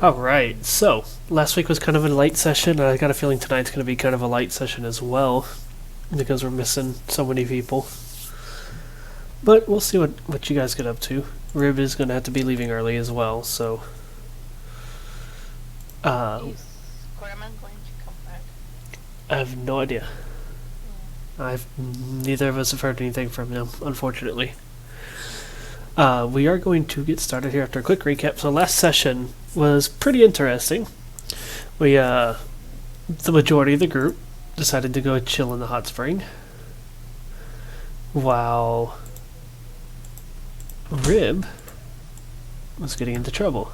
Alright, so last week was kind of a light session, and I got a feeling tonight's going to be kind of a light session as well, because we're missing so many people. But we'll see what you guys get up to. Rib is going to have to be leaving early as well, so. Is Corman going to come back? I have no idea. Neither of us have heard anything from him, unfortunately. We are going to get started here after a quick recap. So last session was pretty interesting. The majority of the group decided to go chill in the hot spring, while Rib was getting into trouble.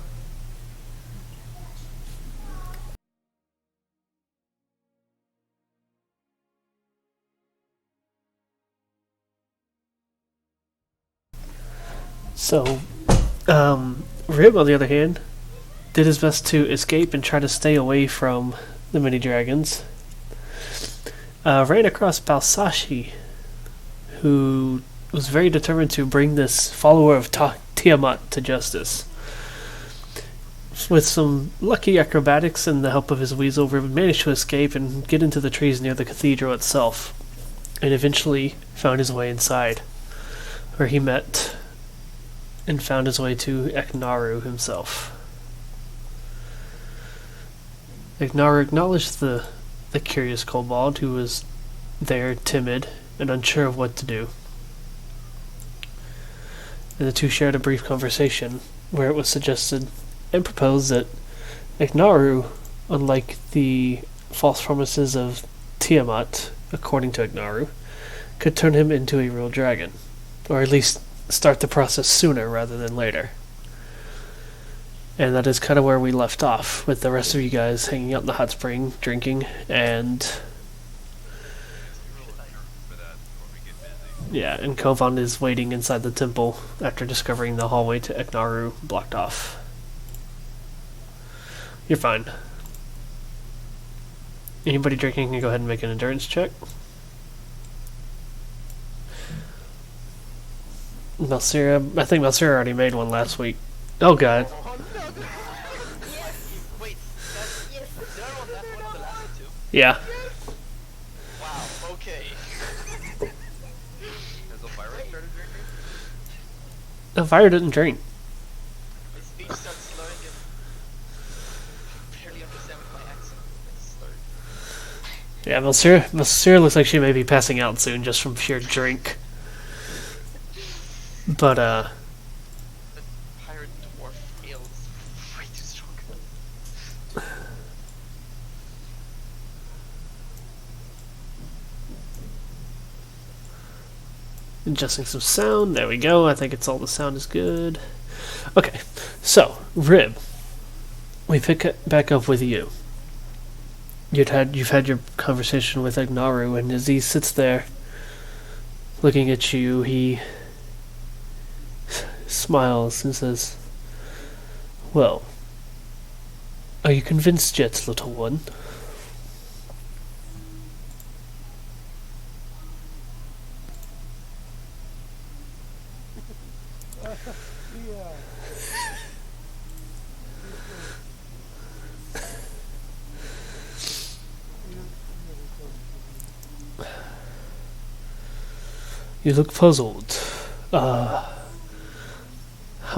So, Rib, on the other hand, did his best to escape and try to stay away from the mini dragons. Ran across Balsashi, who was very determined to bring this follower of Tiamat to justice. With some lucky acrobatics and the help of his weasel, Rib managed to escape and get into the trees near the cathedral itself, and eventually found his way inside, where he met and found his way to Eknaru himself. Eknaru acknowledged the curious kobold who was there, timid and unsure of what to do. And the two shared a brief conversation where it was suggested and proposed that Eknaru, unlike the false promises of Tiamat, according to Eknaru, could turn him into a real dragon, or at least start the process sooner rather than later. And that is kind of where we left off, with the rest of you guys hanging out in the hot spring, drinking, and and Kovan is waiting inside the temple after discovering the hallway to Eknaru blocked off. You're fine. Anybody drinking can go ahead and make an endurance check. Malsira, I think Malsira already made one last week. Oh god. Oh no! Yes! Wait, did I roll that one of the last two? Yeah. Wow, okay. Has Elvira started drinking? Elvira didn't drink. My speech starts slowing and I barely understand with my accent. It's slurred. Yeah, Malsira looks like she may be passing out soon just from pure drink. But, The pirate dwarf feels way too strong. adjusting some sound. There we go. I think it's all the sound is good. Okay, so, Rib, we pick it back up with you. You've had your conversation with Agnaru, and as he sits there looking at you, he smiles and says, "Well, are you convinced yet, little one?" You look puzzled. How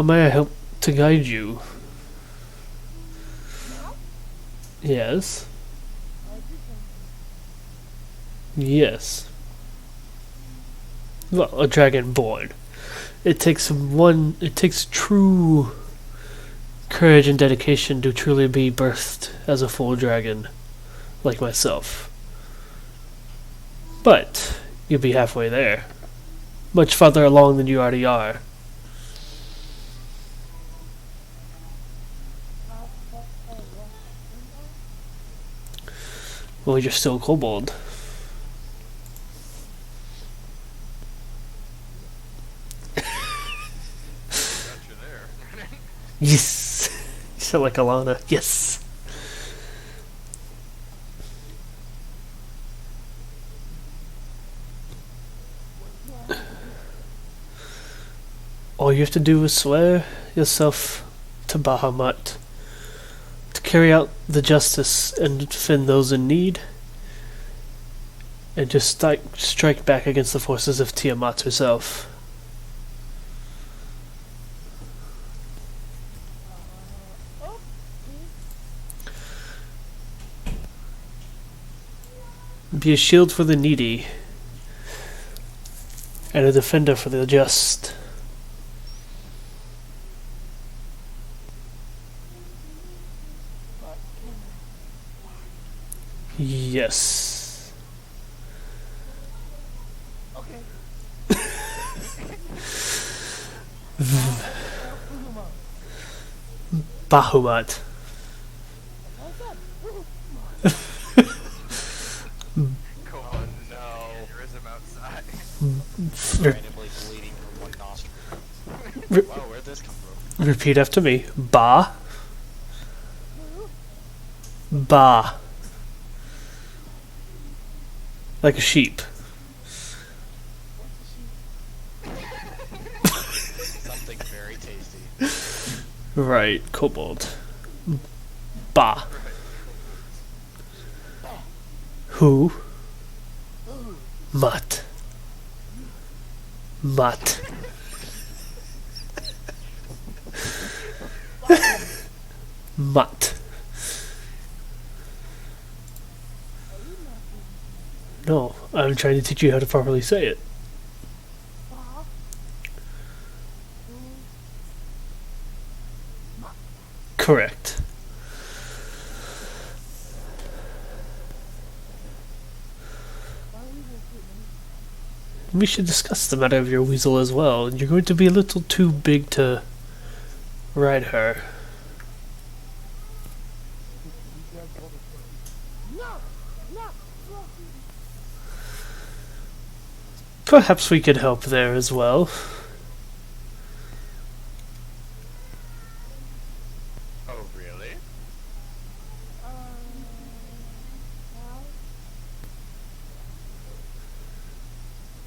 may I help to guide you? Yes. Yes. Well, a dragon born. It takes true courage and dedication to truly be birthed as a full dragon, like myself. But you'll be halfway there. Much farther along than you already are. Well, you're still a kobold. Got you there. Yes! You sound like Alana. Yes! All you have to do is swear yourself to Bahamut carry out the justice and defend those in need, and just strike back against the forces of Tiamat herself. Be a shield for the needy, and a defender for the just. Yes. Bahamut. Go on, no. Aneurysm outside. Randomly bleeding from one nostril. Re- Wow, where'd this come from? Repeat after me. Ba. Ba. Like a sheep. Something very tasty. Right, kobold. Ba. Who? Mutt. Mutt. Mutt. No, I'm trying to teach you how to properly say it. Correct. We should discuss the matter of your weasel as well. You're going to be a little too big to ride her. Perhaps we could help there as well. Oh, really?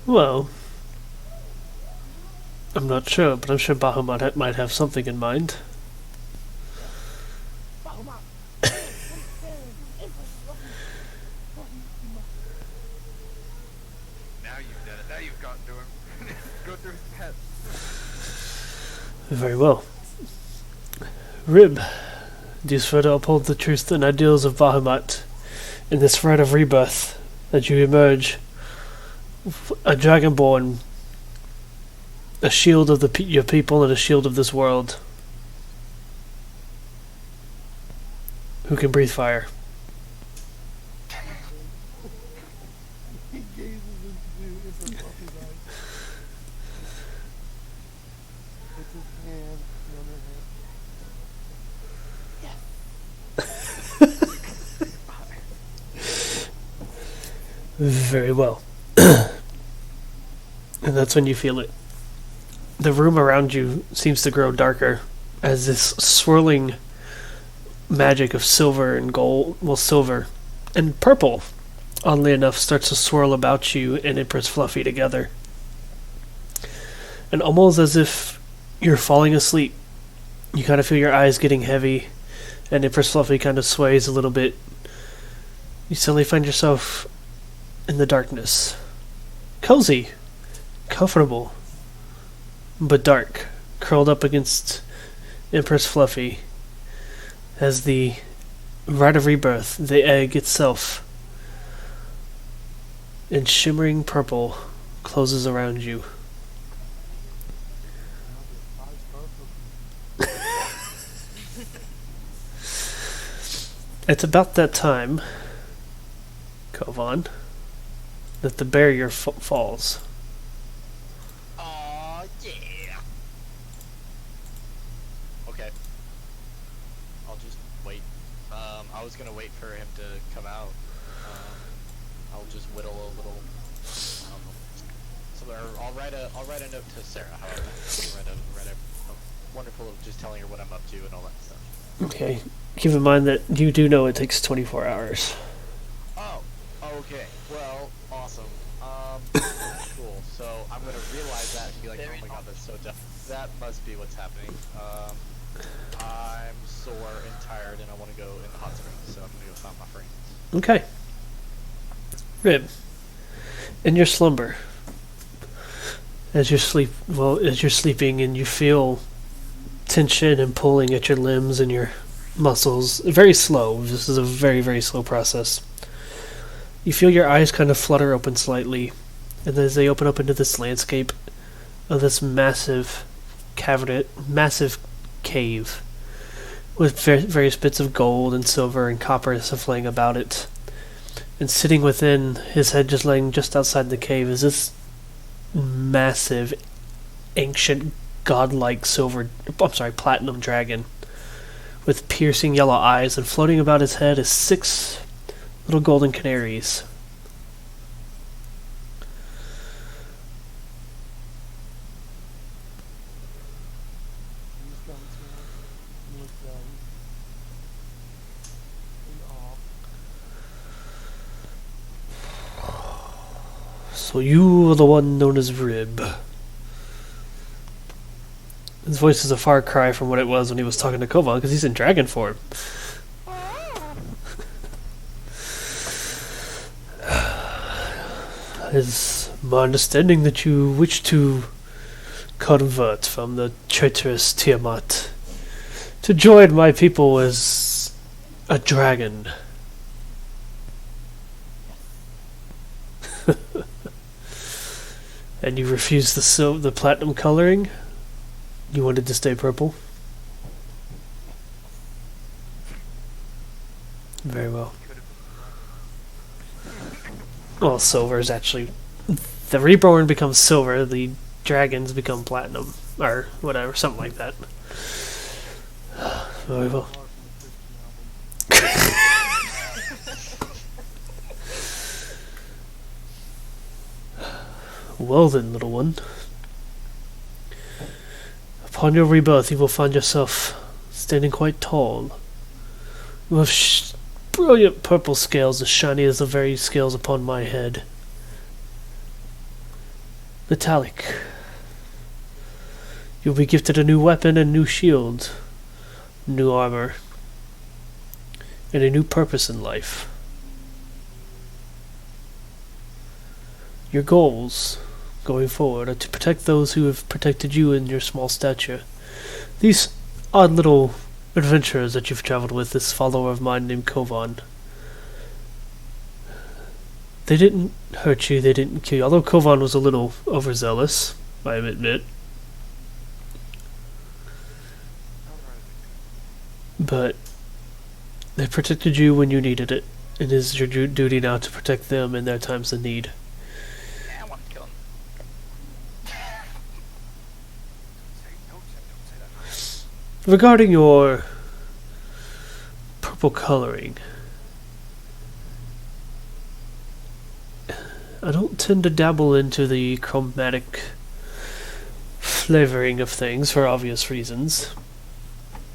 Well, I'm not sure, but I'm sure Bahamut might have something in mind. Now you've done it. Now you've gotten to him. Go through his head. Very well. Rib, do you swear to uphold the truth and ideals of Bahamut in this rite of rebirth, that you emerge a dragonborn, a shield of your people and a shield of this world, who can breathe fire? Very well. And that's when you feel it. The room around you seems to grow darker as this swirling magic of silver and gold, well, silver and purple, oddly enough, starts to swirl about you and Empress Fluffy together. And almost as if you're falling asleep, you kind of feel your eyes getting heavy, and Empress Fluffy kind of sways a little bit. You suddenly find yourself in the darkness. Cozy, comfortable, but dark, curled up against Empress Fluffy, as the rite of rebirth, the egg itself, in shimmering purple, closes around you. It's about that time, Kovan, that the barrier falls. Aw, yeah. Okay. I'll just wait. I was gonna wait for him to come out. I'll just whittle a little. I don't know. So I'll write a note to Sarah. How about that? Write a wonderful, just telling her what I'm up to and all that stuff. Okay. Keep in mind that you do know it takes 24 hours. Oh, okay. Well, awesome. Cool. So I'm gonna realize that and be like, oh my god, that's so dumb. That must be what's happening. I'm sore and tired, and I want to go in the hot springs, so I'm gonna go find my friends. Okay. Rib, in your slumber, as you're sleeping and you feel tension and pulling at your limbs and your muscles, very slow. This is a very, very slow process. You feel your eyes kind of flutter open slightly, and as they open up into this landscape of this massive cave with various bits of gold and silver and copper flying about it. And sitting within, his head just laying just outside the cave, is this massive, ancient, godlike platinum dragon with piercing yellow eyes, and floating about his head is 6 little golden canaries. So you are the one known as Rib. His voice is a far cry from what it was when he was talking to Kovan, because he's in dragon form. It's my understanding that you wish to convert from the traitorous Tiamat to join my people as a dragon. And you refused the platinum coloring? You wanted to stay purple? Very well. Well, silver is actually... The reborn becomes silver, the dragons become platinum. Or whatever, something like that. Very well. Well then, little one. Upon your rebirth, you will find yourself standing quite tall. You have brilliant purple scales as shiny as the very scales upon my head. Metallic. You'll be gifted a new weapon and new shield, new armor, and a new purpose in life. Your goals going forward are to protect those who have protected you in your small stature. These odd little adventurers that you've traveled with, this follower of mine named Kovan, they didn't hurt you, they didn't kill you, although Kovan was a little overzealous, I admit. But they protected you when you needed it. It is your duty now to protect them in their times of need. Yeah, I want to kill him. Don't say that. Regarding your purple coloring, I don't tend to dabble into the chromatic flavoring of things for obvious reasons,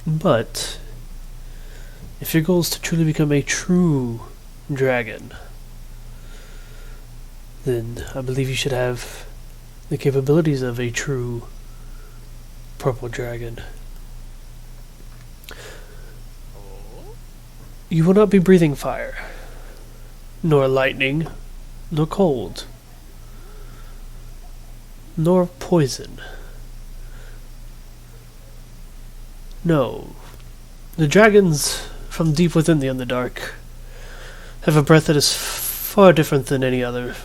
but if your goal is to truly become a true dragon, then I believe you should have the capabilities of a true purple dragon. You will not be breathing fire, nor lightning, nor cold, nor poison. No. The dragons from deep within the Underdark have a breath that is far different than any other.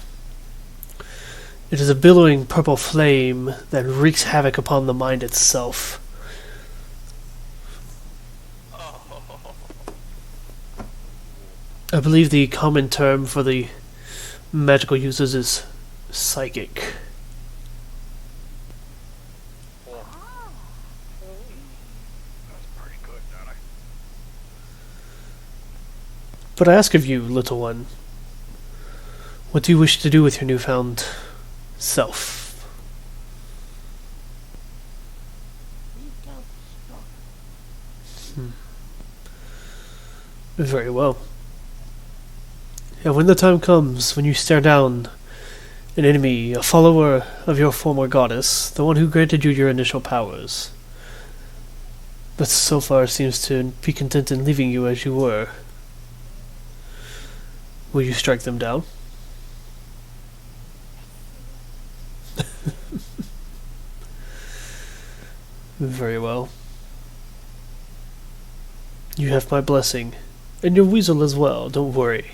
It is a billowing purple flame that wreaks havoc upon the mind itself. I believe the common term for the magical users is psychic. That's pretty good, don't I? But I ask of you, little one, what do you wish to do with your newfound self? Very well. And when the time comes, when you stare down an enemy, a follower of your former goddess, the one who granted you your initial powers, but so far seems to be content in leaving you as you were. Will you strike them down? Very well. You have my blessing, and your weasel as well, don't worry.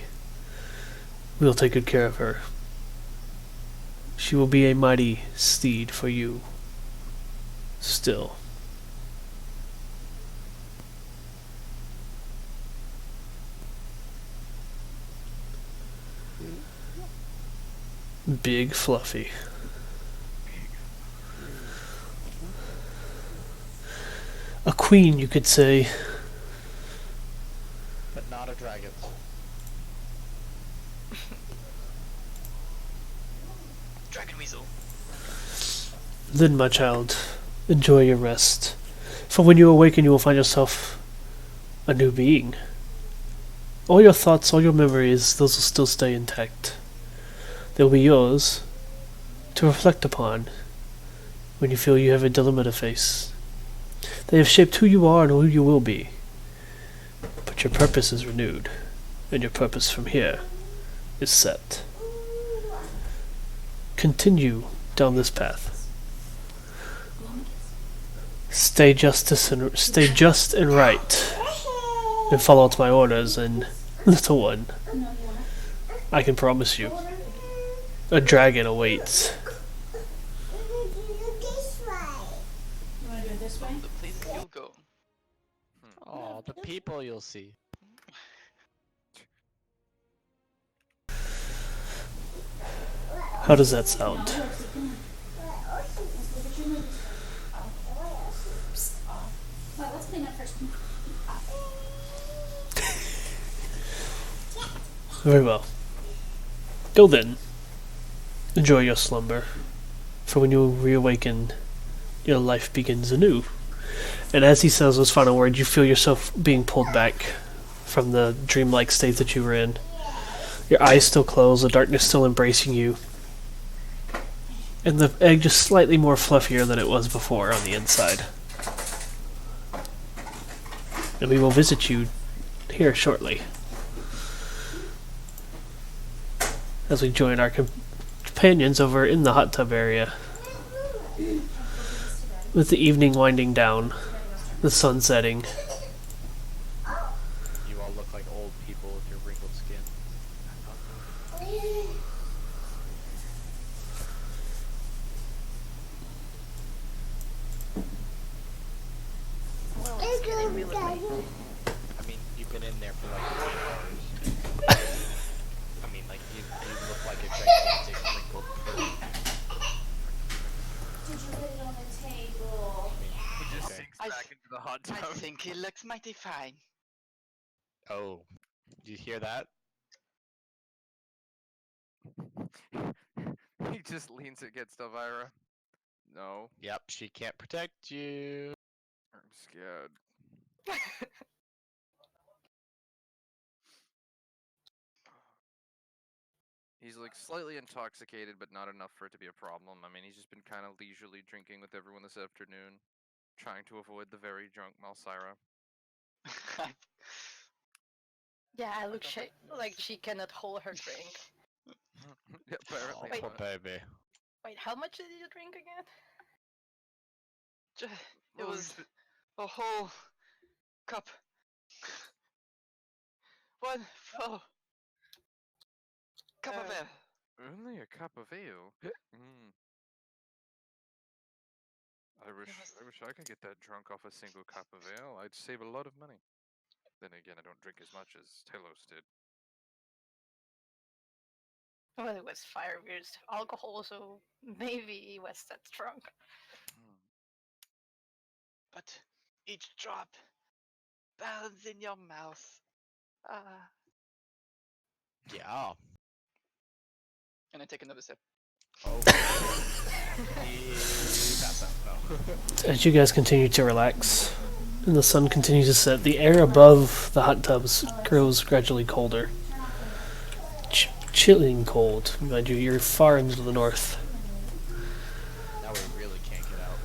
We'll take good care of her. She will be a mighty steed for you. Still. Big Fluffy. A queen, you could say. But not a dragon. Dragon Weasel. Then, my child, enjoy your rest. For when you awaken, you will find yourself a new being. All your thoughts, all your memories, those will still stay intact. They'll be yours to reflect upon when you feel you have a dilemma to face. They have shaped who you are and who you will be. But your purpose is renewed, and your purpose from here is set. Continue down this path. Stay just and right, and follow out my orders. And little one, I can promise you, a dragon awaits. The places you'll go. Oh, the people you'll see. How does that sound? Very well. Go then. Enjoy your slumber, for when you reawaken, your life begins anew. And as he says those final words, you feel yourself being pulled back from the dreamlike state that you were in. Your eyes still closed, the darkness still embracing you, and the egg just slightly more fluffier than it was before on the inside. And we will visit you here shortly, as we join our companions over in the hot tub area. With the evening winding down, the sun setting. You all look like old people with your wrinkled skin. Well, it's getting really late. I mean, you've been in there for like 8 hours. I mean, like, you look like a gigantic wrinkled person. Did you put it on the table? He just Okay. sinks I back th- into the hot I tub. think he looks mighty fine. Oh, did you hear that? He just leans against Elvira. No, Yep, she can't protect you. I'm scared. He's like slightly intoxicated, but not enough for it to be a problem. I mean, he's just been kind of leisurely drinking with everyone this afternoon, trying to avoid the very drunk Malsyra. Yeah, I look like she cannot hold her drink. Yeah, apparently Oh, poor not. baby. Wait, how much did you drink again? It Well, was a whole cup. One full cup of ale. only a cup of ale. I wish I could get that drunk off a single cup of ale. I'd save a lot of money. Then again, I don't drink as much as Telos did. Well, it was fire-based alcohol, so maybe he was that drunk. But each drop burns in your mouth. Yeah. And I take another sip. Oh. Pass out. No. As you guys continue to relax, and the sun continues to set, the air above the hot tubs grows gradually colder. Chilling cold, mind you, you're far into the north. Now we really can't get out.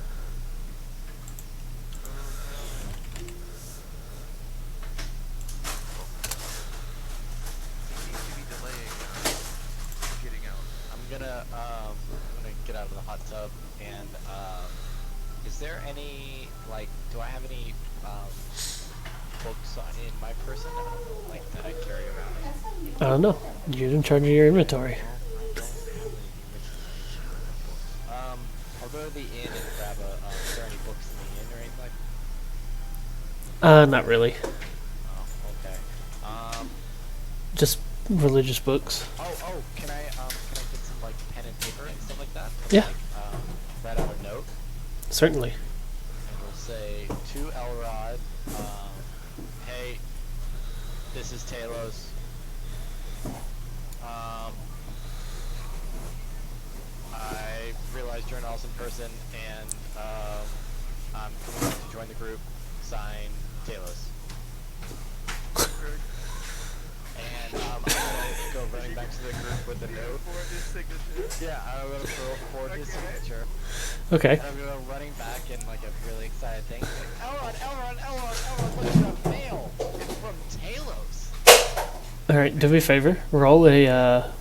Is there any, like, do I have any books in my person? I don't know, like, that I carry around? I don't know. You're in charge of your inventory. Well, I don't have anything written in my books. I'll go to the inn and grab a, is there any books in the inn or anything like that? Not really. Oh, okay. Just religious books. Oh, can I get some, like, pen and paper and stuff like that? Yeah. Like, write out a note, Certainly. and we'll say, to Elrod, hey, this is Talos. I realized you're an awesome person, and I'm coming to join the group. Sign Talos. And I'm gonna go running back to the group with the note. His signature. Yeah, I'm gonna forward his signature. Okay. And I'm gonna go running back in like a really excited thing. Elrod, look at the mail. It's from Talos. Alright, do me a favor. Roll a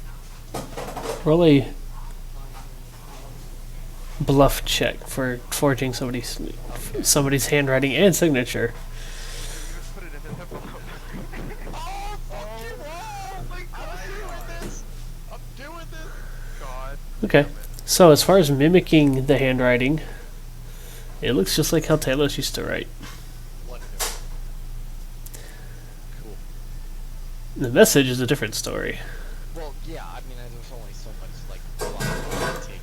bluff check for forging somebody's handwriting and signature. You just put it in an envelope. Oh, fuck you! Oh my God! I'm doing this! God. Okay. So as far as mimicking the handwriting, it looks just like how Talos used to write. Wonderful. Cool. The message is a different story. Well, yeah, I mean, there's only so much, like, line to take.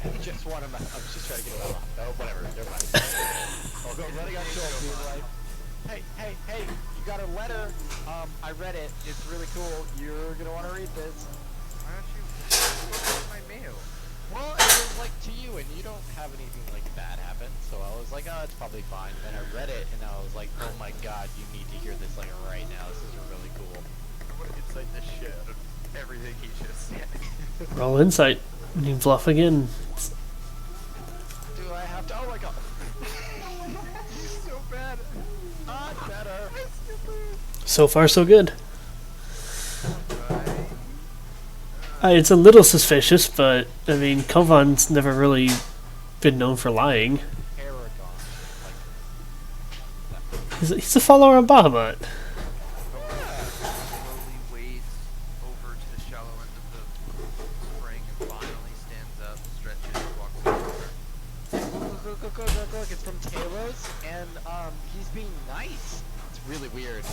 I'm just trying to get it out. Oh, whatever, never mind. I'll go running on to him, being like, hey, you got a letter. I read it. It's really cool. You're gonna want to read this. Why don't you open my mail? Well, it was, like, to you, and you don't have anything, like, bad happen. So I was like, oh, it's probably fine. Then I read it, and I was like, oh my God, you need to hear this, like, right now. This is really cool. I want to incite the shit out of everything he just said. Roll insight. You bluff again. Do I have to? Oh my God. He's so bad. Better. So far, so good. Right. It's a little suspicious, but I mean, Kovan's never really been known for lying. Paragon. He's a follower of Bahamut. Slowly wades over to the shallow end of the spring and finally stands up, stretches, walks over. Look, it's from Talos, and he's being nice. It's really weird.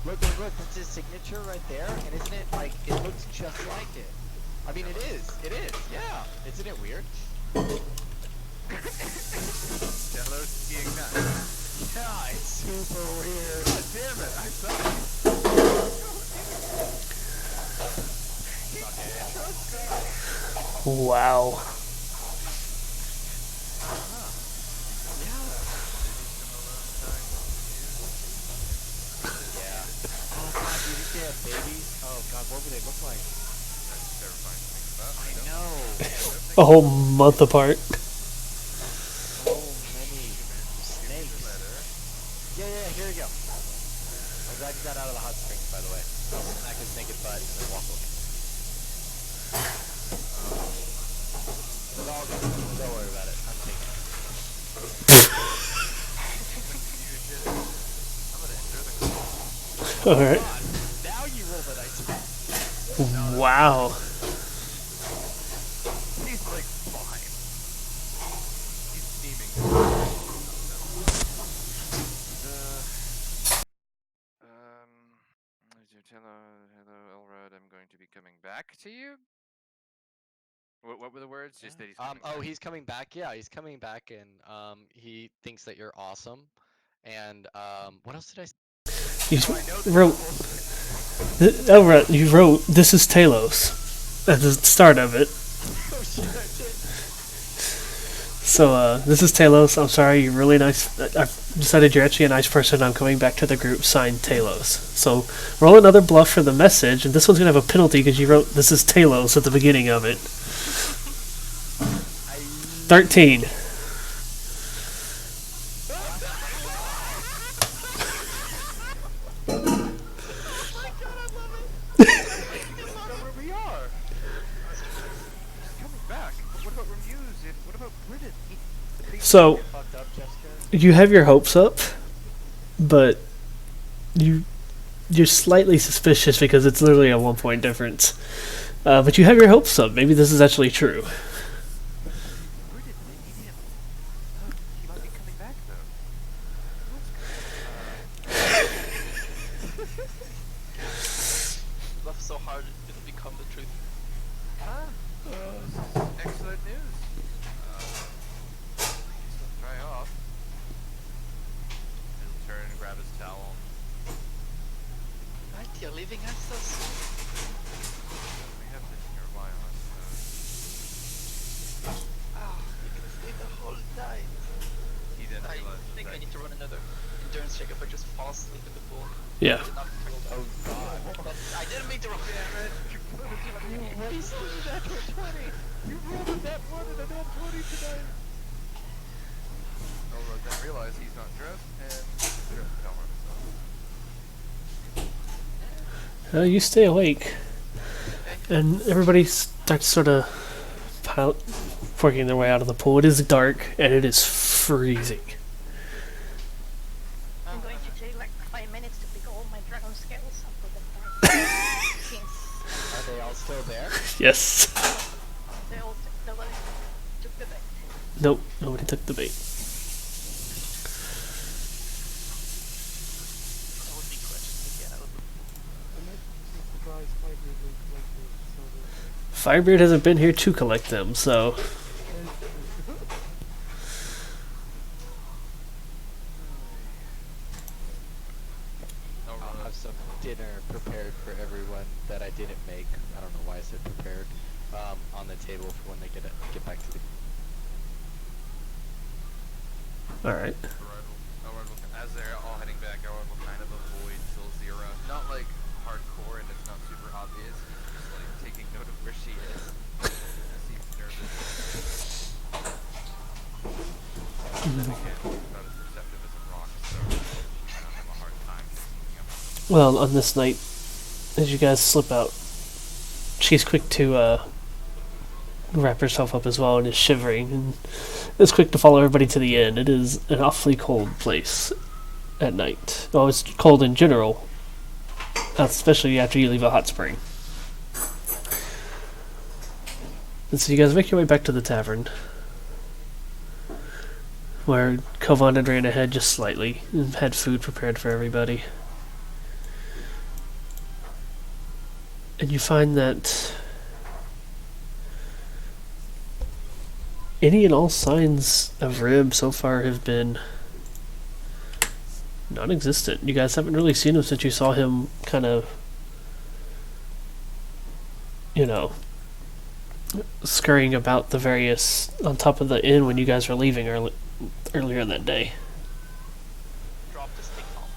Look, that's his signature right there, and isn't it, like, it looks just like it. I mean, it is, yeah. Isn't it weird? Talos being nuts. Yeah, it's super weird. God damn it, I saw it. Wow. Yeah. Oh God, do you think they have babies? Oh God, what would they look like? That's terrifying to think about. I know. A whole month apart. So many snakes. Yeah, here we go. I'm glad you got out of the hot springs, by the way. I'll smack his naked butt and then walk over. It's all good. Don't worry about it. I'm taking it. I'm gonna enter the call. Alright. God, now you roll the dice. Wow. He's like fine. He's steaming. Hello, Elrod. I'm going to be coming back to you. What were the words? Just that he's coming back. He's coming back. Yeah, he's coming back, and he thinks that you're awesome. And what else did I say? You Oh, I know this wrote. Elrod, you wrote, "This is Talos," at the start of it. Oh shit, I did. So, this is Talos. I'm sorry, you're really nice. I've decided you're actually a nice person. I'm coming back to the group. Signed, Talos. So, roll another bluff for the message, and this one's gonna have a penalty because you wrote, "This is Talos" at the beginning of it. 13. Where we are. He's coming back. But what about Remuse? What about Britain? So Fucked up, Jessica. you have your hopes up, but you're slightly suspicious because it's literally a 1 point difference. But you have your hopes up. Maybe this is actually true. Where did he didn't? Oh, he might be coming back though. Love so hard it'll become the truth. Excellent news. He'll dry off. He'll turn and grab his towel. Right, you're leaving us so soon. We have been here a while, I suppose. You can stay the whole night. He then I realized think that I need to run another endurance check if I just fall asleep in the pool. Yeah. Did not feel that. Oh god. I didn't mean to run. You wasted a natural 20. You rolled a nat 1 and a nat 20 tonight. Elrod then realized he's not dressed and threw the towel on himself. You stay awake, and everybody starts sort of working their way out of the pool. It is dark and it is freezing. I'm going to take like 5 minutes to pick all my dragon scales up with the dark. Are they all still there? Yes. Nobody took the bait. Nope. Nobody took the bait. That would be questions again. I would Firebeard hasn't been here to collect them, so I'll have some dinner prepared for everyone that I didn't make. I don't know why I said prepared. On the table for when they get back to the. all right. Elrod will, as they're all heading back, Elrod will kind of avoid Zilzira. Not like hardcore and it's not super obvious. He's just like taking note of where she is. Seems nervous. Again, not as perceptive as a rock, so I don't have a hard time sneaking up on them. Well, on this night, as you guys slip out, she's quick to wrap herself up as well and is shivering and is quick to follow everybody to the inn. It is an awfully cold place at night. Well, it's cold in general, especially after you leave a hot spring. And so you guys make your way back to the tavern, where Kovan had ran ahead just slightly and had food prepared for everybody. And you find that any and all signs of Rib so far have been non-existent. You guys haven't really seen him since you saw him kind of, scurrying about the various on top of the inn when you guys were leaving earlier that day. drop the stick home.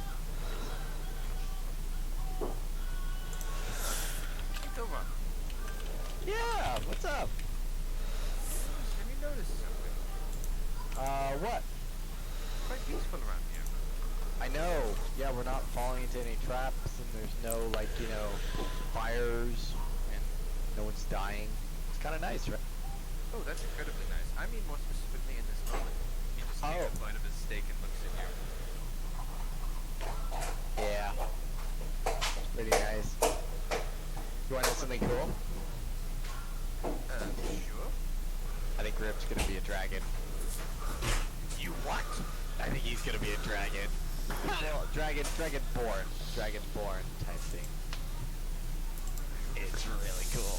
Kovan, Yeah. What's up? have you noticed something? What? Quite peaceful around here. I know. Yeah, we're not falling into any traps, and there's no fires, and no one's dying. It's kind of nice, right? Oh, that's incredibly nice. I mean more specifically in this moment. He just takes a bite of his steak and looks at you. Yeah. It's pretty nice. You want to know something cool? Sure. I think Rip's gonna be a dragon. You what? I think he's gonna be a dragon. Well, dragonborn type thing. It's really cool.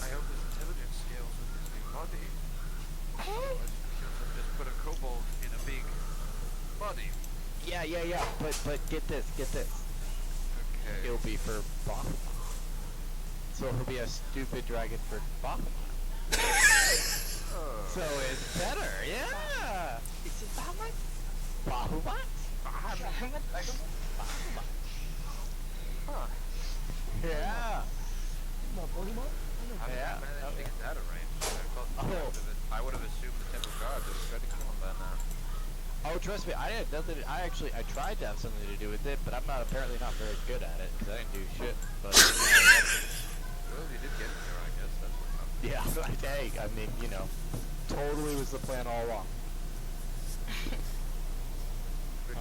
I hope his intelligence scales with his big body. Otherwise, he'll just put a kobold in a big body. Yeah. But get this. Okay. It'll be for Bahamut. So he'll be a stupid dragon for Bahamut. Oh. So it's better, yeah. Is it Bahamut? Bahamut? Bahamut? Huh. Yeah. How did Yeah. you manage to get that arranged? I would have assumed the Temple Guard would have tried to kill him by now. Oh, trust me, I had nothing. I tried to have something to do with it, but I'm apparently not very good at it because I didn't do shit. But Well, you did get here, I guess. That's what counts. yeah, hey, I mean, totally was the plan all along.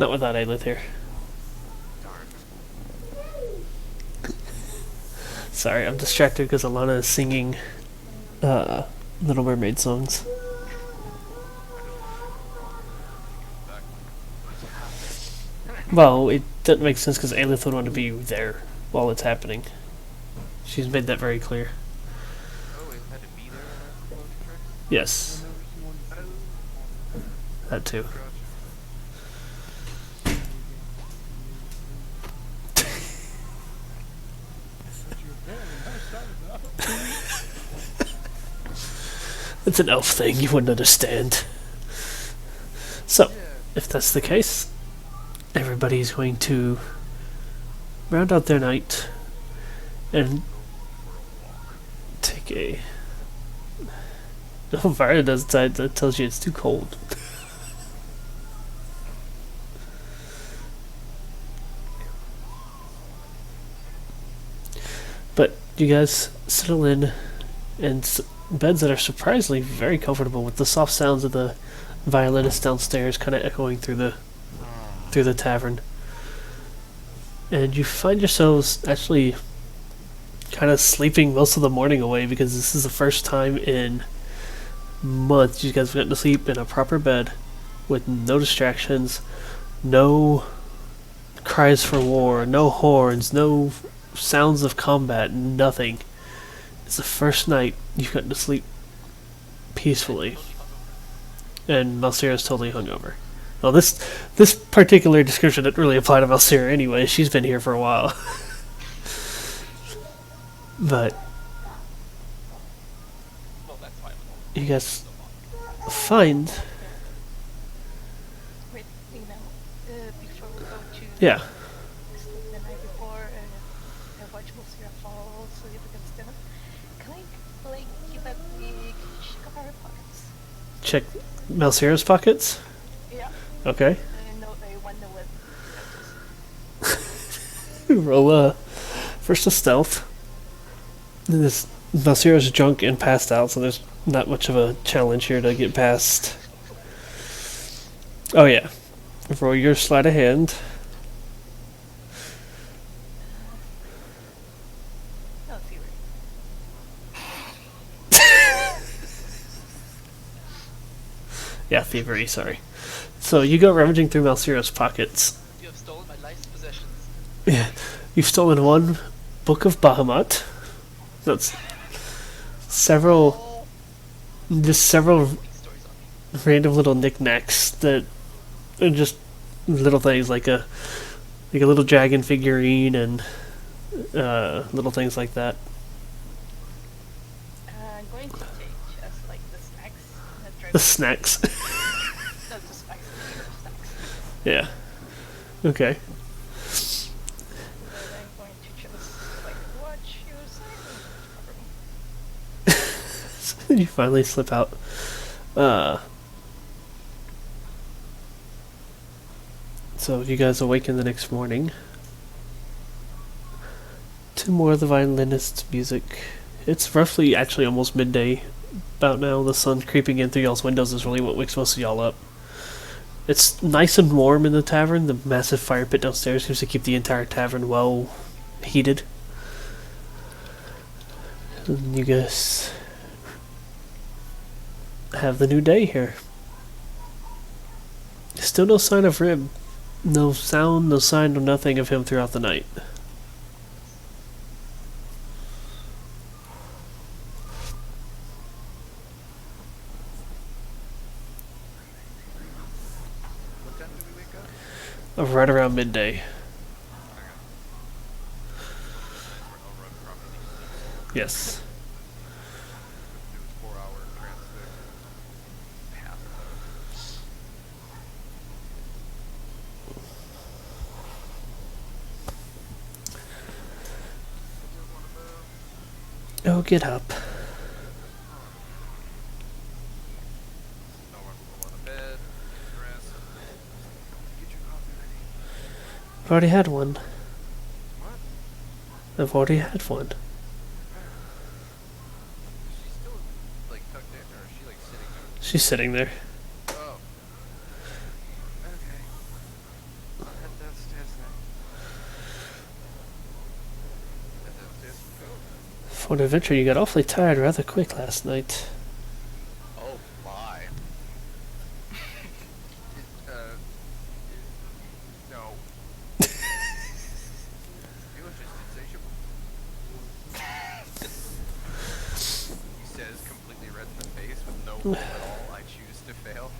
Not without Aelith here. Darn. Sorry, I'm distracted because Alana is singing Little Mermaid songs. Well, it doesn't make sense because Aelith would want to be there while it's happening. She's made that very clear. Oh, it had to be there in the motion track? Yes, that too. Gotcha. It's an elf thing, you wouldn't understand. So, Yeah. if that's the case, everybody's going to round out their night and take a. No, fire does that tells you it's too cold. But you guys settle in and beds that are surprisingly very comfortable with the soft sounds of the violinist downstairs kind of echoing through the tavern. And you find yourselves actually kind of sleeping most of the morning away because this is the first time in months you guys have gotten to sleep in a proper bed with no distractions, no cries for war, no horns, no sounds of combat, nothing. It's the first night you've gotten to sleep peacefully. And Malsira's totally hungover. Well, this particular description didn't really apply to Malsira anyway. She's been here for a while. But Well, that's fine. you guys find... Wait, before we go to Yeah. sleep the night before, I watch Mosira fall asleep against dinner. Can I, like, give a quick check of our pockets? Check Malsira's pockets. Yeah. Okay. I know I wonder what Roll first a stealth. This Malsira's drunk and passed out, so there's not much of a challenge here to get past. Oh yeah. Roll your sleight of hand. No theory. Yeah, thievery, sorry. So you go rummaging through Malsira's pockets. You have stolen my life's possessions. Yeah. You've stolen one book of Bahamut. That's several several These stories on me. random little knickknacks that are just little things like a little dragon figurine and little things like that. I'm going to take just like the snacks. The snacks. Not the snacks, the snacks. Yeah. Okay. But I'm going to just like watch you silent. You finally slip out. So you guys awaken the next morning to more of the violinist's music. It's roughly actually almost midday about now. The sun creeping in through y'all's windows is really what wakes most of y'all up. It's nice and warm in the tavern. The massive fire pit downstairs seems to keep the entire tavern well heated. And you guys have the new day here. Still no sign of Rib. No sound, no sign, no nothing of him throughout the night. What time did we wake up? Right around midday. I'll run properly. Yes. It was 4-hour transfix. Half of Oh, get up. No one will go to bed. Get dressed. Get your coffee ready. I've already had one. What? I've already had one. Is she still like tucked in, or is she like sitting there? She's sitting there. Oh. Okay. For an adventure, you got awfully tired rather quick last night. Oh my. No. He was just insatiable. He says, completely red in the face with no hope at all. I choose to fail.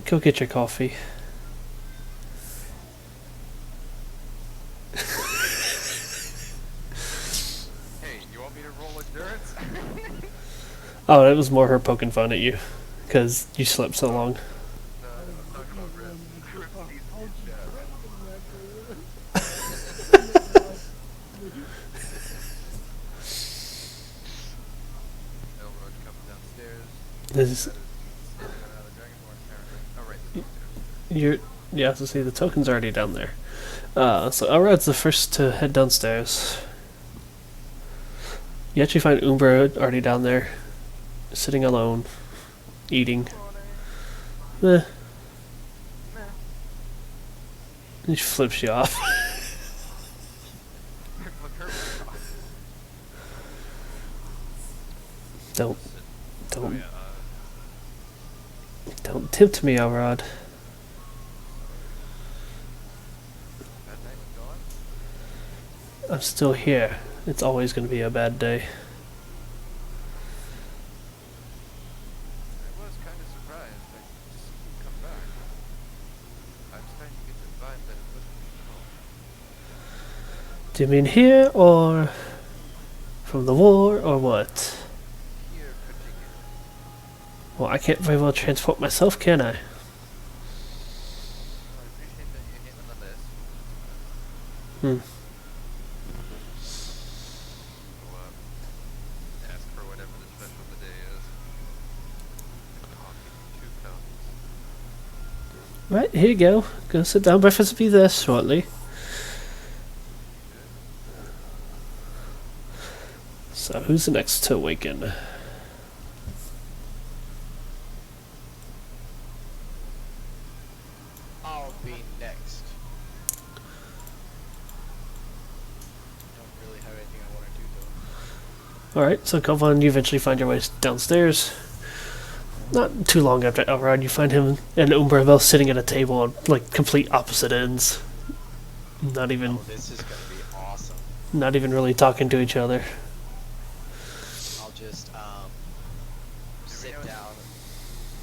Go get your coffee. Hey, you want me to roll endurance? Oh, it was more her poking fun at you. Because you slept so long. No, I'm talking about Rip. Rip needs Elrod comes downstairs. This is, Standing on another dragonborn, apparently. Oh, right, this is upstairs. you're, yeah, so see, the token's already down there. So Elrod's the first to head downstairs. You actually find Umbra already down there, sitting alone, eating. Eh. And she flips you off. Look her way off. Don't, Oh, don't, yeah, don't tempt me, Elrod. bad night was gone? I'm still here. It's always going to be a bad day. I was kind of surprised that you just come back. I was starting to get the vibe that it wasn't your fault. Do you mean here, or from the war, or what? Here, particularly. Well, I can't very well transport myself, can I? I appreciate that you're hitting the list. Hmm. Go up. Ask for whatever the special of the day is. Coffee, 2 cups. Right, here you go. Go sit down. Breakfast will be there shortly. So, who's the next to awaken? I'll be next. Don't really have anything I want to do though. Alright, so Kovan, you eventually find your way downstairs. Not too long after Elrod, you find him and Umbra both sitting at a table on, like, complete opposite ends. Not even, Oh, this is gonna be awesome. not even really talking to each other. I'll just sit Every now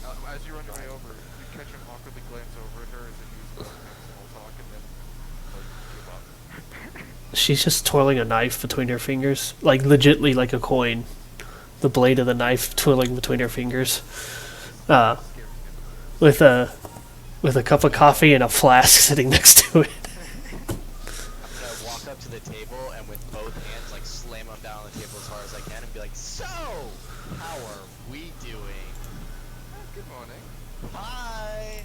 down. as you run your way over, you catch him awkwardly glance over at her as if he's about to make small talk and then give up. She's just twirling a knife between her fingers. Like, legitly like a coin. The blade of the knife twirling between her fingers. Scary. With a cup of coffee and a flask sitting next to it. I'm gonna walk up to the table and with both hands like slam them down on the table as hard as I can and be like, so, how are we doing? Good morning. Hi!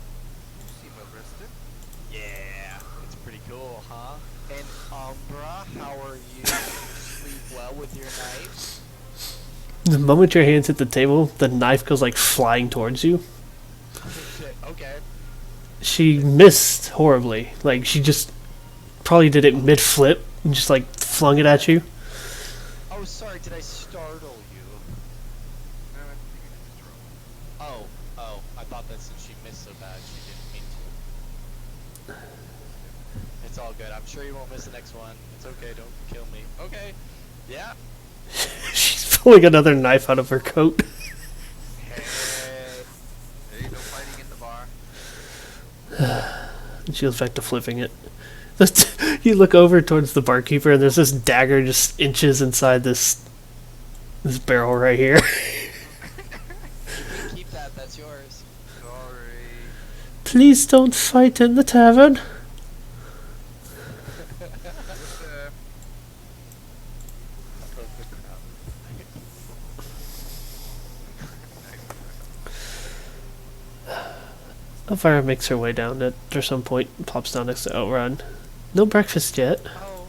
You seem well rested. Yeah, it's pretty cool, huh? And Umbra, how are you? Sleep well with your knife? The moment your hands hit the table, the knife goes like flying towards you. Shit, okay. She missed horribly. Like, she just probably did it mid-flip and just like flung it at you. Oh, sorry, did I startle you? No, I think you can just roll. Oh, I thought that since she missed so bad, she didn't mean to. It's all good. I'm sure you won't miss the next one. It's okay, don't kill me. Okay, yeah. She's pulling another knife out of her coat. Hey. There you go, fighting in the bar. And she goes back to flipping it. You look over towards the barkeeper and there's this dagger just inches inside this barrel right here. Keep that, that's yours. Sorry. Please don't fight in the tavern. Elvira makes her way down at some point and pops down next to Elrond. No breakfast yet. Oh,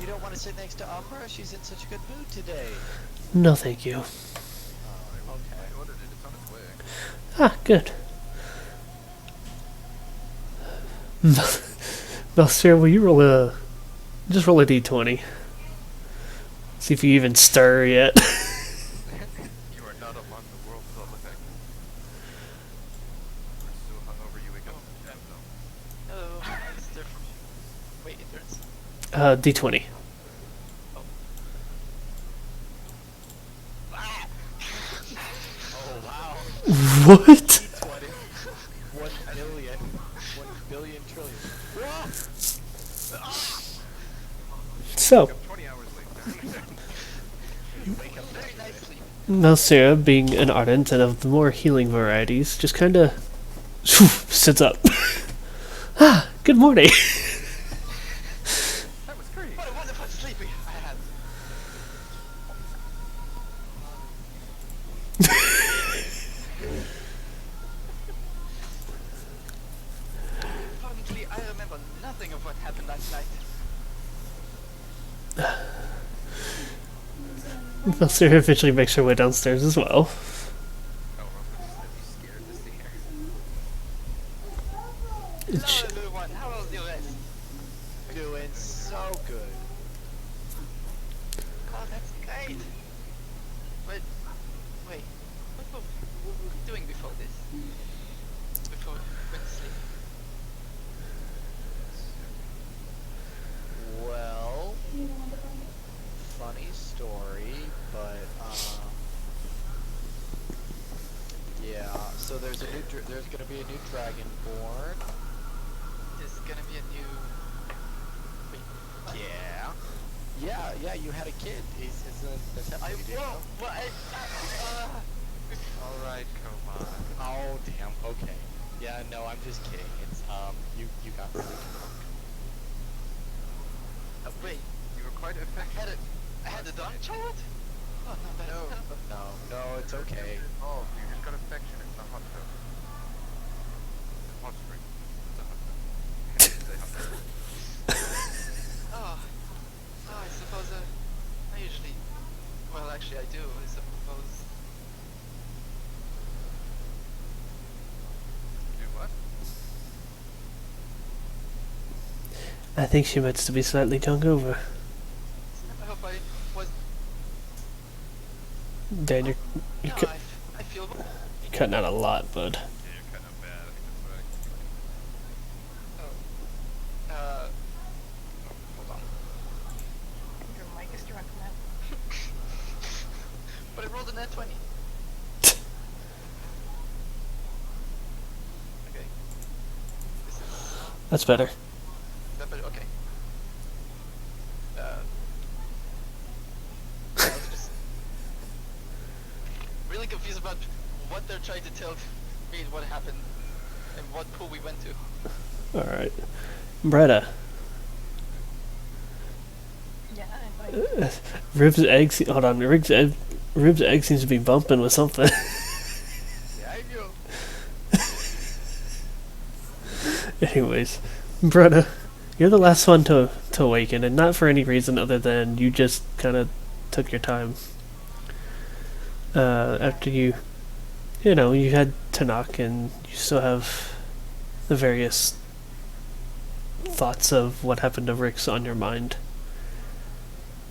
you don't want to sit next to Umbra? She's in such a good mood today. No, thank you. Oh, okay. I ordered it, it's on its way. Ah, good. Valsphere, will you just roll a d20? See if you even stir yet. You are not among the world's all effects. You're so hungover you wake up. No. Oh, it's different. Wait, it turns. D20. Ah! Oh wow. What? 20. 1 billion. 1 billion trillion. Whoa! So, 20 hours later. You wake up Very nicely. now Sarah, being an ardent and of the more healing varieties, just kind of sits up. Ah, good morning. That was great. What a wonderful sleep I had. Apparently, I remember nothing of what happened last night. Well, Sarah eventually makes her way downstairs as well. Oh, I'd be scared to see her. Hello, everyone. How was your rest? doing so good. Oh, that's great. But, wait. What were we doing before this? Before we went to sleep? Well, funny story, but yeah. So there's gonna be a new dragon born. There's gonna be a new... Wait, what? Yeah. You had a kid. That's I happening. won't. What? Alright, come on. Oh damn. Okay. Yeah. No, I'm just kidding. It's you got really drunk. Wait. You were quite effective. I had a dog child? Oh, not bad. No, it's okay. Oh, you just got affection. It's a hot tub. It's a hot spring. It's a hot tub. Say hot tub. Oh, I suppose I usually... Well, actually I do, I suppose. Do what? I think she might still be slightly hungover. I hope I was... Dan, you're, No, cu- I feel... you're cutting out a lot, bud. Yeah, you're kind of bad. I think that's right. Oh. Hold on. Your mic is drunk now. But I rolled a net 20. Okay. This is... That's better. That better? Okay. I was just really confused about what they're trying to tell me what happened and what pool we went to. Alright. Bretta. Yeah, I'm like, Rib's egg. Hold on. Rib's egg seems to be bumping with something. Yeah, I know. Anyways, Bretta, you're the last one to awaken, and not for any reason other than you just kind of took your time. After you had Tanakh, and you still have the various thoughts of what happened to Rix on your mind.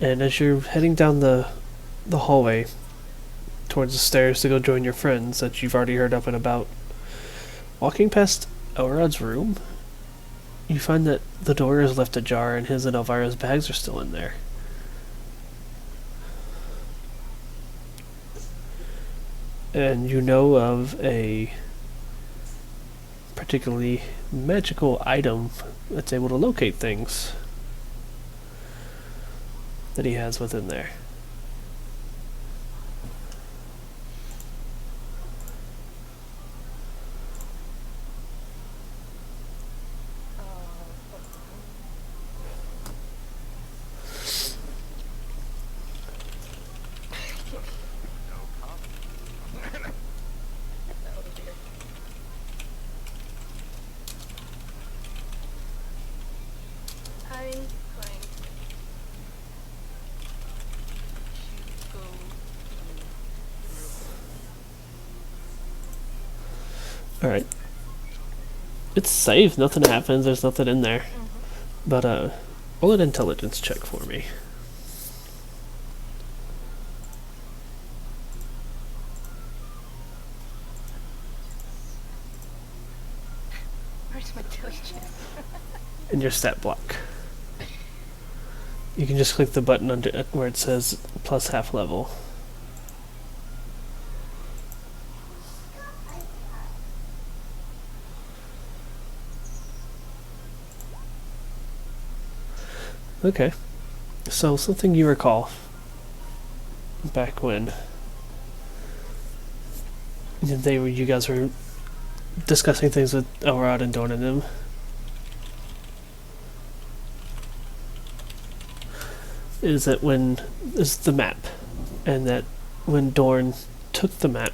And as you're heading down the hallway towards the stairs to go join your friends that you've already heard up and about, walking past Elrod's room, you find that the door is left ajar and his and Elvira's bags are still in there. And you know of a particularly magical item that's able to locate things that he has within there. No comment. oh dear. I'm going to go in the room. Alright. It's safe, nothing happens, there's nothing in there. But roll an intelligence check for me. use my diligence. And your stat block. You can just click the button under where it says plus half level. Okay. So something you recall back when you guys were discussing things with Elrod and Dorn and them. Is that is the map, and that when Dorn took the map,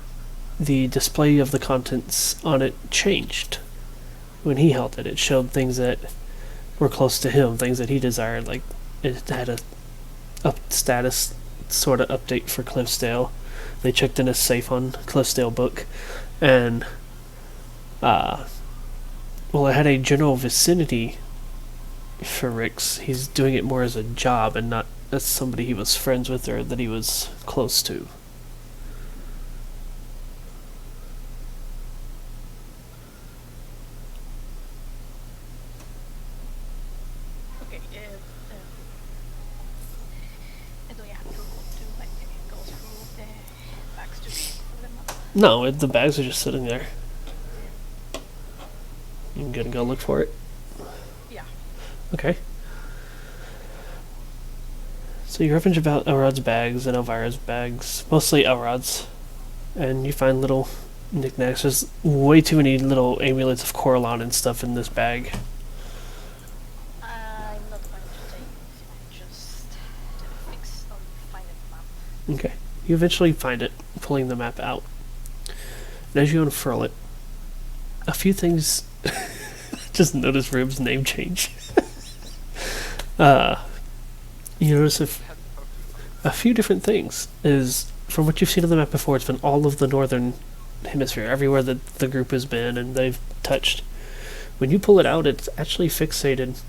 the display of the contents on it changed. When he held it, it showed things that were close to him, things that he desired. Like it had a up status sort of update for Cliffsdale. They checked in a safe on Cliffsdale book, and well, it had a general vicinity for Rix. He's doing it more as a job and not as somebody he was friends with or that he was close to. Okay, and do I have to like go through the bags to pull them up? No, the bags are just sitting there. You gonna go look for it? Yeah. Okay. So you ravage about Elrod's bags and Elvira's bags, mostly Elrod's, and you find little knickknacks. There's way too many little amulets of Coralon and stuff in this bag. I'm not going to take just to fix or find a map. Okay. You eventually find it, pulling the map out. And as you unfurl it, a few things... just notice Rib's name change. You notice a few different things. Is from what you've seen on the map before, it's been all of the northern hemisphere, everywhere that the group has been and they've touched. When you pull it out, it's actually fixated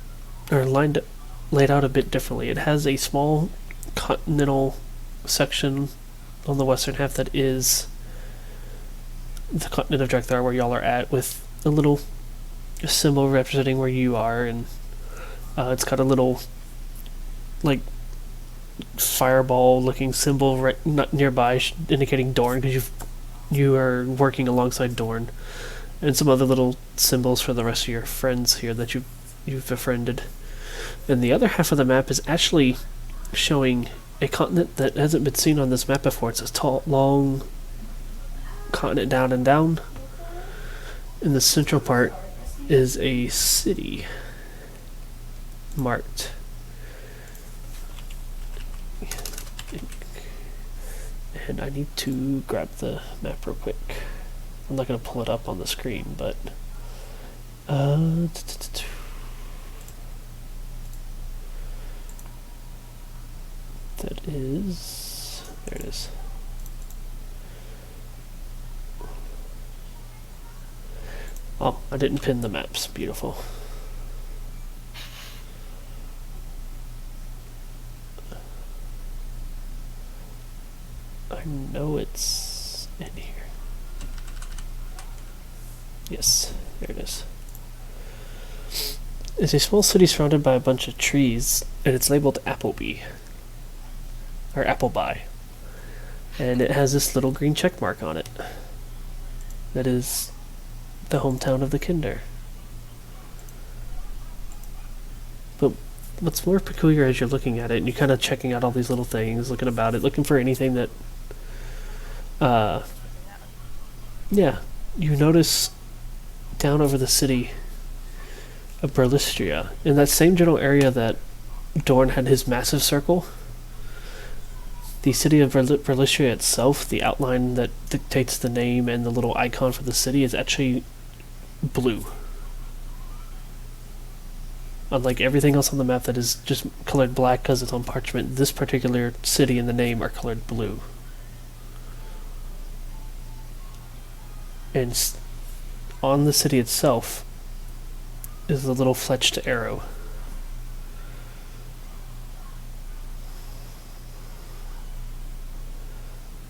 or laid out a bit differently. It has a small continental section on the western half that is the continent of Drekthar, where y'all are at, with a little symbol representing where you are, and it's got a little like fireball looking symbol right not nearby indicating Dorn, because you are working alongside Dorn, and some other little symbols for the rest of your friends here that you've befriended. And the other half of the map is actually showing a continent that hasn't been seen on this map before. It's a tall, long continent down and down. In the central part is a city marked. And I need to grab the map real quick. I'm not going to pull it up on the screen, but that is, there it is. Oh, I didn't pin the maps. Beautiful. I know it's in here. Yes, there it is. It's a small city surrounded by a bunch of trees, and it's labeled Appleby. Or Appleby. And it has this little green check mark on it. That is the hometown of the Kinder. But what's more peculiar as you're looking at it, and you're kind of checking out all these little things, looking about it, looking for anything that yeah, you notice down over the city of Berlistria, in that same general area that Dorn had his massive circle, the city of Berlistria itself, the outline that dictates the name and the little icon for the city, is actually blue. Unlike everything else on the map that is just colored black because it's on parchment, this particular city and the name are colored blue. And on the city itself is the little fletched arrow.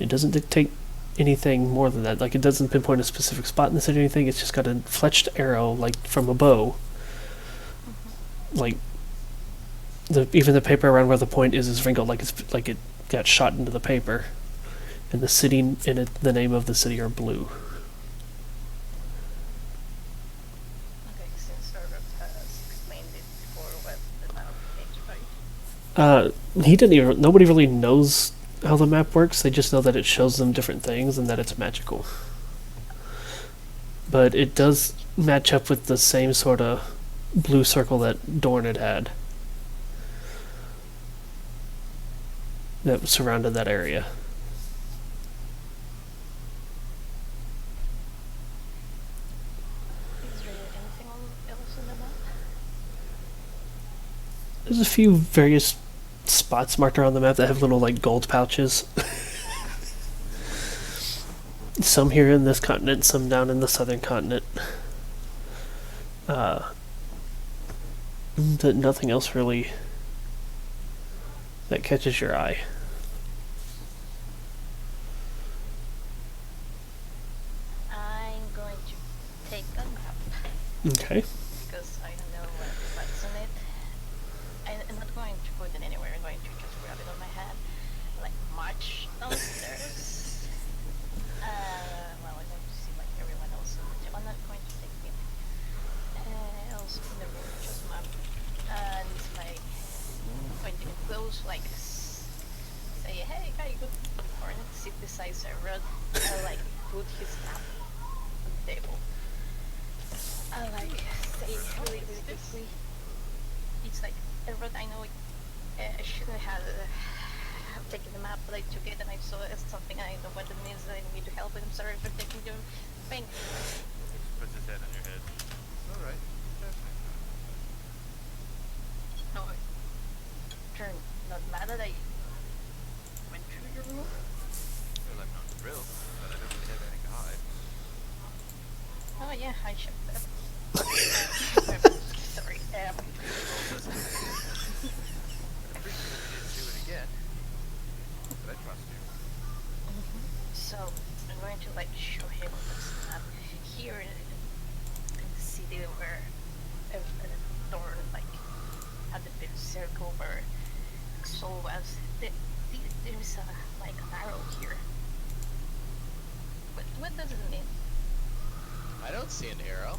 It doesn't dictate anything more than that. Like, it doesn't pinpoint a specific spot in the city or anything. It's just got a fletched arrow, like from a bow. Like, even the paper around where the point is wrinkled, like it got shot into the paper. And the city in it, the name of the city are blue. Okay, since Uruk has explained it before what the map means, right? Nobody really knows how the map works. They just know that it shows them different things and that it's magical. But it does match up with the same sort of blue circle that Dorn had that surrounded that area. Is there anything else in the map? There's a few various spots marked around the map that have little like gold pouches. Some here in this continent, some down in the southern continent. Nothing else really that catches your eye. I'm going to take a map Okay. because I don't know what's on it. I'm not going to put it anywhere. I'm going to just grab it on my hand, like march downstairs. Well, I'm going to see like everyone else. I'm not going to take it else in the room, just map. And it's like going to get close, like say, hey, good morning. Sit beside Sarah. Like put his map on the table. I like say really quickly. It's like Rod, I know I shouldn't have taken the map, but I took it and I saw it as something I know what it means. I need to help, and I'm sorry for taking your pain. Puts his head on your head. Alright. No, turn not mad that I went through your room. Well, I'm not thrilled, but I don't really have anything to hide. Oh yeah, I checked that. Sorry. I appreciate if you didn't do it again. But I trust you. So I'm going to like show him this map here in the city where Thorn like had the big circle where Soul was. There's like an arrow here. What does it mean? I don't see an arrow.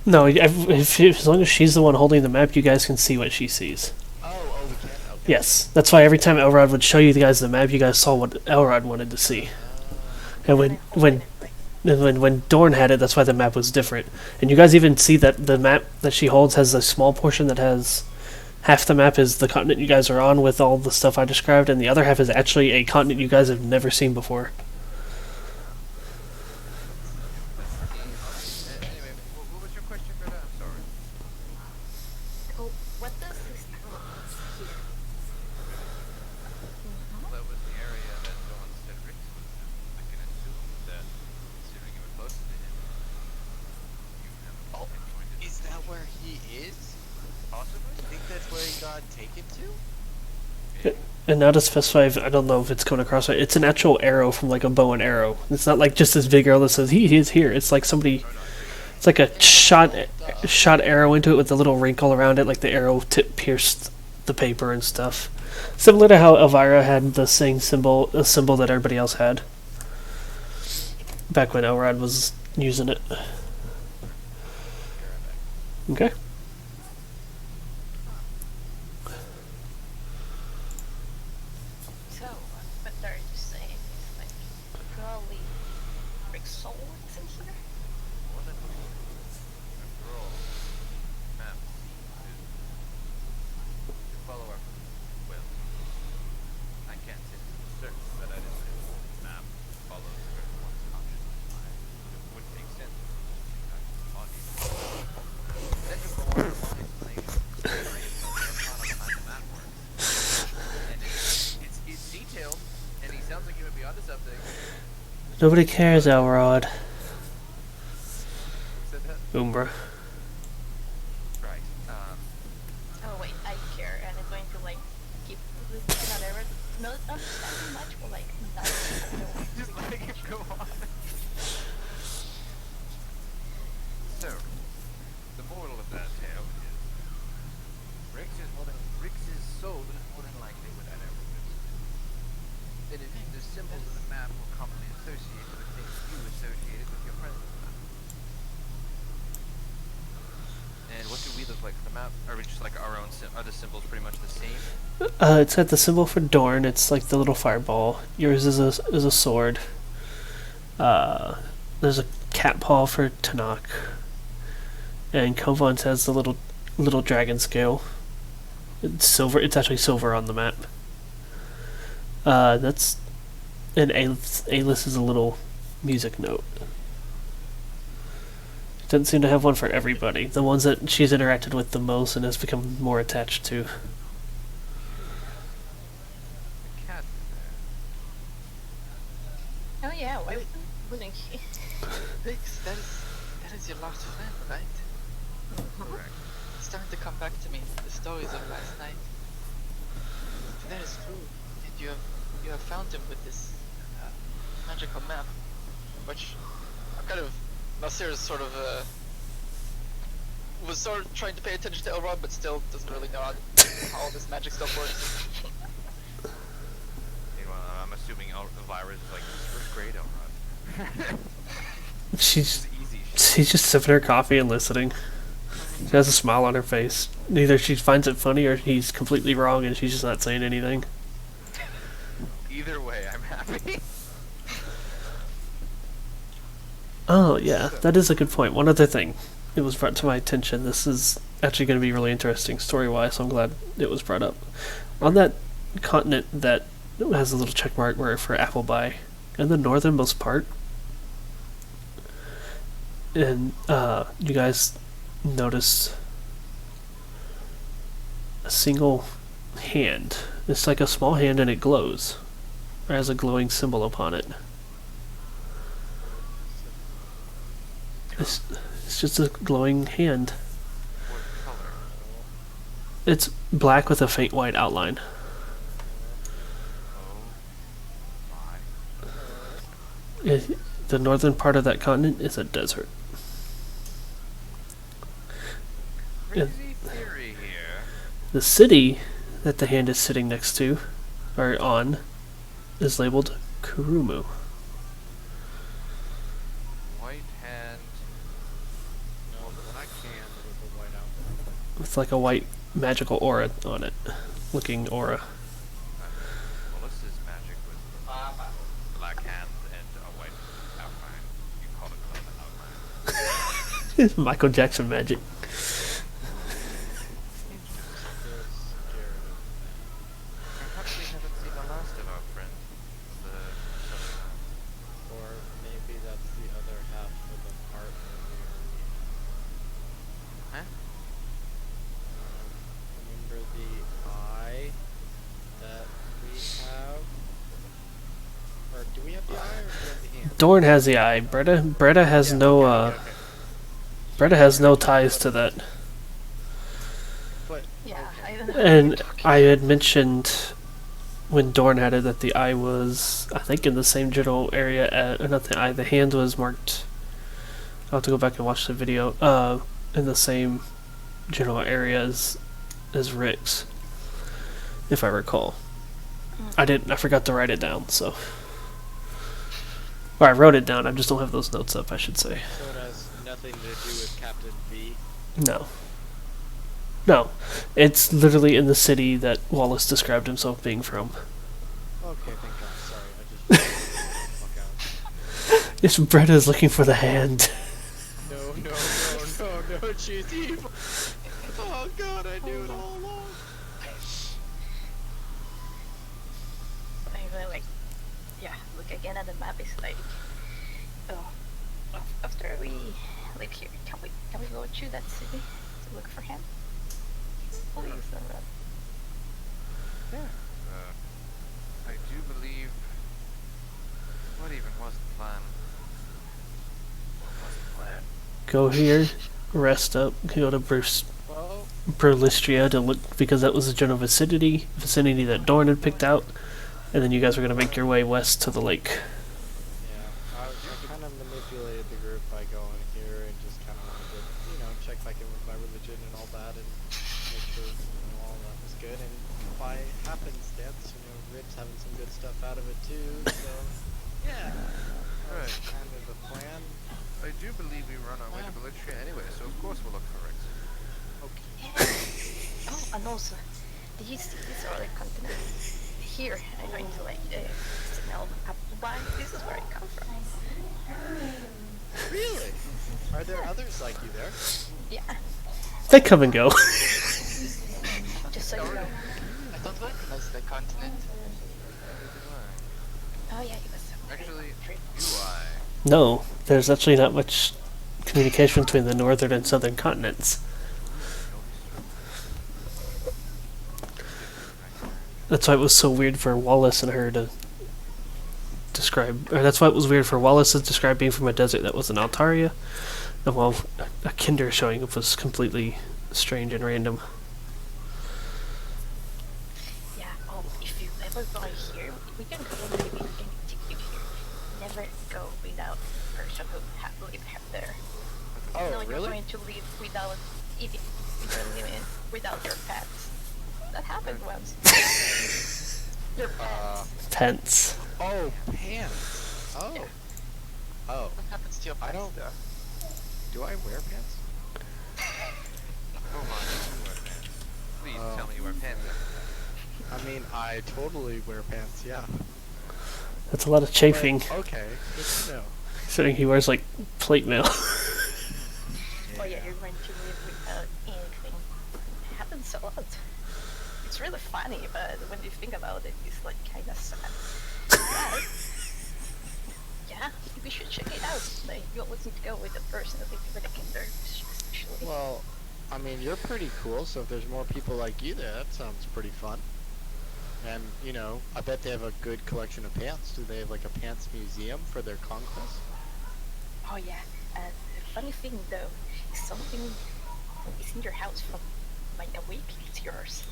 No, as long as she's the one holding the map, you guys can see what she sees. Oh, we can? Okay. Yes, that's why every time Elrod would show you guys the map, you guys saw what Elrod wanted to see. And when Dorn had it, that's why the map was different. And you guys even see that the map that she holds has a small portion that has half the map is the continent you guys are on with all the stuff I described, and the other half is actually a continent you guys have never seen before. Anyway, what was your question, Greta? I'm sorry. Oh, what does this arrow here? Well, that was the area that Dawn said Rick was in. I can assume that, considering you were close to him, you have Oh, pinpointed is that where he is? possibly? I think that's where he got taken to? And now to specify, I don't know if it's coming across right, it's an actual arrow from like a bow and arrow. It's not like just this big arrow that says he is here. It's like somebody, it's like a shot arrow into it with a little wrinkle around it, like the arrow tip pierced the paper and stuff. Similar to how Elvira had the same symbol, a symbol that everybody else had. Back when Elrod was using it. Okay. So, what are you saying? It's like probably Rick Soul is in here? Well, that looks like after all, map seems to follow our well. I can't say for certain, but I'd assume the map follows everyone's consciousness line. It would make sense for the body. That could go on my explanation. How the map works. And it's detailed, and he sounds like he would be onto something. Nobody cares, Elrod. Who said that? Umbra. Right. Oh wait, I care, and I'm going to like keep looking at it. Not understanding much, but like not. Just let it go on. Are we just like our own? Are the symbols pretty much the same? It's got the symbol for Dorn. It's like the little fireball. Yours is a sword. There's a cat paw for Tanakh, and Kovan's has the little dragon scale. It's silver. It's actually silver on the map. That's and Alis is a little music note. Doesn't seem to have one for everybody. The ones that she's interacted with the most and has become more attached to. The cat there. Oh yeah, why wouldn't he? Vix, that is your last friend, right? Correct. It's starting to come back to me. The stories of last night. That is true. And you have found him with this magical map, which I'm kind of Nasir sort of was sort of trying to pay attention to Elrond, but still doesn't really know how all this magic stuff works. Meanwhile, I'm assuming Elvira is like first grade Elrond. She's Easy. she's just sipping her coffee and listening. She has a smile on her face. Either she finds it funny or he's completely wrong and she's just not saying anything. Either way, I'm happy. Oh, yeah, that is a good point. One other thing. It was brought to my attention. This is actually going to be really interesting story-wise, so I'm glad it was brought up. On that continent that has a little check mark where for Appleby, in the northernmost part, and you guys notice a single hand. It's like a small hand and it glows. Or has a glowing symbol upon it. It's just a glowing hand. What color? It's black with a faint white outline. Oh my. The northern part of that continent is a desert. Crazy theory here. The city that the hand is sitting next to, or on, is labeled Kurumu. White hand. No, black hand with a white outline. With like a white magical aura on it. Looking aura. Melissa's magic was black hand and a white outline. You call it an outline. It's Michael Jackson magic. Perhaps we haven't seen the last of our friend. The southern Or maybe that's the other half of the partner we are meeting. Huh? Remember the eye that we have? Or do we have the eye or do we have the hand? Dorn has the eye. Bretta has no Bretta has no ties to that. But Yeah, I don't know. And I had mentioned when Dorn had it that the eye was, I think, in the same general area. Not the eye. The hand was marked. I'll have to go back and watch the video. In the same general area as Rick's, if I recall. I forgot to write it down. So, or I wrote it down. I just don't have those notes up. I should say. so it has nothing to do with Captain V. No. No. It's literally in the city that Wallace described himself being from. Okay, thank God. Sorry, I just fuck out. Yes, Bretta's looking for the hand. No, she's evil. Oh God, I knew it all along. I'm gonna look again at the map. It's like, oh, after we leave here, can we go to that city to look for him? Please, Elrond. Yeah. I do believe. What even was the plan? What was the plan? Go here, rest up, go to Well, Berlistria to look, because that was the general vicinity that Dorn had picked out, and then you guys were going to make your way west to the lake. yeah, I kind of manipulated the group by going here and just kind of wanted to, check back in with my religion and all that and make sure, all that was good. And by happenstance, Rip's having some good stuff out of it too, so, yeah. That was Right. kind of the plan. I do believe we were on our way to Belitria anyway, so of course we'll look for Rex. Okay. And also, these are other continents. Here, I'm going to like smell apple pie. This is where I come from. Really? Are there others like you there? Yeah, They come and go. just so you know. I don't recognize the continent. Oh yeah, it was so Actually, great. do I? No, there's actually not much communication between the northern and southern continents. That's why it was so weird for Wallace and her to describe, or that's why it was weird for Wallace to describe being from a desert that wasn't Altaria, and while a Kinder showing up was completely strange and random. Yeah. Oh, if you ever go here, we can go maybe we can take you here. Never go without a person who lived there. Oh, No, you're really? going to live without eating, without your pets. That happened once. Your pets. Pence. Oh, pants. Oh. Yeah. Oh. What happens to your I pants don't- there? Do I wear pants? Oh my, you wear pants. Please Oh. tell me you wear pants. I mean, I totally wear pants, yeah. That's a lot of chafing, But, okay, good to know. considering he wears like plate mail. Oh yeah, you're going to live without anything. It happens a lot. It's really funny, but when you think about it, it's like kind of sad. But, yeah, we should check it out. Like, you always need to go with a person that lives with a kinder, especially. Well, I mean, you're pretty cool, so if there's more people like you there, that sounds pretty fun. And, you know, I bet they have a good collection of pants. Do they have, like, a pants museum for their conquest? Oh yeah, the funny thing though, is something is in your house from like a week, it's yours.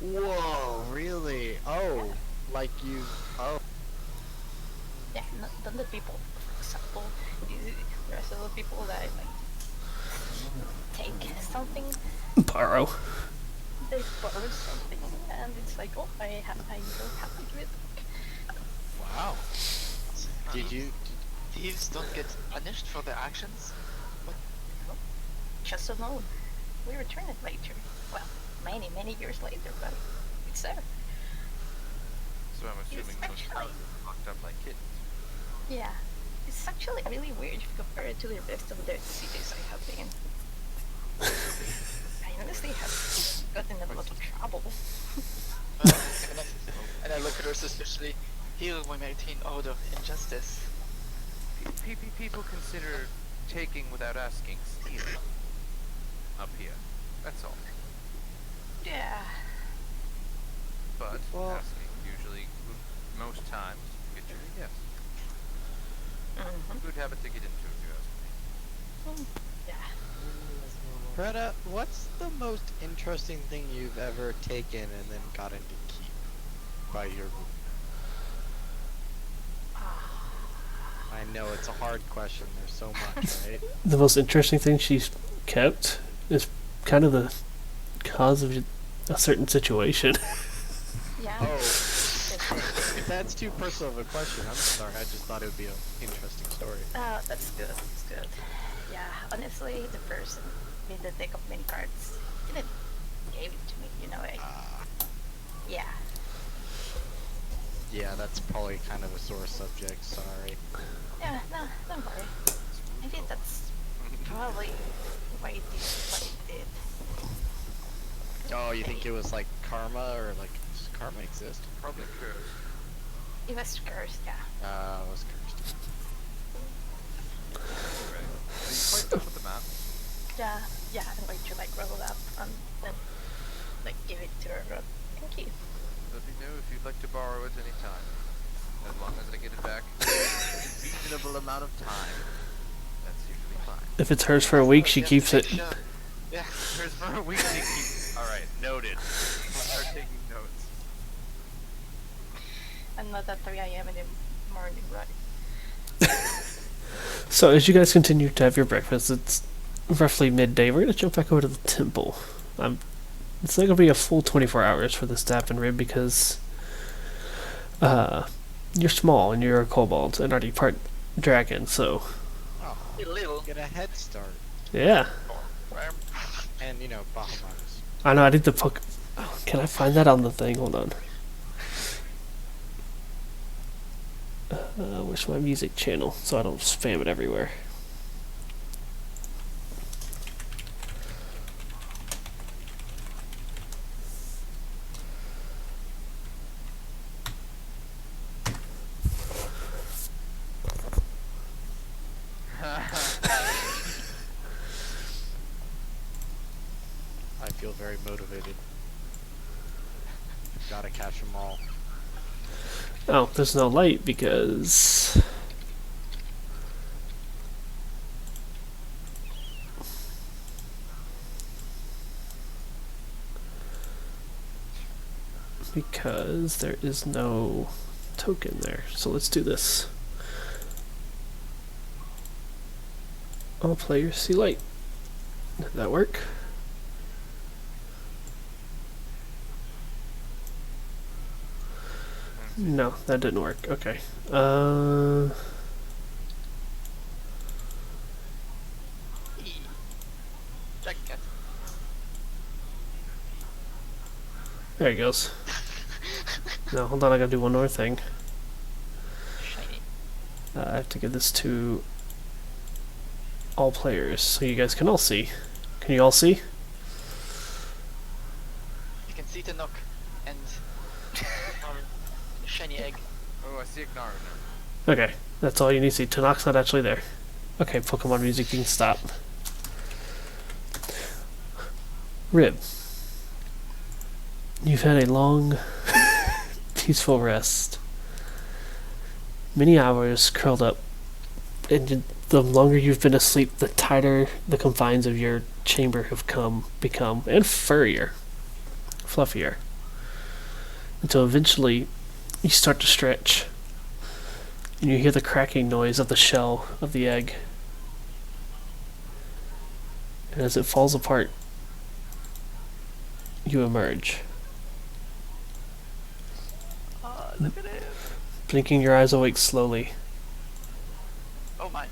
Whoa, really? Oh, like you... Oh. Yeah, not the people, for example, there are some people that like take something, Borrow. they borrow something, and it's like, oh, I don't have to give it back. Wow. Did you... Thieves don't get punished for their actions? Just so known, we return it later. Well, many years later, but it's there. So I'm assuming those actually- houses are locked up like kittens. Yeah, it's actually really weird if you compare it to the rest of the cities I have been. I honestly have gotten in a lot of trouble. And I look at her suspiciously. Here we maintain order and justice. People consider taking without asking stealing up here. That's all. Yeah, But Well- asking usually, most times, get you a yes. Good habit to get into if you ask me. yeah. Greta, what's the most interesting thing you've ever taken and then gotten to keep by your group? I know it's a hard question. There's so much, right? The most interesting thing she's kept is kind of the cause of a certain situation. Yeah. Oh, if that's too personal of a question, I'm sorry. I just thought it would be an interesting story. That's good. That's good. Yeah, honestly, the person with the deck of many cards didn't gave it to me. You know, yeah. Yeah, that's probably kind of a sore subject. Sorry. Yeah, no, don't worry. I think that's probably why it did what it did. Oh, you think it was like karma or like does karma exist? Probably curse. It was cursed, yeah. It was cursed. Right. Are you quite done with the map? Yeah, I'm going to like roll it up and then like give it to her. Thank you. Let me know if you'd like to borrow it any time. As long as I get it back in a reasonable amount of time. That's usually fine. If it's hers for a week, she Yeah, keeps make it. sure. Yeah. There's for a week to keep. Alright, noted. I'll start taking notes. I'm not at 3 a.m. in the morning, right? So as you guys continue to have your breakfast, it's roughly midday. We're gonna jump back over to the temple. It's not gonna be a full 24 hours for this to happen, Rib, because you're small and you're a kobold and already part dragon. So Oh, A little. get a head start. yeah, Right? And you know, Bahamut is I know, I need to fuck. Can I find that on the thing? Hold on. Where's my music channel so I don't spam it everywhere? I feel very motivated. Gotta catch them all. Oh, there's no light because... Because there is no token there. So let's do this. All players see light. Did that work? No, that didn't work. Okay. Dragon cat. There he goes. No, hold on, I gotta do one more thing. Shiny. I have to give this to all players so you guys can all see. Can you all see? You can see the nook and shiny egg. Oh, I see Ignara now. Okay, that's all you need to see. Tanak's not actually there. Okay, Pokemon music, you can stop. Rib. You've had a long, peaceful rest. Many hours curled up, and the longer you've been asleep, the tighter the confines of your chamber have become, and furrier, fluffier, until eventually you start to stretch, and you hear the cracking noise of the shell of the egg. And as it falls apart, you emerge. Oh, look at him. Blinking your eyes awake slowly, Oh my.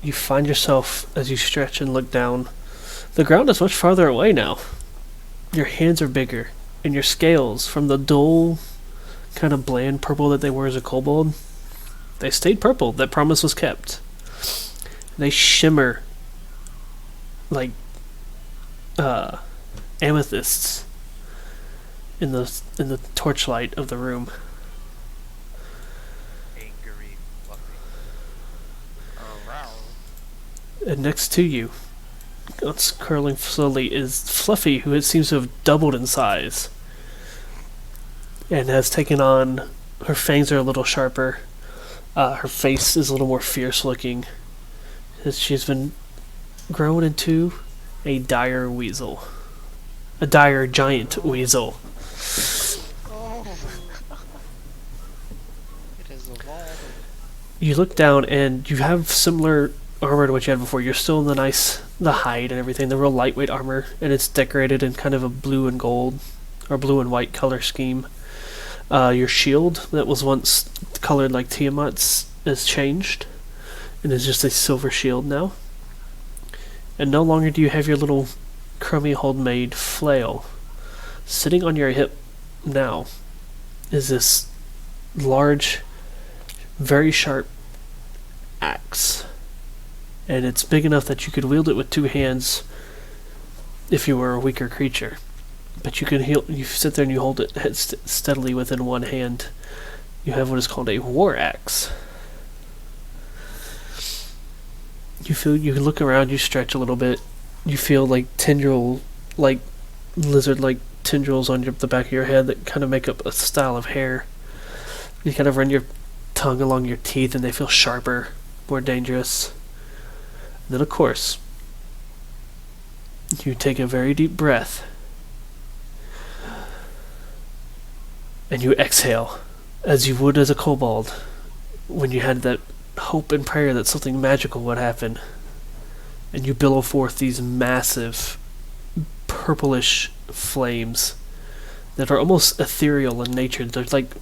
you find yourself, as you stretch and look down, the ground is much farther away now. Your hands are bigger, and your scales, from the dull, kind of bland purple that they were as a kobold, they stayed purple. That promise was kept. They shimmer like amethysts in the torchlight of the room. Angry, fluffy. Oh, wow. And next to you, it's curling slowly, is Fluffy, who it seems to have doubled in size and has taken on. Her fangs are a little sharper. Her face is a little more fierce looking. As she's been grown into a dire weasel, a dire giant weasel. Oh. It has evolved. You look down and you have similar armor to what you had before. You're still in the hide and everything, the real lightweight armor, and it's decorated in kind of a blue and gold or blue and white color scheme. Your shield that was once colored like Tiamat's has changed and is just a silver shield now. And no longer do you have your little crummy homemade flail. Sitting on your hip now is this large, very sharp axe. And it's big enough that you could wield it with two hands if you were a weaker creature. But you sit there and you hold it steadily within one hand. You have what is called a war axe. You look around, you stretch a little bit. You feel like lizard-like tendrils on the back of your head that kind of make up a style of hair. You kind of run your tongue along your teeth and they feel sharper, more dangerous. And then, of course, you take a very deep breath and you exhale as you would as a kobold when you had that hope and prayer that something magical would happen. And you billow forth these massive purplish flames that are almost ethereal in nature. They're like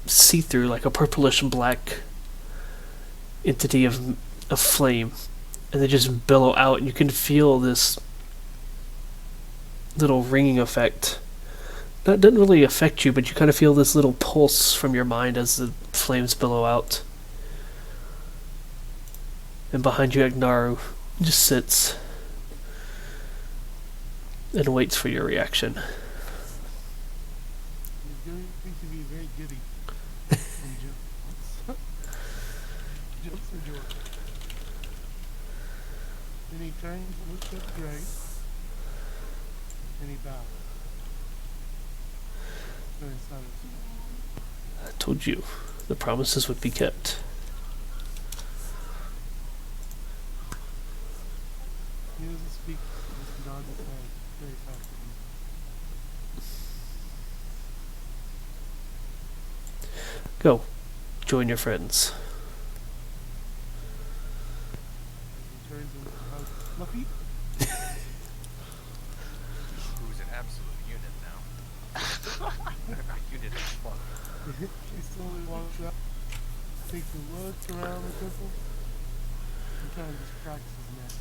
see-through, like a purplish black entity of flame. And they just billow out, and you can feel this little ringing effect. That didn't really affect you, but you kind of feel this little pulse from your mind as the flames billow out. And behind you, Agnaru just sits and waits for your reaction. He's going to be very giddy. And jumps for joy. Then he turns and looks at Grace. And he bows. Very silent. I told you, the promises would be kept. He doesn't speak. He just nods his head very softly. Go, join your friends. He turns and hugs Fluffy. Who's an absolute unit now? A unit of fun. He slowly walks up, takes a look around the temple, and kind of just cracks his neck.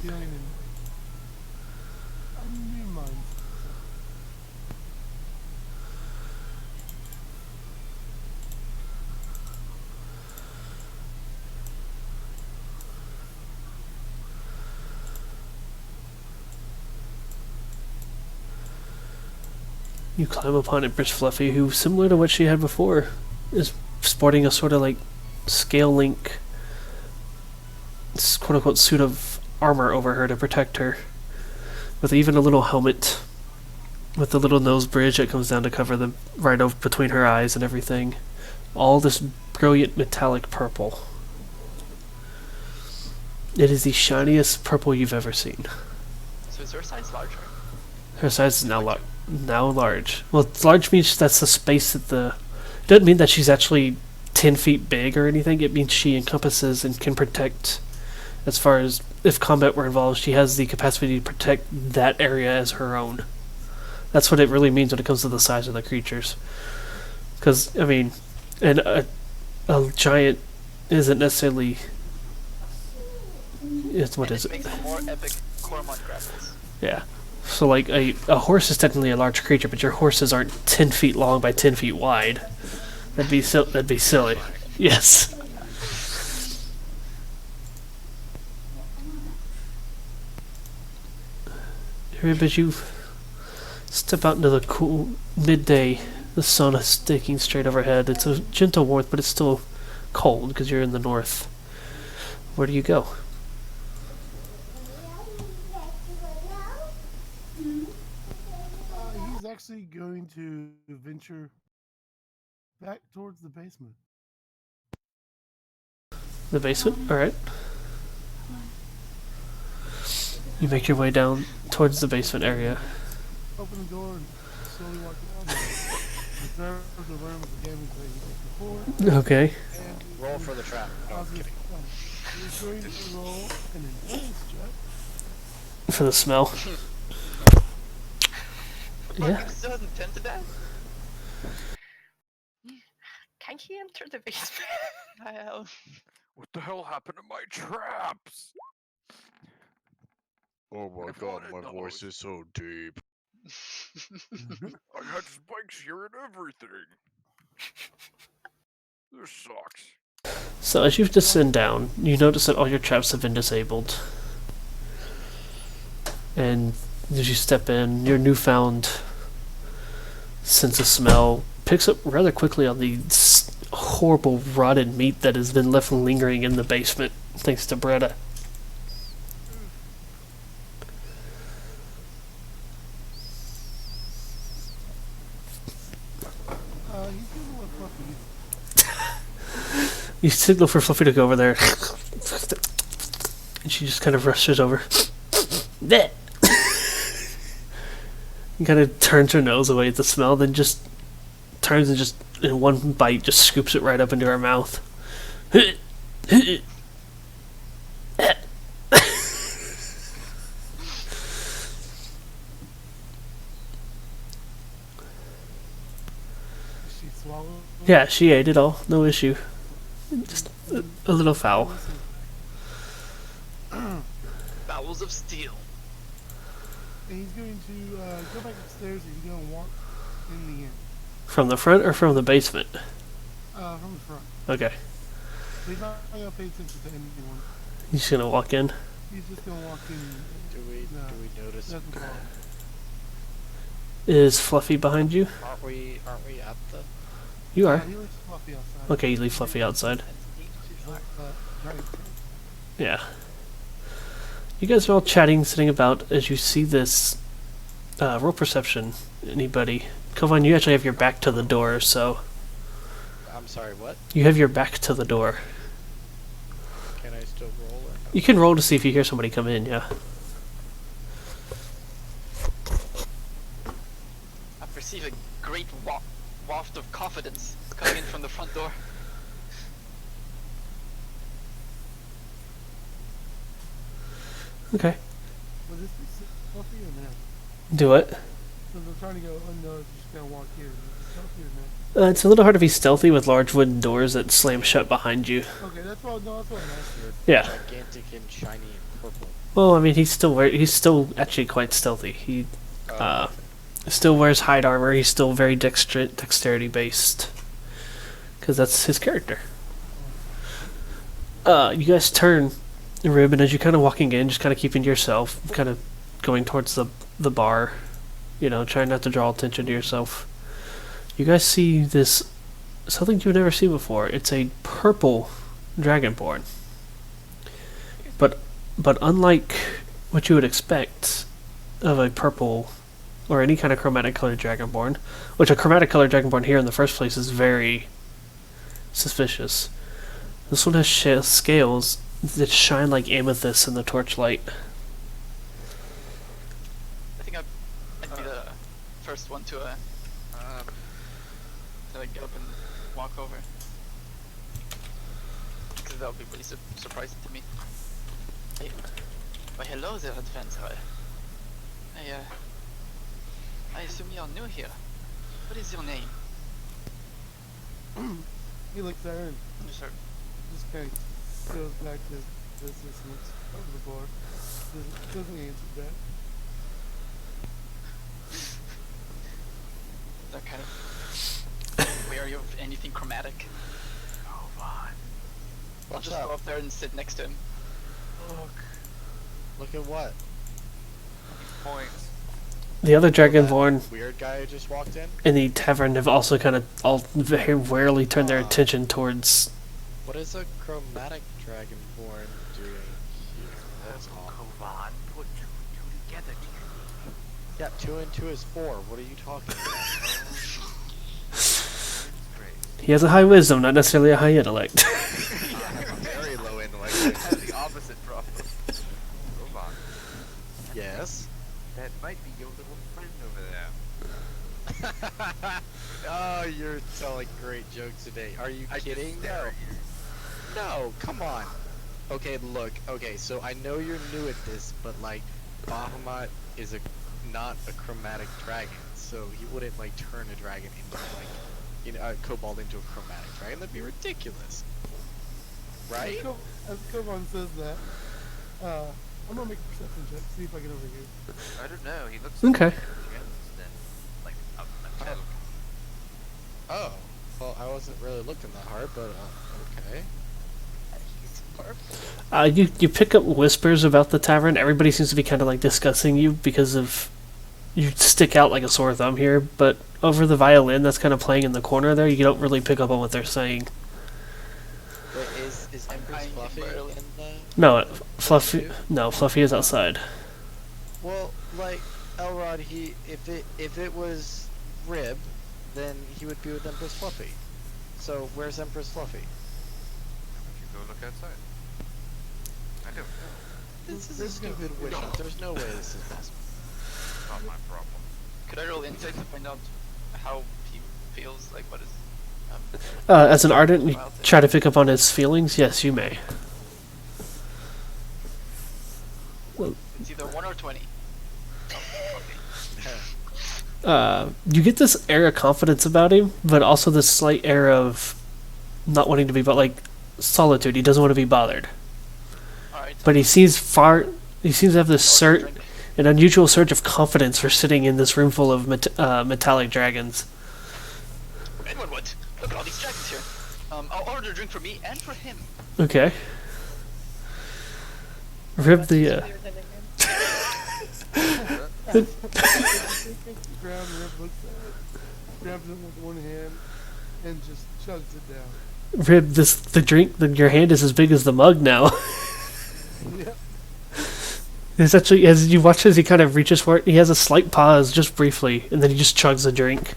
Feeling a new mindset. You climb upon Empress Fluffy, who, similar to what she had before, is sporting a sort of like scale link, quote unquote, suit of armor over her to protect her, with even a little helmet with the little nose bridge that comes down to cover them right over between her eyes and everything. All this brilliant metallic purple. It is the shiniest purple you've ever seen. So is her size larger? Her size is now large. Well, large means that's the space that the... Doesn't mean that she's actually 10 feet big or anything. It means she encompasses and can protect, as far as if combat were involved, she has the capacity to protect that area as her own. That's what it really means when it comes to the size of the creatures. Because, I mean, and a giant isn't necessarily... What is it? Makes for more epic Cormont grapples. Yeah. So, like, a horse is technically a large creature, but your horses aren't 10 feet long by 10 feet wide. That'd be silly. Yes. As you step out into the cool midday, the sun is staking straight overhead. It's a gentle warmth, but it's still cold because you're in the north. Where do you go? He's actually going to venture back towards the basement. The basement? Alright. You make your way down towards the basement area. Open the door and slowly walk down there. Observe the room with the damage that he did before. Okay. And Roll for the trap. No, I'm kidding. he's going to roll an intelligence check. For the smell. Yeah. You still hasn't tempted that? Can he enter the basement? Well, What the hell happened to my traps? Oh my If god, only my voice those- is so deep. I had spikes here and everything. This sucks. So as you descend down, you notice that all your traps have been disabled. And as you step in, your newfound sense of smell picks up rather quickly on the horrible rotted meat that has been left lingering in the basement, thanks to Bretta. He's going to let Fluffy. You signal for Fluffy to go over there. And she just kind of rushes over. Bleh. And kind of turns her nose away at the smell, then just turns and just, in one bite, just scoops it right up into her mouth. She swallowed. Yeah, she ate it all. No issue. Just a little foul. bowels of steel. And he's going to go back upstairs and he's going to walk in the inn. From the front or from the basement? From the front. Okay. He's not going to pay attention to anyone. He's just gonna walk in. He's just going to walk in. Do we notice? Nothing wrong. Is Fluffy behind you? Aren't we at the? You are. He leaves Fluffy outside. Okay, you leave Fluffy outside. Giant. Yeah. You guys are all chatting, sitting about as you see this roll perception. Anybody? Kovan, you actually have your back to the door, so I'm sorry. What? you have your back to the door. Can I still roll? Or no? You can roll to see if you hear somebody come in, yeah. I perceive a great waft of confidence coming in from the front door. Okay. Will this be Fluffy or no? Do it. So they're trying to go unnoticed, just going to walk in. Is it Fluffy or no? It's a little hard to be stealthy with large wooden doors that slam shut behind you. Okay, that's what I'm asking. Yeah. Gigantic and shiny and purple. Well, I mean, he's still actually quite stealthy. He still wears hide armor. He's still very dexterity based, because that's his character. You guys turn, Rib, and as you're kind of walking in, just kind of keeping to yourself, kind of going towards the bar, trying not to draw attention to yourself. You guys see this something you've never seen before. It's a purple dragonborn. But unlike what you would expect of a purple or any kind of chromatic colored dragonborn, which a chromatic colored dragonborn here in the first place is very suspicious. This one has scales that shine like amethyst in the torchlight. I think I'd be the first one to get up and walk over. Because that would be really surprising to me. Hey, why hello there, adventurer. I assume you're new here. What is your name? He looks at her and Yes, sir. just kind of goes back to his business and looks over the bar. Doesn't answer back. That kind of wary of anything chromatic. Oh, fine. I'll just go up there and sit next to him. Look at what? Points. The other dragonborn Weird guy who just walked in. in the tavern have also kind of all very rarely turned their attention towards. What is a chromatic dragonborn doing here? That's awful. Kovan, put two and two together, do you Yeah, 2 and 2 is 4. What are you talking about? He has a high wisdom, not necessarily a high intellect. Very low intellect. I have the opposite problem. Kovan, Yes. that might be your little friend over there. Oh, you're telling great jokes today. Are you kidding? No. No, come on. Okay, look. Okay, so I know you're new at this, but like, Bahamut is not a chromatic dragon, so he wouldn't turn a dragon into a kobold into a chromatic dragon. That'd be ridiculous, right? As Kovan says that, I'm gonna make a perception check, see if I get over here. I don't know, he looks Okay. like a toad. Oh, well, I wasn't really looking that hard, but okay. He's purple. You pick up whispers about the tavern. Everybody seems to be kind of discussing you because of you stick out like a sore thumb here. But over the violin that's kind of playing in the corner there, you don't really pick up on what they're saying. Wait, is Empress I'm Fluffy barely- in the? No, Fluffy. No, Fluffy is outside. Well, Elrod, if it was Rib, then he would be with Empress Fluffy. So where's Empress Fluffy? Why don't you go look outside? I don't know. This is a stupid wish. There's no way this is possible. Not my problem. Could I roll insight to find out how he feels? Like, what is... As an ardent, you try to pick up on his feelings. Yes, you may. It's either 1 or 20. You get this air of confidence about him, but also this slight air of not wanting to be, solitude. He doesn't want to be bothered. Alright. But he sees He seems to have this an unusual surge of confidence for sitting in this room full of metallic dragons. Anyone would. Look at all these dragons here. I'll order a drink for me and for him. Okay. Rib the. Ground Rip looks at it, grabs it with one hand, and just chugs it down. Rib, the drink. Your hand is as big as the mug now. Yeah. It's actually, as you watch as he kind of reaches for it, he has a slight pause, just briefly, and then he just chugs the drink.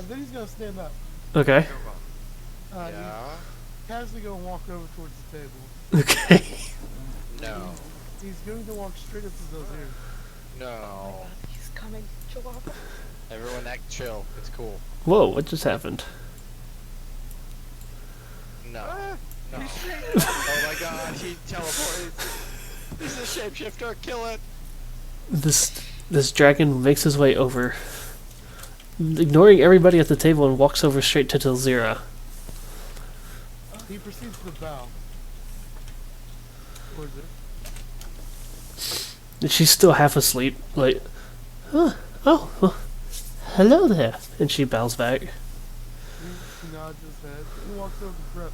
Then he's gonna stand up. Okay. Yeah. Casually gonna walk over towards the table. Okay. No. He's going to walk straight up to those ears. No. He's coming. Chihuahua. Everyone act chill. It's cool. Whoa! What just happened? No. No. Oh my god, he teleported. He's a shapeshifter. Kill it. This dragon makes his way over, ignoring everybody at the table, and walks over straight to Tilzira. He proceeds to bow towards her. And she's still half asleep, like, oh, well, hello there. And she bows back. He nods his head. He walks over to Brett.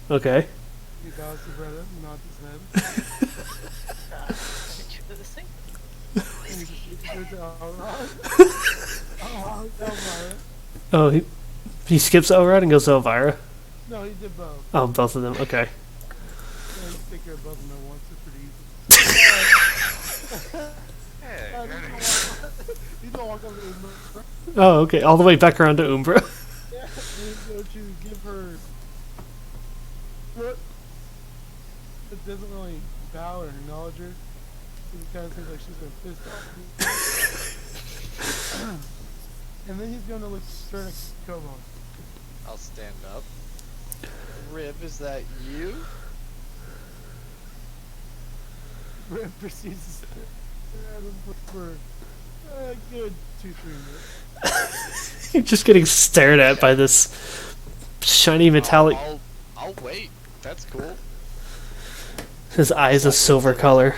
Okay. He bows to Brett and nods his head. Did you do this thing? And he goes to Elrond. Elvira. Oh, he skips Elrod and goes to Elvira. No, he did both. Oh, both of them. Okay. Yeah, he can take care of both of them at once. It's pretty easy. Hey, He's gonna walk over to Umbra. Oh, okay. All the way back around to Umbra. Yeah. And he's going to give her look that doesn't really bow or acknowledge her. It kind of seems like she's been pissed off. And then he's going to look straight at Kobo. I'll stand up. Rib, is that you? Red proceeds to stare at him for a good 2-3 minutes. You're just getting stared at by this shiny metallic. I'll wait. That's cool. His eyes a silver color.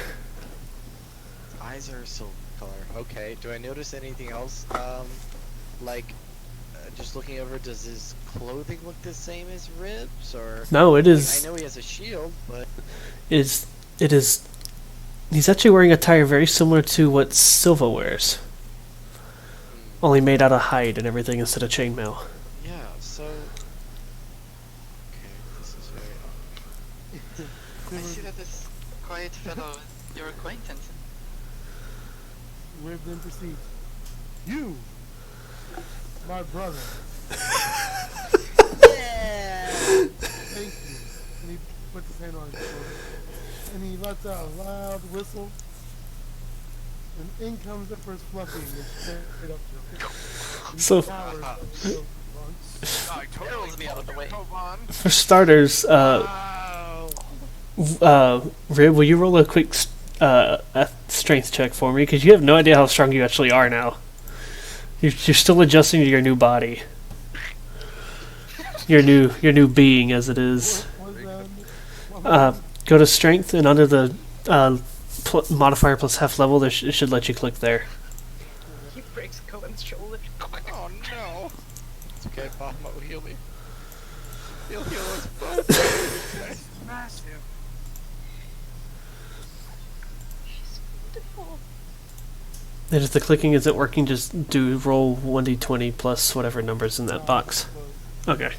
Eyes are silver color. Okay. Do I notice anything else? Just looking over, does his clothing look the same as Rib's, or? No, it is. I know he has a shield, but It is. He's actually wearing attire very similar to what Silva wears, only made out of hide and everything instead of chainmail. yeah. So. Okay, this is very odd. I see that this quiet fellow is your acquaintance. Rib then proceeds. You, my brother. Thank you. And he puts his hand on his shoulder. And he lets out a loud whistle. And in comes the first Fluffy and straight up to him. And So- he towers up to him. Hurls me out of the way. For starters, Rib, will you roll a quick a strength check for me? Because you have no idea how strong you actually are now. You're still adjusting to your new body. Your new being, as it is. Go to strength, and under the modifier plus half level, it should let you click there. He breaks Cohen's shoulder. Oh no! It's okay, Bob will heal me. He'll heal us both. Smash him. She's beautiful. And if the clicking isn't working, just roll 1d20 plus whatever number's in that box. Okay.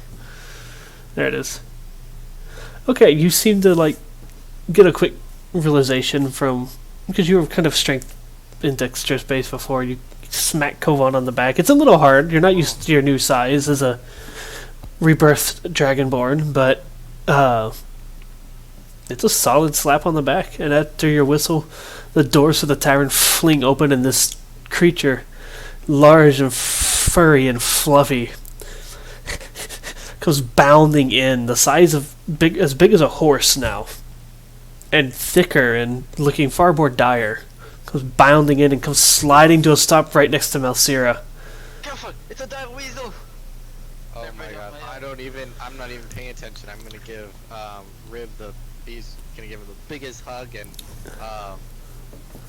There it is. Okay, you seem to get a quick realization from, because you were kind of strength and dexterous based before, you smack Kovan on the back. It's a little hard. You're not used to your new size as a rebirthed dragonborn, but it's a solid slap on the back. And after your whistle, the doors of the tavern fling open, and this creature, large and furry and fluffy, comes bounding in, the size of as big as a horse now, and thicker and looking far more dire. Comes bounding in and comes sliding to a stop right next to Malsira. Careful! It's a dire weasel! Oh Never my mind, god, oh my I'm not even paying attention. I'm gonna give Rib the he's gonna give him the biggest hug and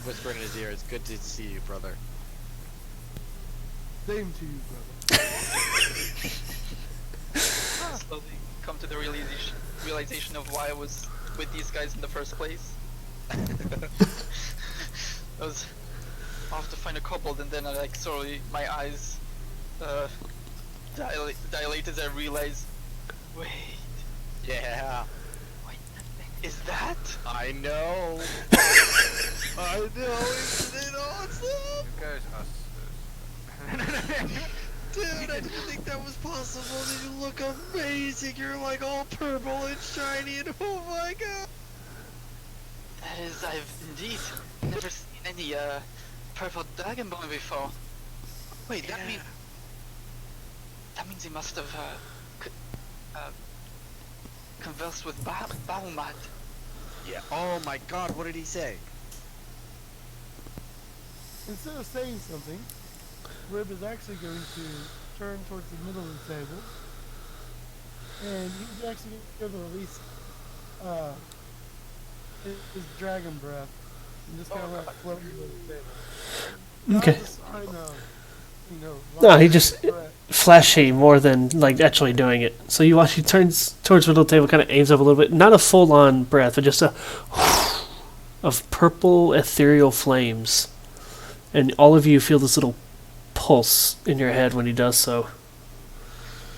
whisper in his ear, "It's good to see you, brother." Same to you, brother. Slowly come to the realization of why I was with these guys in the first place. I was off to find a kobold, and then I like slowly my eyes dilate as I realize, wait, Yeah, is that? I know. I know. Isn't it awesome? You guys Dude, I didn't think that was possible. You look amazing. You're like all purple and shiny, and oh my god. That is, I've indeed never seen any purple dragonborn before. Wait, that means he must have conversed with Bahamut. Yeah. Oh my god, what did he say? Instead of saying something, Rib is actually going to turn towards the middle of the table, and he's actually going to release his dragon breath and just kind of like float into the table. Okay. Not a sign of, No, he just threat. flashy more than like actually doing it. So you watch he turns towards the middle table, kind of aims up a little bit. Not a full-on breath, but just a of purple ethereal flames, and all of you feel this little pulse in your head when he does so.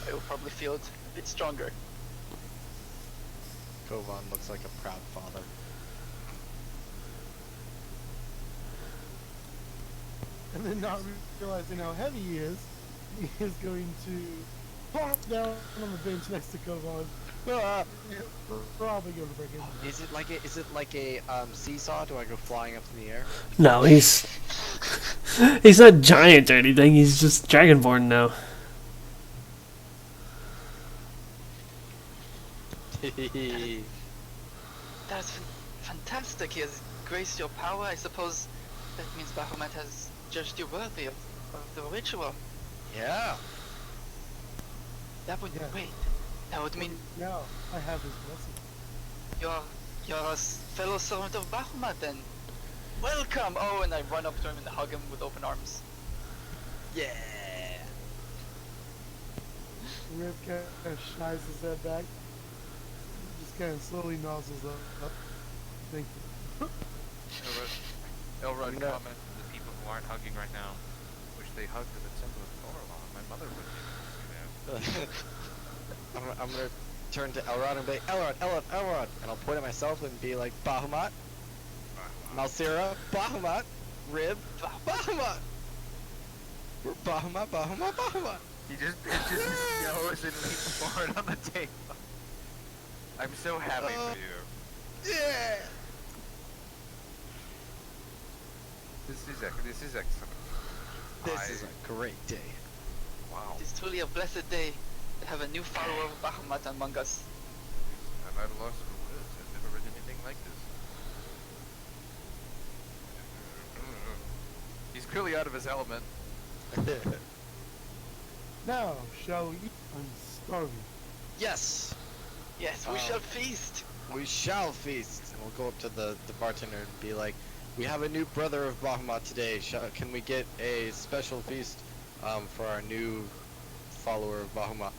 I will probably feel it a bit stronger. Kovan looks like a proud father. And then not realizing how heavy he is going to plop down on the bench next to Kovan. Probably going to break it. Is it like a seesaw? Do I go flying up in the air? No, he's not giant or anything. He's just dragonborn now. That's fantastic. He has graced your power. I suppose that means Bahamut has judged you worthy of the ritual. Yeah. That would Yeah. wait. That would mean Now I have his blessing. you're a fellow servant of Bahamut then. Welcome! Oh, and I run up to him and hug him with open arms. Yeah. Rib kind of shies his head back. Just kind of slowly nozzles up. Thank you. Elrod No. comments to the people who aren't hugging right now. Wish they hugged with a symbol of Thorlon. My mother would do that. I'm gonna turn to Elrod and be like, Elrod, and I'll point at myself and be like, Bahamut, Malsira, Bahamut, Rib, Bahamut. We're Bahamut. He just pitches his nose and leans forward on the table. I'm so happy for you. Yeah. This is excellent. This is a great day. Wow. It is truly a blessed day to have a new follower of Bahamut among us. I'm at a loss for words. I've never read anything like this. He's clearly out of his element. Now, shall we eat? I'm starving. Yes, Yes, we shall feast. we shall feast. And we'll go up to the bartender and be like, we have a new brother of Bahamut today. Can we get a special feast for our new follower of Bahamut?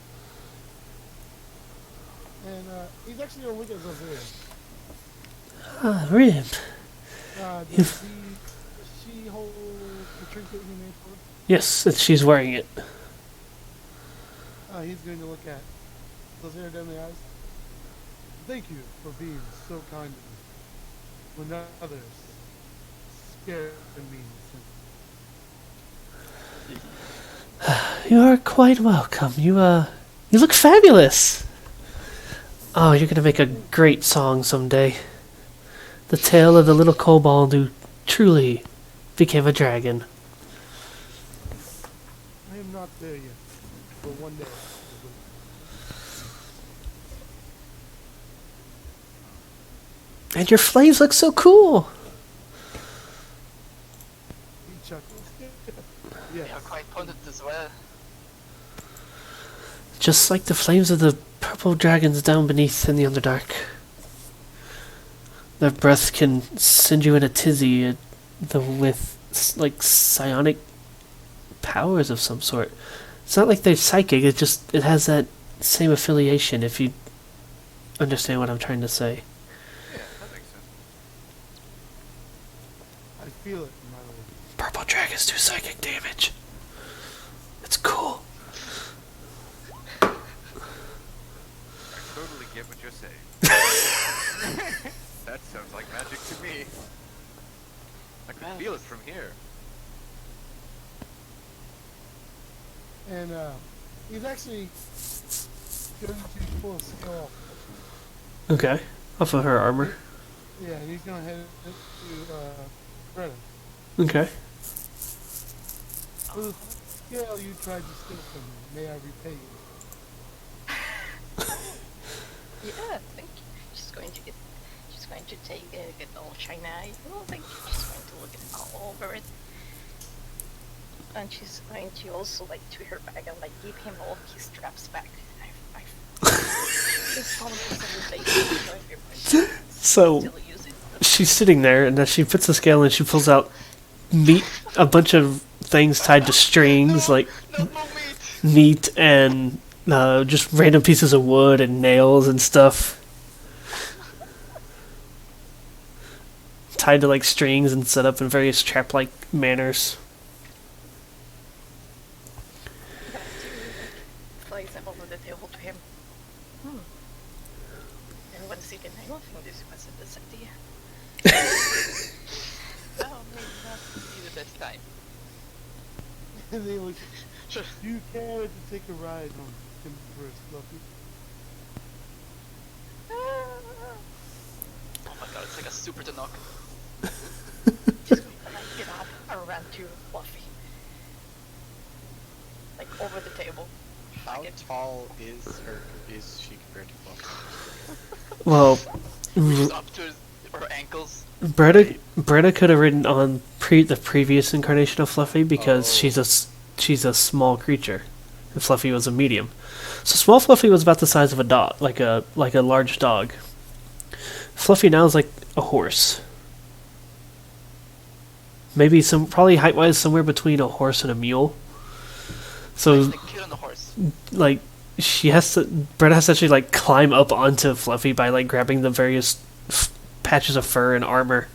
And he's actually going to look at Zazir. Ah, Rib. Does she hold the trinket he made for her? Yes, she's wearing it. He's going to look at Zazir down the eyes. Thank you for being so kind to me when others scared me. You are quite welcome. You look fabulous. Oh, you're gonna make a great song someday. The tale of the little kobold who truly became a dragon. I am not there yet, but one day. And your flames look so cool. He chuckles. They Yes. are quite potent as well. Just like the flames of the purple dragons down beneath in the Underdark. That breath can send you in a tizzy with like psionic powers of some sort. It's not like they're psychic. It has that same affiliation. If you understand what I'm trying to say. Yeah, that makes sense. I feel it in my leg. Purple dragons do psychic damage. It's cool. I totally get what you're saying. That sounds like magic to me. I can feel it from here. And he's actually going to pull a skull off. Okay. Off of her armor. Yeah, and he's going to head to Greta. Okay. For the scale you tried to steal from me, may I repay you? Yeah, thank you. She's going to take get all china. I don't think she's going to look at all over it. And she's going to also like to her bag and like give him all his straps back. So she's sitting there, and then she puts the scale and she pulls out a bunch of things tied to strings, like meat and just random pieces of wood and nails and stuff. Tied to like strings and set up in various trap-like manners. Flies them over the table to him. And once again, I don't think this was a best idea. Oh, maybe not be the best time. And they look, do you care to take a ride on him first, Fluffy? Oh my god, it's like a super to knock. Just going to like get up and run to Fluffy. Like over the table. How tall is she compared to Fluffy? Well, Reaches up to her ankles. Bretta could have ridden on the previous incarnation of Fluffy because she's a small creature, and Fluffy was a medium. So small Fluffy was about the size of a dog, like a large dog. Fluffy now is like a horse. Maybe probably height wise somewhere between a horse and a mule. So Like the kid on the horse. like Bretta has to actually like climb up onto Fluffy by like grabbing the various patches of fur and armor.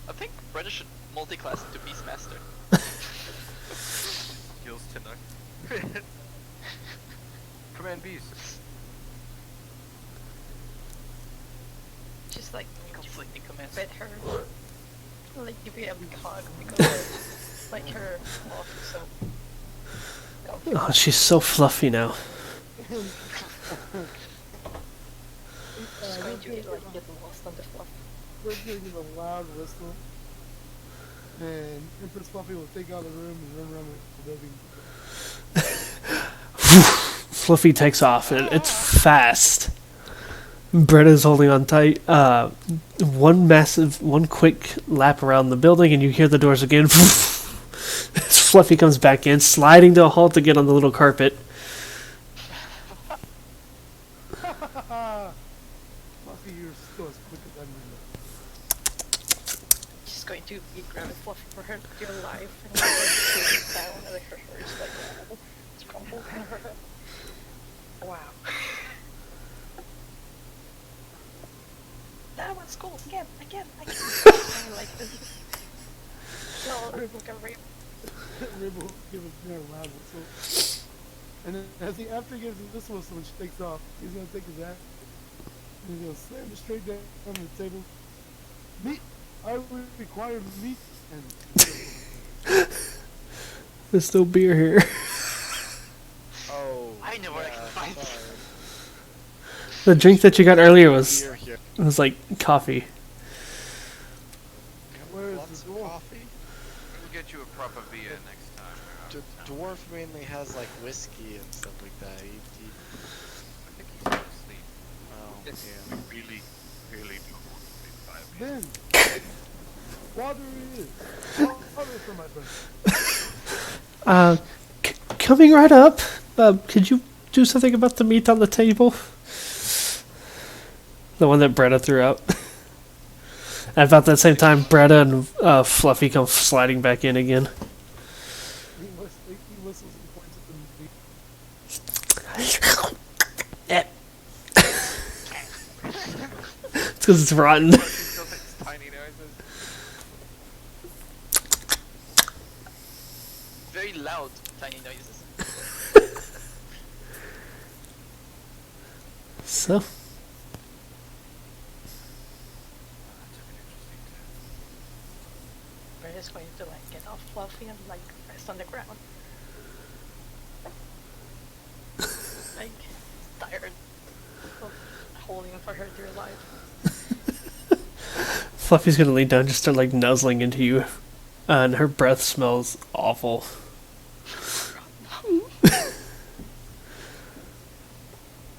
I think Brenda should multi-class into Beastmaster. Skills to knock. Command Beast. Just like Conflicting commands. pet her. Like give you a big hug because like her fluff so Oh, she's so fluffy now. she's going to get lost on the fluff. We're going to give a loud whistle. And Empress Fluffy will take out of the room and run around the building. Fluffy takes off, and it's fast. Bretta's holding on tight. One quick lap around the building, and you hear the doors again. As Fluffy comes back in, sliding to a halt again on the little carpet. Fluffy, you're still as quick as I move. She's going to be grabbing Fluffy for her dear life and like push down and like her hair is like it's crumpled in her head. Wow. That was cool. Again. And like this. No, Ribble can rape. Ribble give a loud whistle. And then after he gives this whistle and she takes off, he's going to take his axe and he's going to slam it straight down on the table. Meat! I require meat! And There's no beer here. Oh, I know where I can find it. sorry. The drink that you got earlier was Here. like coffee. where is Lots the of dwarf? coffee. We'll get you a proper beer next time. Dwarf mainly has like whiskey and stuff like that. I think he's still asleep. Oh, Yes, yeah. we really do want to sleep by me. Then, water it is. Water for my friend. Coming right up. Could you do something about the meat on the table? The one that Bretta threw out. At about that same time, Bretta and Fluffy come sliding back in again. He whistles and points at the meat. It's because it's rotten. He still makes tiny noises. Very loud, tiny noises. So, That took an interesting turn. We're just going to like get off Fluffy and like rest on the ground. Like tired of holding for her dear life. Fluffy's gonna lean down and just start like nuzzling into you. And her breath smells awful.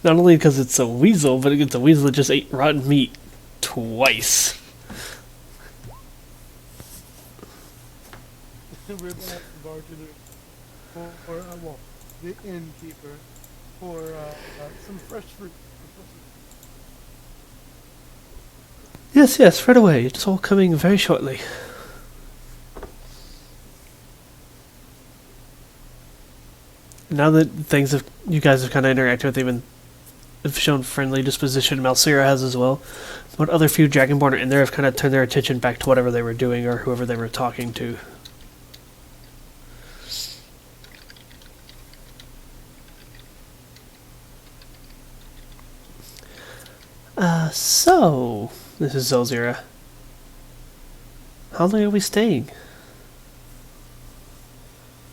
Not only because it's a weasel, but it's a weasel that just ate rotten meat twice. We're back to the bartender for well, the innkeeper for some fresh fruit. Yes, yes, right away. It's all coming very shortly. Now that you guys have kind of interacted with him and have shown friendly disposition, Malsira has as well. What other few Dragonborn are in there have kind of turned their attention back to whatever they were doing or whoever they were talking to. So, this is Zelzira. How long are we staying?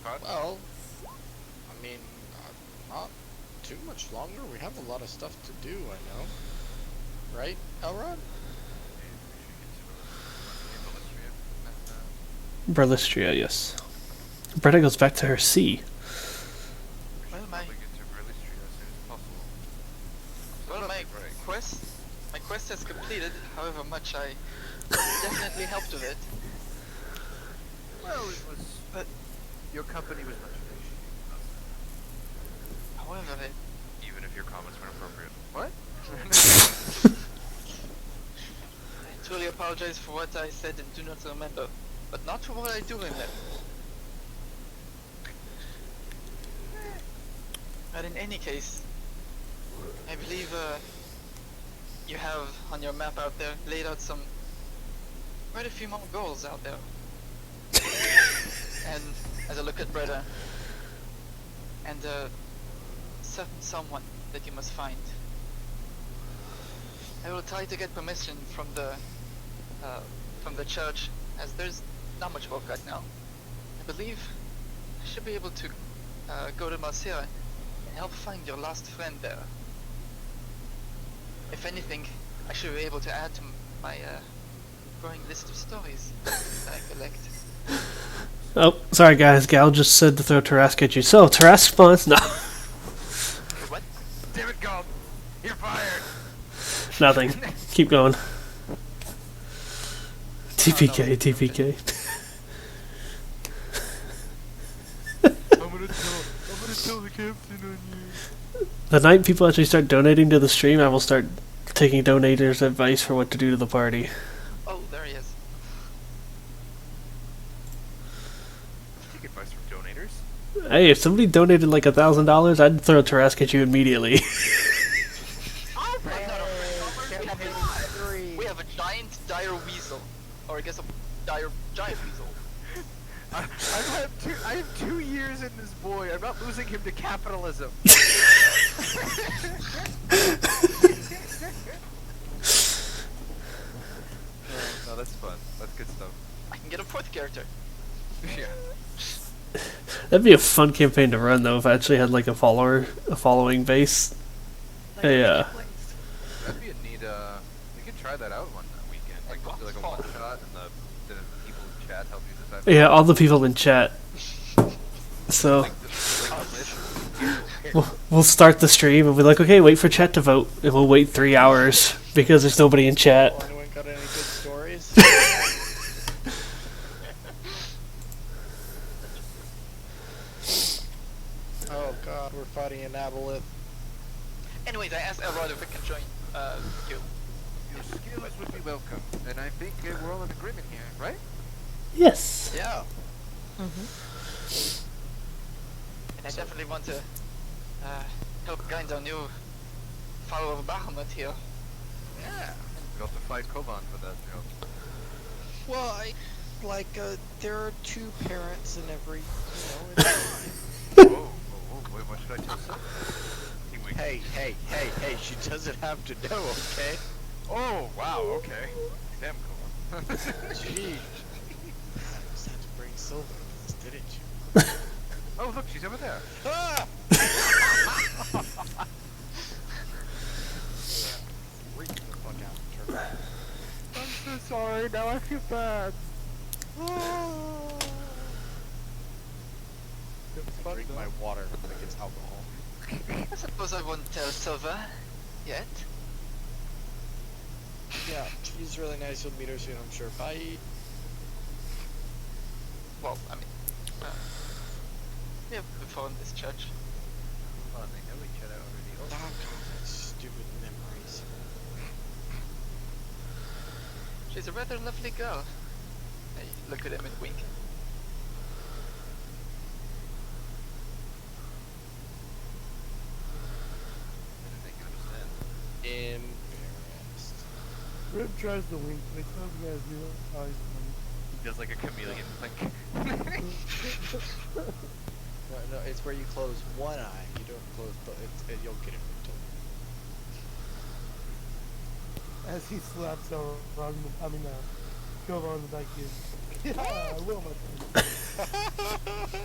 Well, I mean, not too much longer. We have a lot of stuff to do, I know. Right, Elrod? Berlistria, yes. Bretta goes back to her sea. Well, my quest has completed, however much I definitely helped with it. Well, it was. But your company was much appreciated. However, Even if your comments weren't appropriate. What? I truly apologize for what I said and do not remember, but not for what I do remember. But in any case, I believe you have on your map out there laid out quite a few more goals out there. And as I look at Breda and certain someone that you must find, I will try to get permission from the church, as there's not much work right now. I believe I should be able to go to Marcia and help find your lost friend there. If anything, I should be able to add to my growing list of stories that I collect. Oh, sorry guys, Gal just said to throw Tarask at you. So, Tarask spawns? No. What? Damn it, Gob! You're fired! Nothing. Keep going. TPK, TPK. I'm gonna tell the captain on you. The night people actually start donating to the stream, I will start taking donators' advice for what to do to the party. Oh, there he is. Take advice from donators. Hey, if somebody donated like $1,000, I'd throw Tarask at you immediately. We have a giant dire weasel, or I guess a giant weasel. I have 2 years in this boy. I'm not losing him to capitalism. No, that's fun. That's good stuff. I can get a fourth character. Yeah. That'd be a fun campaign to run, though, if I actually had like a following base. Like, Yeah. That'd be a neat. We could try that out one weekend. Like do like a one shot, and the people in chat help you decide. Yeah, all the people in chat. So Like the list. we'll start the stream and be like, okay, wait for chat to vote, and we'll wait 3 hours because there's nobody in chat. Well, anyone got any good stories? Oh god, we're fighting in Aboleth. Anyways, I asked Elrod if I can join you. Your skills would be welcome, and I think we're all in agreement here, right? Yes. Yeah. And I definitely want to help guide our new follower of Bahamut here. Yeah. We'll have to fight Kovan for that job. Well, there are two parents in every, it's fine. Whoa, wait, what should I tell Silver? He winks. Hey, she doesn't have to know, okay? Oh, wow, okay. Damn, Kovan. Gee. Just had to bring Silver with us, didn't you? Oh, look, she's over there. Ah! Freak the fuck out, turtle. I'm so sorry. Now I feel bad. I drink my water like it's alcohol. I suppose I won't tell Silver yet. Yeah, she's really nice. You'll meet her soon, I'm sure. Bye. Well, I mean, we have informed this church. Oh, they know each other already. Oh, God, stupid memories. She's a rather lovely girl. I look at him and wink. I didn't think you understand. Embarrassed. Rip tries to wink, but he tells you guys zero eyes funny. He does like a chameleon blink. No, it's where you close one eye. You don't close both. You'll get it. As he slaps Kovan on the back in. Yeah, I will, my friend.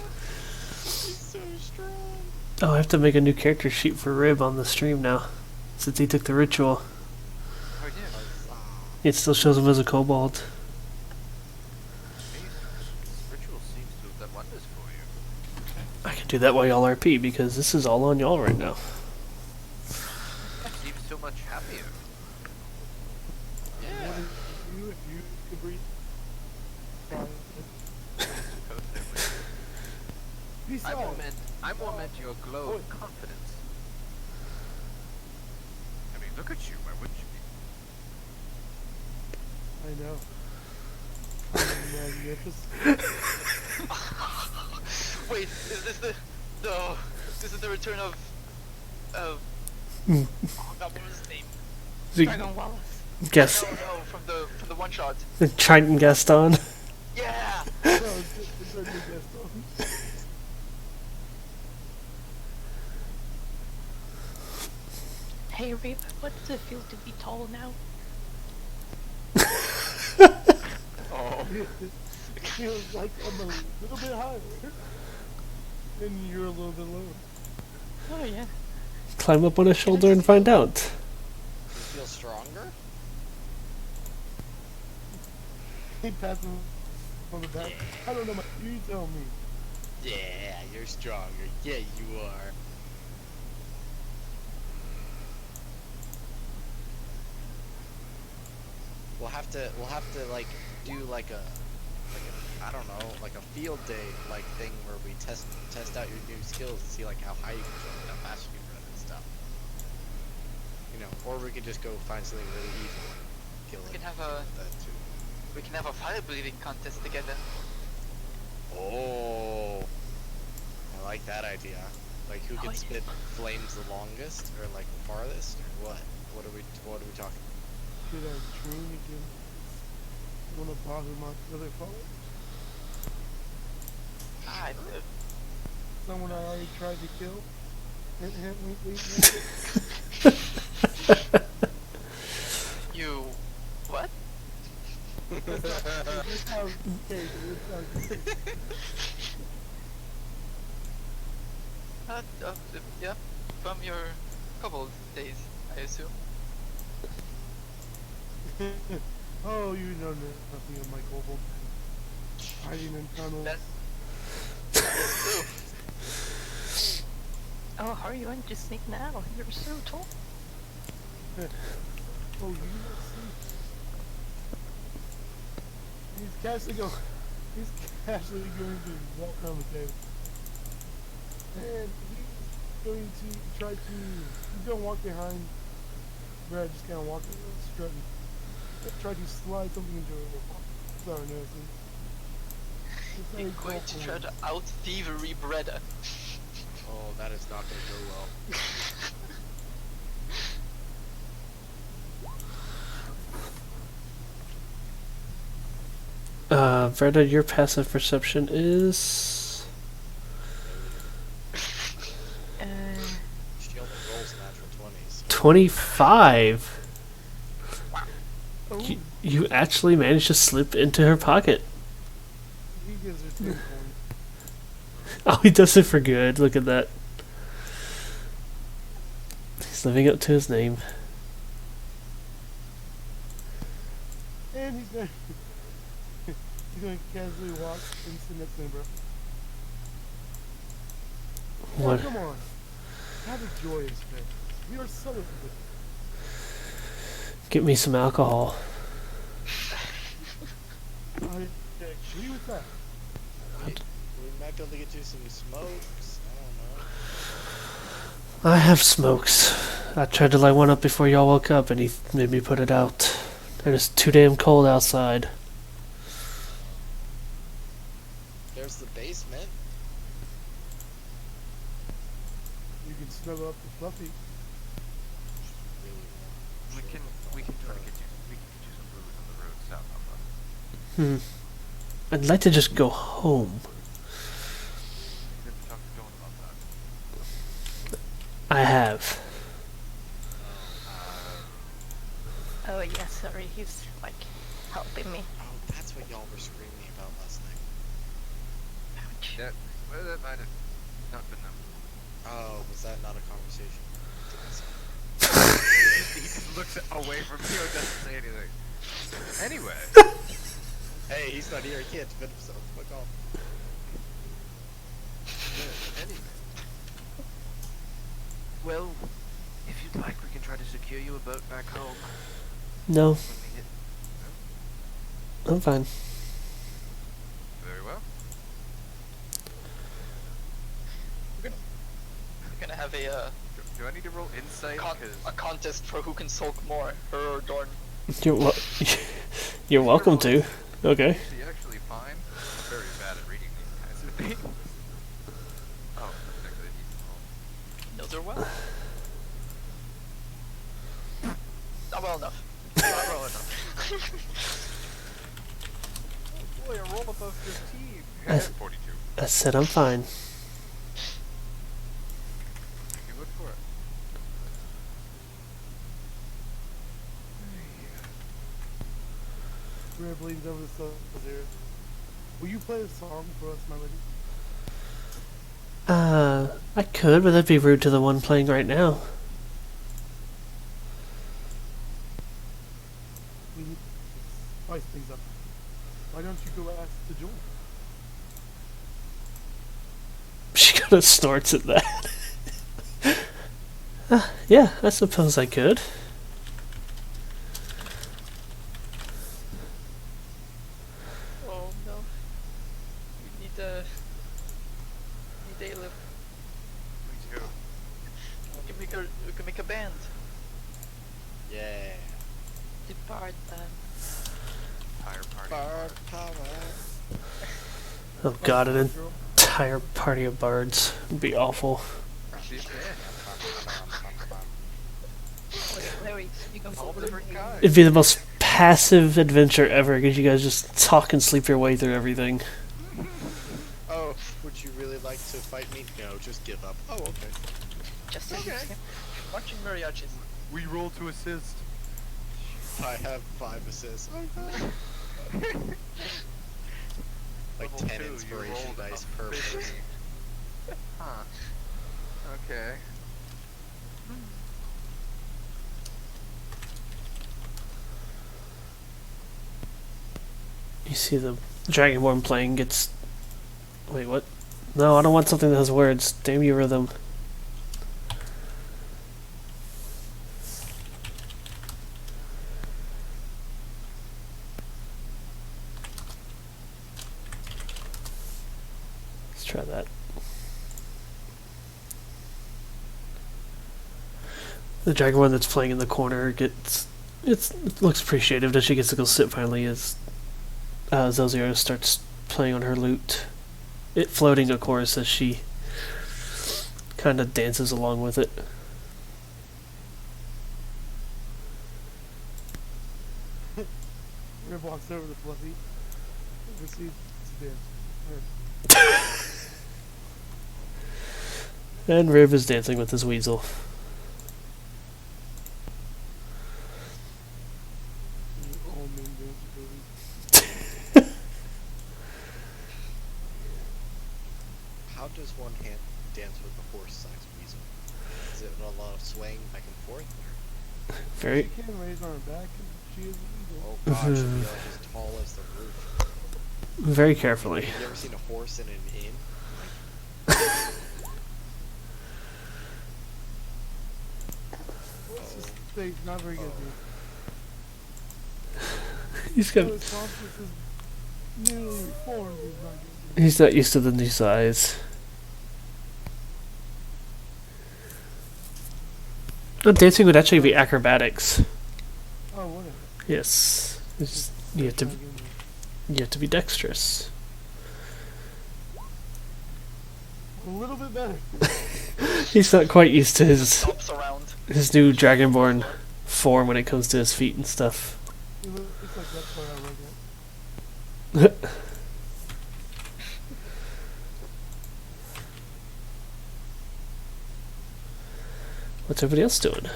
He's so strong. Oh, I have to make a new character sheet for Rib on the stream now, since he took the ritual. Oh, yeah. It still shows him as a kobold. Amazing. This ritual seems to have done wonders for you. I can do that while y'all RP, because this is all on y'all right now. You seem so much happier. Yeah. If you could breathe. Fine. Besides, I'm more meant to your glow of confidence. I mean, look at you. Why wouldn't you be? I know. Magnificent. Wait, is this no? This is the return of oh God, what was his name? Dragon Wallace. Guess. No, from the one shot. Triton Gaston. Yeah. No, it's a good guess, though. Hey, Rip, what does it feel to be tall now? Oh. It feels like I'm a little bit higher. And you're a little bit lower. Oh, yeah. Climb up on his shoulder and find out. Do you feel stronger? He pats him on the back. I don't know, you tell me. Yeah, you're stronger. Yeah, you are. We'll have to like do like a I don't know, like a field day like thing where we test out your new skills and see like how high you can jump and how fast you can run and stuff. You know, or we could just go find something really evil and kill it. We can have that too. we can have a fire breathing contest together. Oh, I like that idea. Like who can yeah. spit flames the longest, or like the farthest, or what? What are we talking? Should I train against one of Bahamut's other followers? Ah, Someone I already tried to kill? Hint, hint, wink, wink, wink. you what? This sounds okay, this sounds okay. Yeah, from your kobold days, I assume. Oh, you know nothing of my kobold. Hiding in tunnels. That's true. Oh, how are you going to sneak now? You're so tall. Oh, you don't see. He's casually going to walk around the table. And he's going to try to, he's going to walk behind Brad just kind of walked strutting. Tried to slide something into her without her noticing. It's You're very going to try awkward. to out thievery Breda. Oh, that is not gonna go well. Verda, your passive perception is She only rolls natural 20s. 25. Oh, You actually managed to slip into her pocket. he gives her 10 points. Oh, he does it for good. Look at that. He's living up to his name. And he's going he's going to casually walk into the next number. What? Come on. Have a joyous day. We are celebrating. Get me some alcohol. I agree with that. We might be able to get you some smokes. I don't know. I have smokes. I tried to light one up before y'all woke up, and he made me put it out. And it's too damn cold outside. There's the basement. You can snuggle up to Fluffy. Really warm. We can try to get you some booze on the road south of us. I'd like to just go home. We never talked to Dawn about that. I have. Oh yeah, sorry, he's like helping me. Oh, that's what y'all were screaming about last night. Ouch. That might have not been them. Oh, was that not a conversation? He just looks away from you and doesn't say anything. Anyway. Hey, he's not here. He can't defend himself. Fuck off. Anyway. Well, if you'd like, we can try to secure you a boat back home No, when we hit. I'm fine. Very well. We're gonna have Do I need to roll insight? a contest for who can sulk more, her or Dorn. You're welcome to. Okay. Actually, fine. I'm very bad at reading these kinds of things. Oh, that's actually a decent roll. Knows her well. Not well enough. Not well enough. Oh boy, a roll above 15. That's- 42. I said I'm fine. You look for it. Brad leans over the sofa. Will you play a song for us, my lady? I could, but that'd be rude to the one playing right now. We need to spice things up. Why don't you go ask to join? She kind of snorts at that. Yeah, I suppose I could. Oh no. We need Aleb. Me too. We can make a band. Yeah. The bard band. Fire party. Bar power. Oh god, an Girl, entire party of bards would be awful. See if Larry, you can all pull different kinds. It'd be the most passive adventure ever because you guys just talk and sleep your way through everything. Oh, would you really like to fight me? No, just give up. Oh, okay. Just so Okay. Watching mariachis. We roll to assist. I have 5 assists. Like Level 10 two, you inspiration rolled dice a per 50. person. Huh. Okay. You see the Dragonborn playing gets... Wait, what? No, I don't want something that has words. Damn you, rhythm. Let's try that. The dragonborn that's playing in the corner it looks appreciative that she gets to go sit finally as Zelzira starts playing on her lute. It floating a chorus as she kind of dances along with it. Rib walks over to Fluffy. Proceeds to dance. And Rib is dancing with his weasel. All men dance, baby. How does one hand dance with a horse-sized weasel? Is it a lot of swaying back and forth? Very She can raise on her back, and she is a weasel. Oh gosh, she'd be like as tall as the roof. very carefully. Have you ever seen a horse in an inn? Let's just say it's not very good, dude. He's So got his conscience is newly reformed, he's not good. he's not used to the new size. Dancing would actually be acrobatics. Oh, whatever. Yes. You have to be dexterous. A little bit better. He's not quite used to Hops around. his new dragonborn form when it comes to his feet and stuff. It looks like that's where I like it. What's everybody else doing?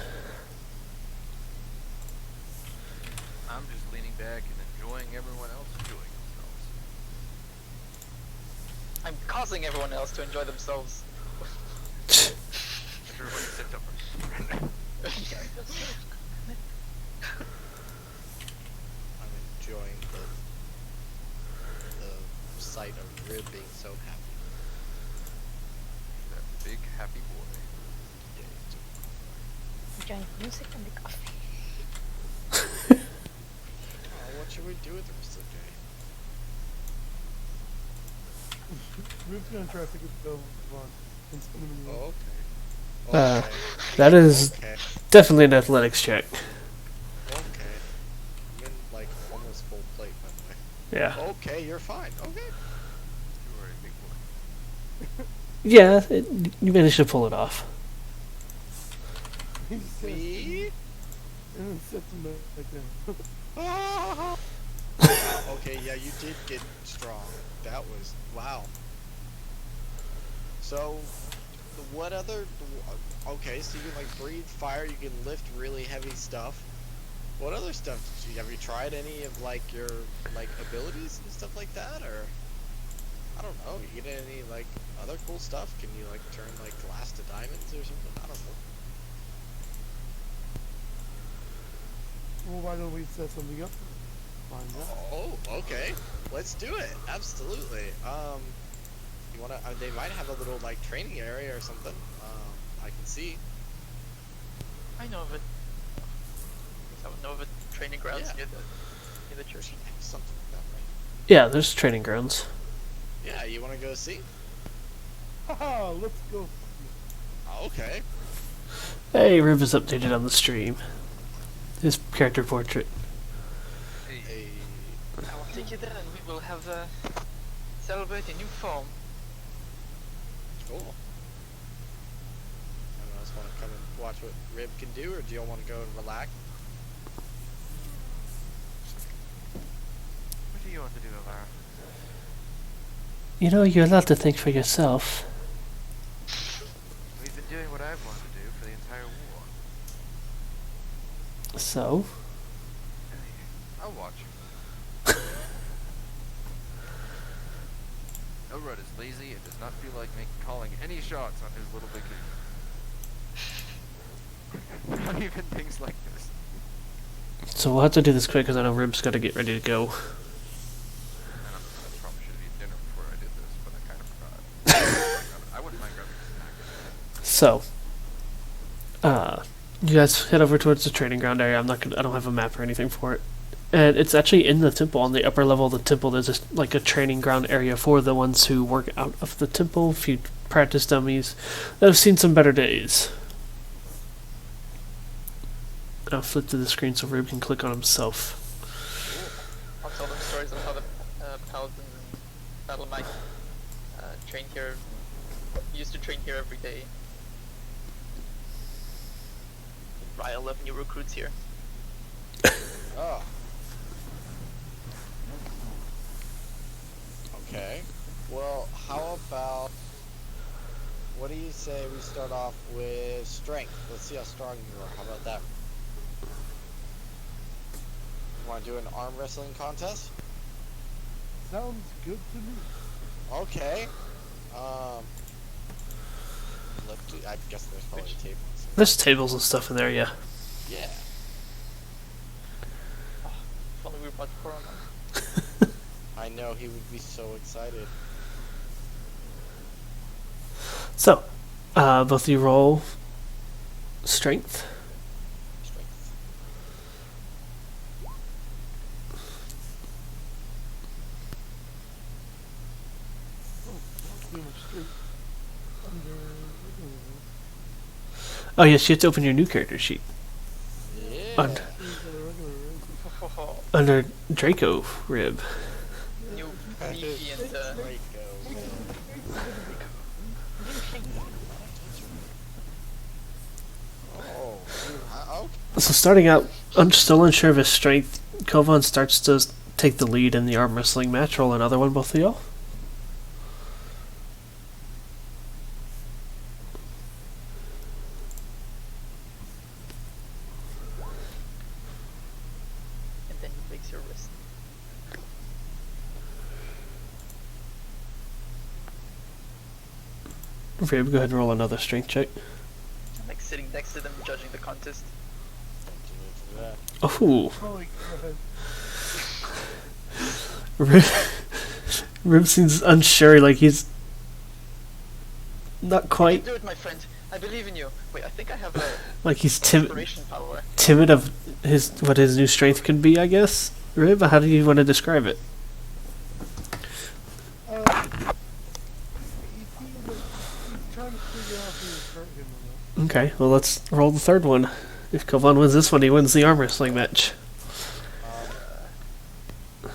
I'm just leaning back and enjoying everyone else enjoying themselves. I'm causing everyone else to enjoy themselves. Everybody sit up. I'm enjoying the sight of Rib being so happy. That big happy boy. Enjoying the music and the coffee. Oh, what should we do with the rest of the day? Rube's gonna try to pick up the Vaughn and spin him in the air. Oh, okay. Uh, That is Okay. definitely an athletics check. Okay. I'm in like almost full plate, by the way. Yeah. Okay, you're fine. Okay. You are a big boy. Yeah, you managed to pull it off. He says, Me? and then sets him back down. Ah! Okay, yeah, you did get strong. That was wow. So, what other? Okay, so you can like breathe fire. You can lift really heavy stuff. What other stuff did you have? You tried any of like your like abilities and stuff like that, or I don't know. You get any like other cool stuff? Can you like turn like glass to diamonds or something? I don't know. Well, why don't we set something up? Find out. Oh, okay. Let's do it. Absolutely. You wanna? They might have a little like training area or something. I can see. I know of it. I would know of it. Training grounds Yeah. near the church. Something like that, right? Yeah, there's training grounds. Yeah. You wanna go see? Haha, let's go. Okay. Hey, Rib is updated on the stream. His character portrait. Hey. I will take you there and we will have celebrate a new form. Cool. Anyone else wanna come and watch what Rib can do, or do y'all wanna go and relax? What do you want to do, Alara? You know, you're allowed to think for yourself. We've been doing what I've wanted to do for the entire war. So? Hey, I'll watch. Elrod is lazy and does not feel like calling any shots on his little vacation. Not even things like this. So we'll have to do this quick because I know Rib's got to get ready to go. I probably should have eaten dinner before I did this, but I kind of forgot. I wouldn't mind grabbing a snack. So, you guys head over towards the training ground area. I don't have a map or anything for it. And it's actually in the temple. On the upper level of the temple, there's like a training ground area for the ones who work out of the temple, a few practice dummies that have seen some better days. I'll flip to the screen so Rib can click on himself. I'll tell them stories of how the paladins and battle knight train here. Used to train here every day. Rile up new recruits here. Oh. Okay. Well, how about... What do you say we start off with strength? Let's see how strong you are. How about that? You want to do an arm wrestling contest? Sounds good to me. Okay. Let's do... I guess there's probably tables. There's tables and stuff in there, yeah. Yeah. If only we were about to Corona. I know, he would be so excited. So, both of you roll strength. Strength. Pretty much straight under. Oh yes, you have to open your new character sheet. Yeah. Under Draco Rib. New Beefy and Draco, man. Oh, okay. So starting out, I'm still unsure of his strength. Kovan starts to take the lead in the arm wrestling match. Roll another one, both of y'all. and then he breaks your wrist. Rib, go ahead and roll another strength check. I'm like sitting next to them judging the contest. Oh, Holy crap. Rib, Rib seems unsure, like he's not You quite, can do it, my friend. I believe in you. Wait, I think I have a like he's inspiration power. timid of what his new strength could be, I guess. Rib, how do you want to describe it? He feels like he's trying to figure out if he's hurt him or not. Okay, well let's roll the third one. If Kovan wins this one, he wins the arm wrestling match. I'm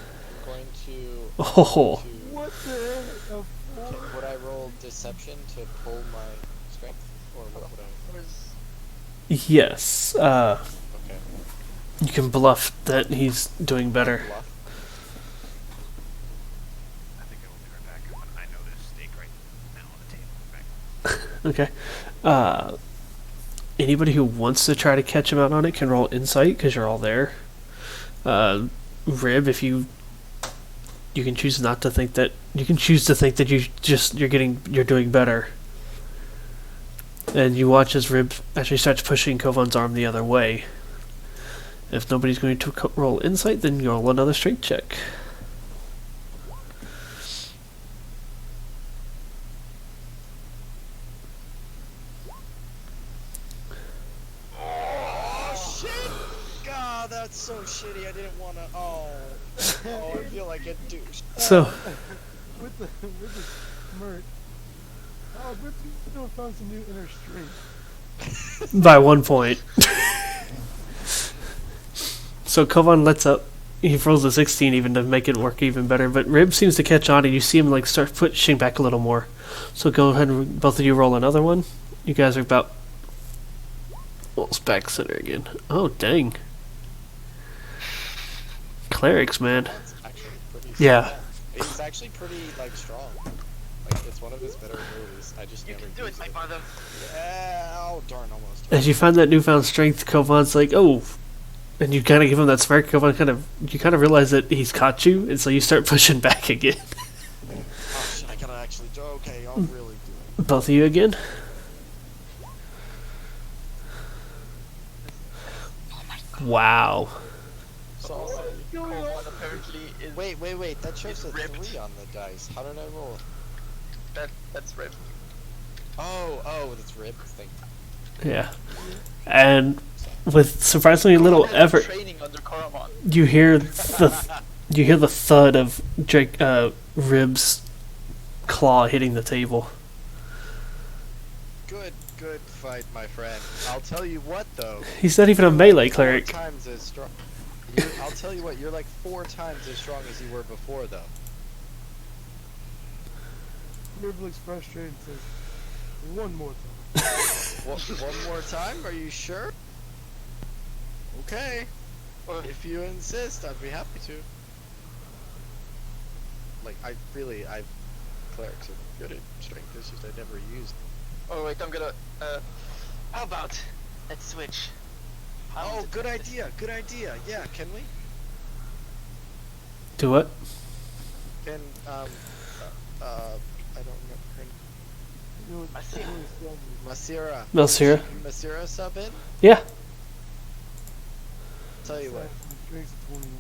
going to... Oh, What the heck? Would I roll deception to pull my strength? Or what would I... Where's yes. Okay. You can bluff that he's doing better. Bluff. I think I will be right back. I know there's steak right now on the table. Back. Okay. Anybody who wants to try to catch him out on it can roll insight because you're all there. Rib, if you can choose not to think that you're doing better. And you watch as Rib actually starts pushing Kovan's arm the other way. If nobody's going to roll insight, then you roll another strength check. Oh, shit! God, that's so shitty. I didn't want to... Oh. Oh, I feel like a douche. So, With the smirk. Oh, but you still found some new inner strength. by 1 point. So Kovan lets up. He rolls a 16 even to make it work even better. But Rib seems to catch on, and you see him like start pushing back a little more. So go ahead and both of you roll another one. You guys are about... Well, it's back center again. Oh, dang. Clerics, man. That's actually pretty... Yeah. He's actually pretty, like, strong. Like, it's one of his better abilities. I just you never can do it, used my brother. Yeah, oh, darn, almost. As you find that newfound strength, Kovan's like, oh... And you kind of give him that smirk, Kovan you kind of realize that he's caught you, and so you start pushing back again. Oh, shit, I gotta actually do... Okay, I'll really do it. Both of you again? Wow. So, Corona apparently is wait, that shows a ripped. 3 on the dice. How did I roll? that's ripped. Oh, that's ribbed. Thank Yeah. And with surprisingly little Corona has effort, training under Coromon. you hear the thud of Rib's claw hitting the table. Good fight, my friend. I'll tell you what, though. He's not even a melee Four cleric. times as strong. I'll tell you what. You're like 4 times as strong as you were before, though. Rib looks frustrated and says, one more time. One more time? Are you sure? Okay. If you insist, I'd be happy to. Like, clerics are good at strength. It's just I never used. Oh wait, I'm gonna. How about let's switch? I want Oh, to good practice. idea. Good idea. Yeah, can we? Do what? Can I don't remember her name. You know what? I see. Masira. Malsira? Can Masira sub in? Yeah. Tell you what. Strength's of 21.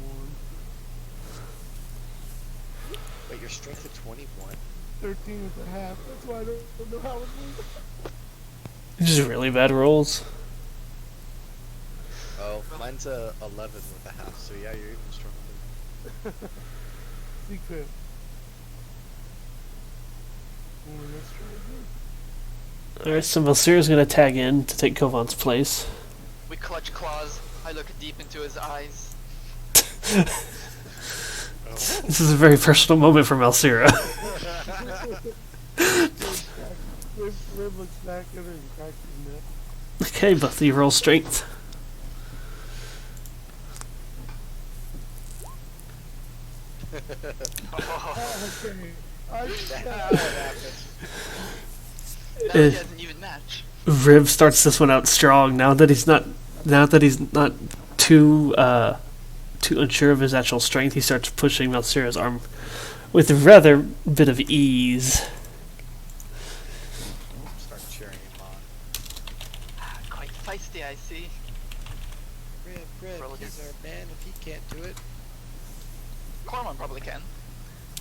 Wait, your strength at 21? 13 with a half. That's why I don't know how it moves. Just really bad rolls. Oh, mine's a 11 with a half. So yeah, you're even stronger. Secret. Let's try again. Alright, so Malsira's gonna tag in to take Kovan's place. We clutch claws. I look deep into his eyes. This is a very personal moment for Malsira. Rib looks back at her and cracks his neck. Okay, both of you roll strength. Okay. I Now he doesn't even match. Rib starts this one out strong. Now that he's not too unsure of his actual strength, he starts pushing Malsira's arm with a rather bit of ease. Start cheering him on. Quite feisty, I see. Rib, Roll he's again. our man if he can't do it. Corman probably can.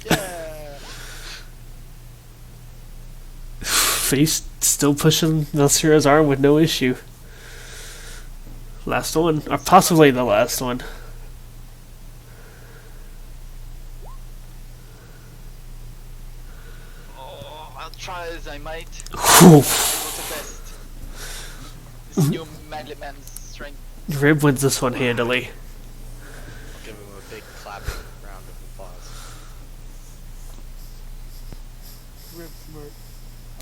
Yeah! Face still pushing Malsira's arm with no issue. Last one, or possibly the last one. Oh, I'll try as I might. Whew. I will the best. This new manly man's strength. Rib wins this one handily. I'll give him a big clapping round of applause. Rib smirk.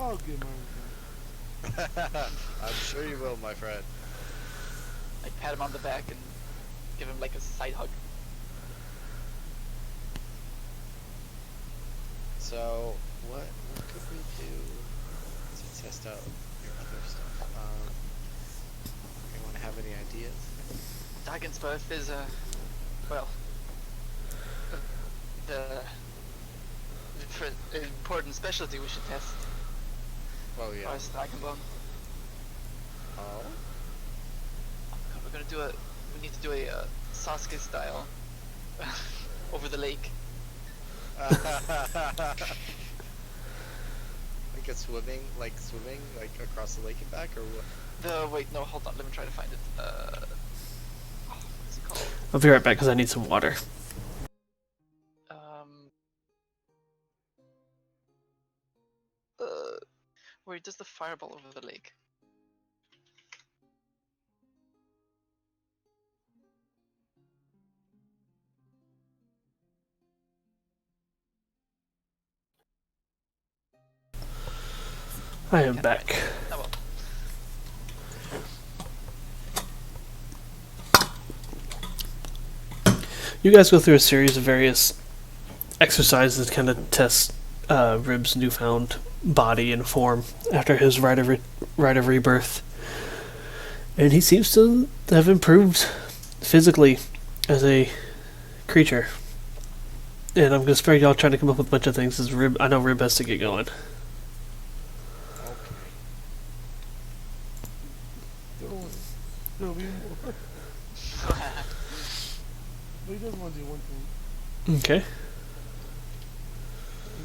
I'll get my revenge. I'm sure you will, my friend. I pat him on the back and give him like a side hug. So, what could we do to test out your other stuff? Anyone have any ideas? Dragon's Birth is well, the important specialty we should test. Oh yeah. Or is Dragonbone. Oh? We're gonna do we need to do a Sasuke style over the lake. Like a swimming, like across the lake and back, or what? Wait, no, hold on, let me try to find it. What's it called? I'll be right back because I need some water. Where does the fireball over the lake? I am back. Oh well. You guys go through a series of various exercises to kind of test Rib's newfound body and form after his rite of rebirth. And he seems to have improved physically as a creature. And I'm going to spare y'all trying to come up with a bunch of things as I know Rib has to get going. There'll be more. But he does want to do one thing. Okay. I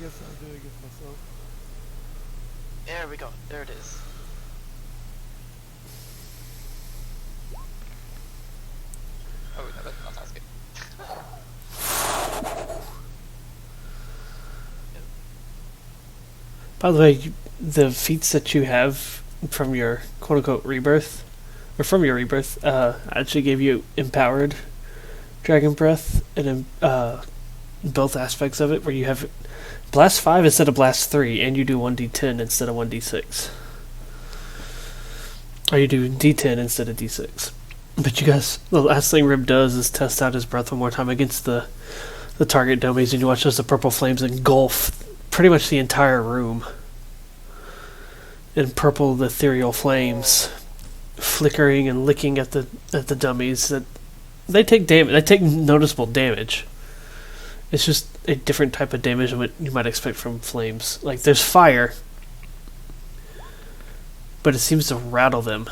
guess I'll do it against myself. There we go. There it is. Oh, no, that's not Sasuke. By the way, the feats that you have from your quote unquote rebirth, or from your rebirth, actually gave you empowered dragon breath, and both aspects of it, where you have blast 5 instead of blast 3, and you do 1d10 instead of 1d6. Or you do d10 instead of d6. But you guys, the last thing Rib does is test out his breath one more time against the target dummies, and you watch as the purple flames engulf pretty much the entire room. And purple ethereal flames flickering and licking at the dummies. That they take damage. They take noticeable damage. It's just a different type of damage than what you might expect from flames. Like, there's fire, but it seems to rattle them.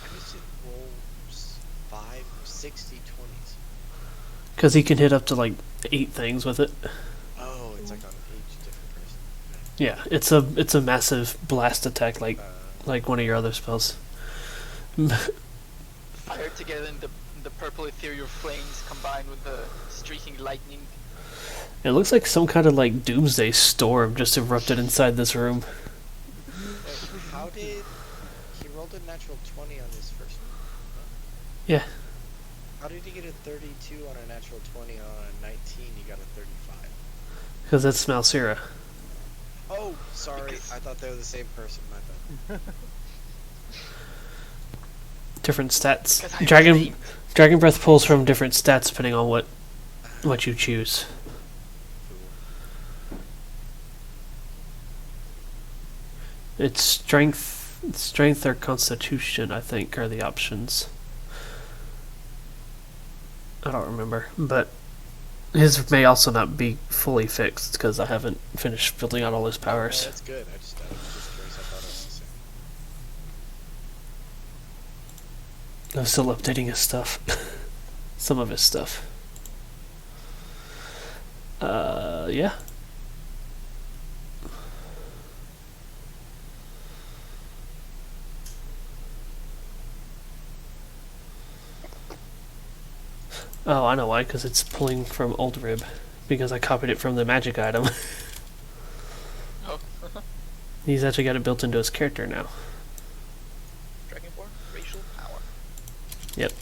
How does it roll 5, 60, 20s? Because he can hit up to like 8 things with it. Oh, it's like on each different person. Yeah, it's a massive blast attack, like one of your other spells. Fire together in the purple ethereal flames combined with the streaking lightning. It looks like some kind of like doomsday storm just erupted inside this room. Wait, how did he rolled a natural 20 on his first one? Yeah. How did he get a 32 on a natural 20 on a 19? He got a 35. Because that's Malsira. Oh, sorry. I thought they were the same person. My bad. Different stats. Because I'm Dragon late. Dragon Breath pulls from different stats depending on what you choose. It's strength or constitution, I think, are the options. I don't remember, but his may also not be fully fixed because I haven't finished building out all his Yeah, powers. that's good. I was just curious. I thought it was the same. I'm still updating his stuff. Some of his stuff. Yeah. Oh, I know why, because it's pulling from Old Rib. Because I copied it from the magic item. Oh. He's actually got it built into his character now. Dragonborn racial power. Yep.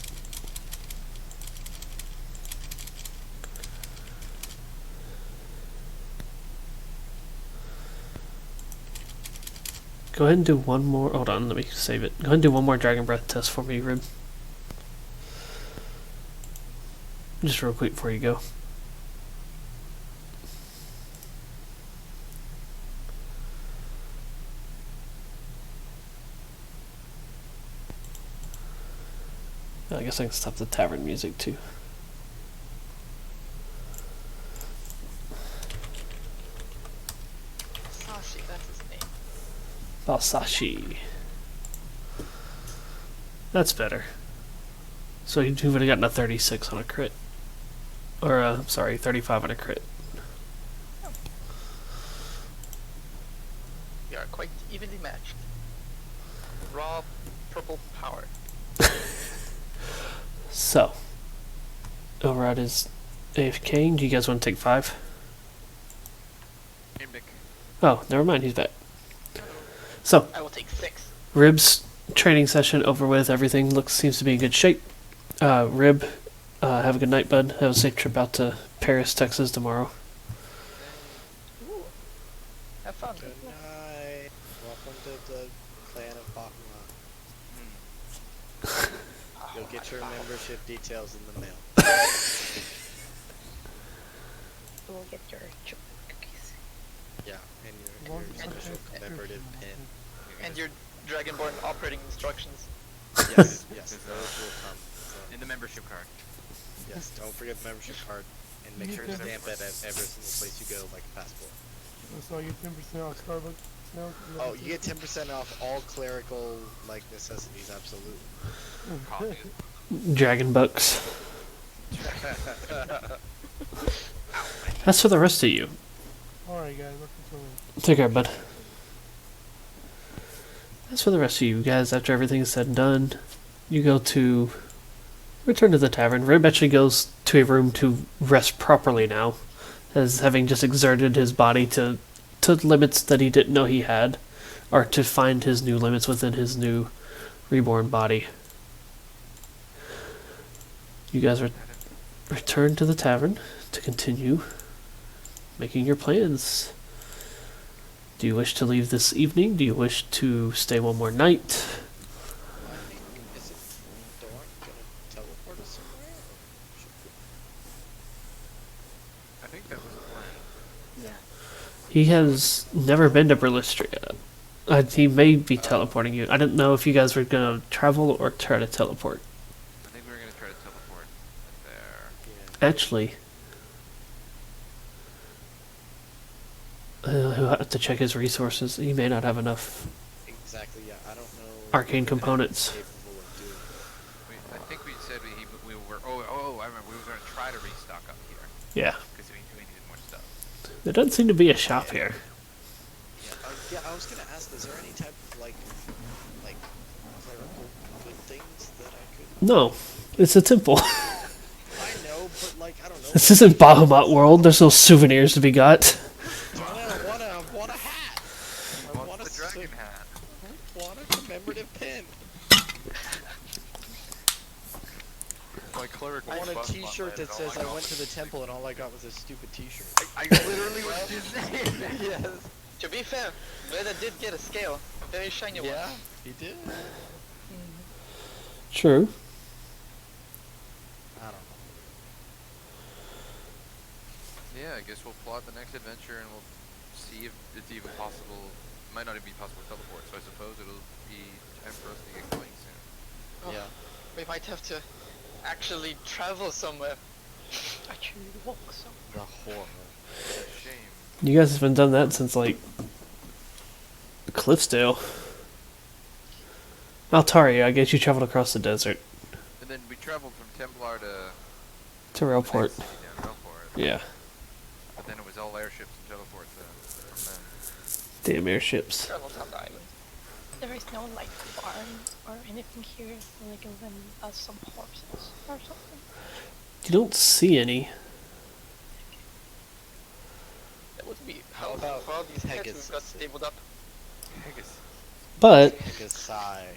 Go ahead and do one more. Hold on, let me save it. Go ahead and do one more Dragon Breath test for me, Rib. Just real quick before you go. I guess I can stop the tavern music too. Sashi, that's his name. Balsashi. That's better. So he would have gotten a 36 on a crit. Or, sorry, 35 on a crit. We are quite evenly matched. Raw purple power. So, Override is AFK. Do you guys want to take 5? Hey, Mick. Oh, never mind, he's back. So, I will take 6. Rib's training session over with. Everything seems to be in good shape. Rib, have a good night, bud. Have a safe trip out to Paris, Texas tomorrow. Ooh. Have fun. Good night. Welcome to the clan of Bakuman. You'll get your membership details in the mail. We'll get your chocolate cookies. Yeah, and your Long special time. commemorative pin. And your Dragonborn operating instructions. Yes, yes, those will come. So, In the membership card. yes, don't forget the membership card, and make sure to stamp it at every single place you go, like a passport. So you get 10% off Starbucks now? Oh, you get 10% off all clerical like necessities, absolutely. Coffee. Dragon Bucks. That's for the rest of you. Alright guys, looking for Take care, bud. That's for the rest of you guys. After everything is said and done, you go to return to the tavern. Rib actually goes to a room to rest properly now, as having just exerted his body to to limits that he didn't know he had, or to find his new limits within his new reborn body. You guys return to the tavern to continue making your plans. Do you wish to leave this evening? Do you wish to stay one more night? I think, is it Dorn gonna teleport us somewhere? Or should we... I think that was the plan. He has never been to Berlistria. He may be teleporting you. I didn't know if you guys were going to travel or try to teleport. I think we were gonna try to teleport there. Yeah. Actually, he'll have to check his resources. He may not have enough Exactly, yeah. I don't know... arcane what components. he's capable of doing. I think we said we were. I remember we were gonna try to restock up here Yeah. because we needed more stuff. There doesn't seem to be a shop here. Yeah, I was gonna ask, is there any type of, like clerical good things that I could... No, it's a temple. I know, but, like, I don't know. This isn't Bahamut World. There's no souvenirs to be got. I want a hat! I want What's a the dragon hat? want a commemorative pin! My cleric. I want a t-shirt that says I went to the temple and all I got was a stupid t-shirt. I literally was just saying that. Yes. To be fair, Veda did get a scale, a very shiny one. Yeah, he did. True. I don't know. Yeah, I guess we'll plot the next adventure and we'll see if it's even possible. It might not even be possible to teleport, so I suppose it'll be time for us to get going soon. Oh, Yeah. We might have to actually travel somewhere. Actually, walk some. The horror. It's a shame. You guys haven't done that since, like, Cliffsdale. Altaria, I guess you traveled across the desert And then we traveled from Templar to to the Railport. next city down Railport. Yeah. But then it was all airships and teleports from Damn airships. Travel down the island. There is no like barn or anything here, like even some horses or something. You don't see any. That would be How how about all these pets we've got Pegasus? stabled up. then. Pegasus. But, Like a sigh.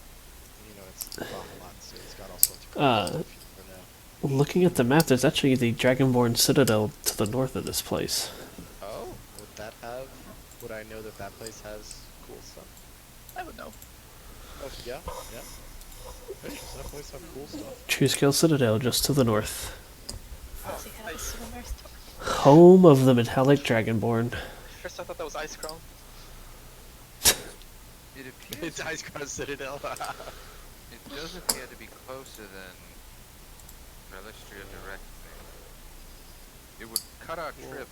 You know, it's Bahamut, so it's got all sorts of Uh, stuff for now. looking at the map, there's actually the Dragonborn Citadel to the north of this place. Oh, would I know that that place has cool stuff? I would know. Oh, yeah. Hey, does that place have cool stuff? Truescale Citadel just to the north. Does he have a similar store? Home of the metallic Dragonborn. First I thought that was Ice Crown. It appears It's Ice Crown Citadel. it does appear to be closer than Relistria directly. It would cut our trip.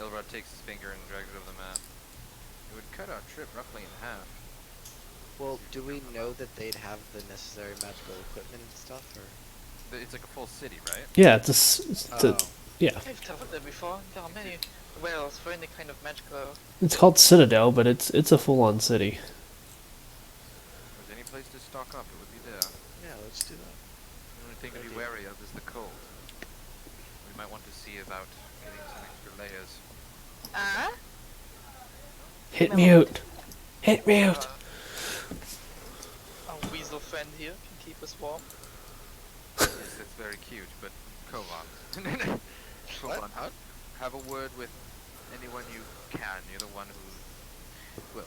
Ilrod takes his finger and drags it over the map. It would cut our trip roughly in half. Well, do we know that they'd have the necessary magical equipment and stuff, or? It's like a full city, right? Yeah, Oh. yeah. I've traveled there before. There are many wells for any kind of magical. It's called Citadel, but it's a full-on city. If there's any place to stock up, it would be there. Yeah, let's do that. The only thing to be wary of is the cold. We might want to see about getting some extra layers. Ah? Hit mute! Hit mute! Our weasel friend here can keep us warm. Yes, that's very cute, but Kovan. Kovan, What? have a word with anyone you can. You're the one who will.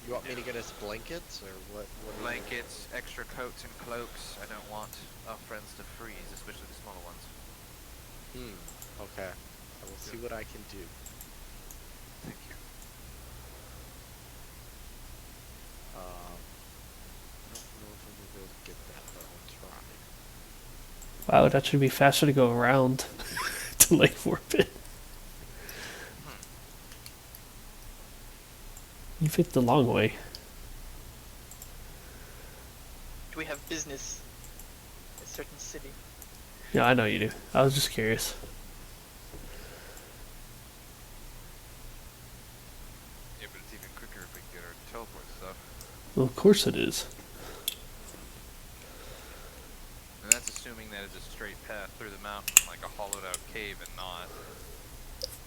You want me to get us blankets, or what? What do you- Blankets, extra coats and cloaks. I don't want our friends to freeze, especially the smaller ones. Okay. I will see what I can do. Thank you. I don't know if I'm gonna be able to get that, but I'll try. Wow, it'd actually be faster to go around to Lake Forbid. You picked the long way. Do we have business in a certain city? Yeah, I know you do. I was just curious. Yeah, but it's even quicker if we can get our teleport stuff. Well, of course it is. And that's assuming that it's a straight path through the mountain, like a hollowed out cave and not.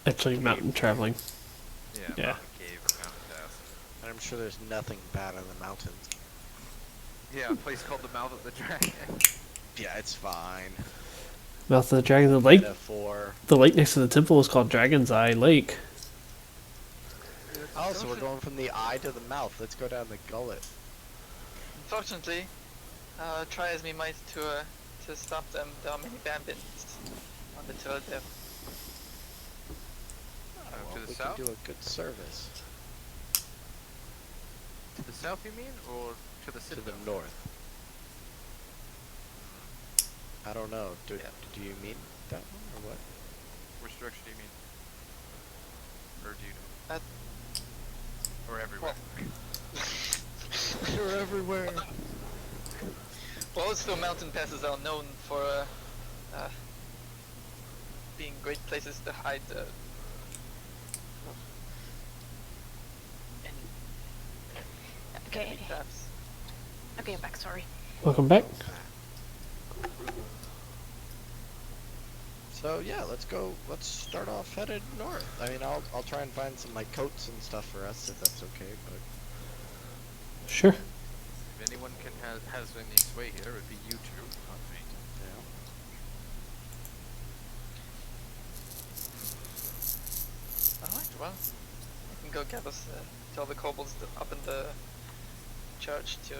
Actually, mountain traveling. Yeah. Yeah. mountain cave, mountain pass. And I'm sure there's nothing bad in the mountains. Yeah, a place called the Mouth of the Dragon. Yeah, it's fine. Mouth of the Dragon. The lake. Metaphor. The lake next to the temple is called Dragon's Eye Lake. Oh, so we're going from the eye to the mouth. Let's go down the gullet. Unfortunately, try as we might to stop them, there are many bandits on the trail there. Well, to the we south? can do a good service. To the south, you mean, or to the To citadel? the north. I don't know. Do you mean that one or what? Which direction do you mean? Or do you know? At Or everywhere? You're everywhere. Well, still mountain passes are known for being great places to hide Okay. enemy traps. Okay, I'm back. Sorry. Welcome back. So yeah, let's go. Let's start off headed north. I mean, I'll try and find some like coats and stuff for us if that's okay. But Sure. If anyone has any sway here, it would be you two, not me. Alright, well, I can go gather, tell the kobolds up in the church to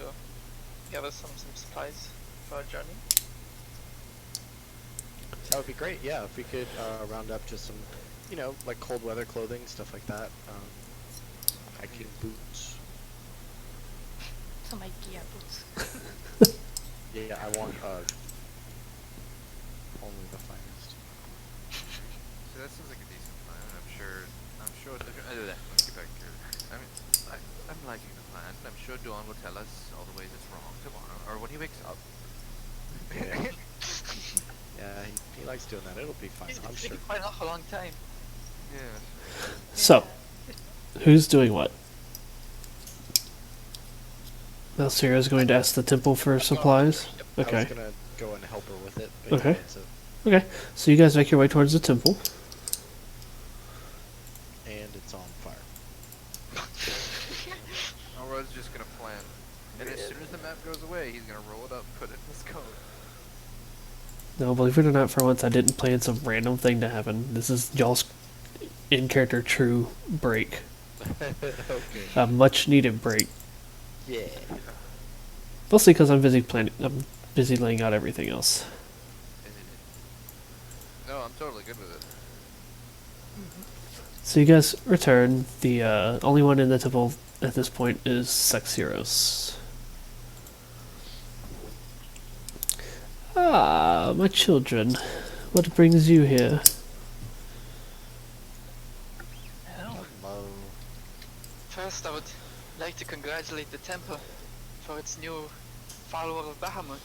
gather some supplies for our journey. that would be great. Yeah, if we could round up just some, you know, like cold weather clothing, stuff like that. Hiking boots. Some IKEA boots. Yeah, I want only the finest. So that sounds like a decent plan. I'm sure. Let's get back here. I mean, I'm liking the plan. I'm sure Dawn will tell us all the ways it's wrong tomorrow, or when he wakes up. Yeah. Yeah, he likes doing that. It'll be fine. It's I'm been sure. quite a long time. Yeah. So, who's doing what? Malsira is going to ask the temple for supplies. I was Okay. gonna go and help her with it. Okay. Yeah, it's Okay. So you guys make your way towards the temple. and it's on fire. Alra's just gonna plan, and as soon as the map goes away, he's gonna roll it up, put it in his coat. No, believe it or not, for once I didn't plan some random thing to happen. This is y'all's in-character true break. Okay. A much-needed break. Yeah. Mostly because I'm I'm busy laying out everything else. No, I'm totally good with it. So you guys return. The only one in the temple at this point is Sexiros. Ah, my children. What brings you here? Hello. First, I would like to congratulate the temple for its new follower of Bahamut.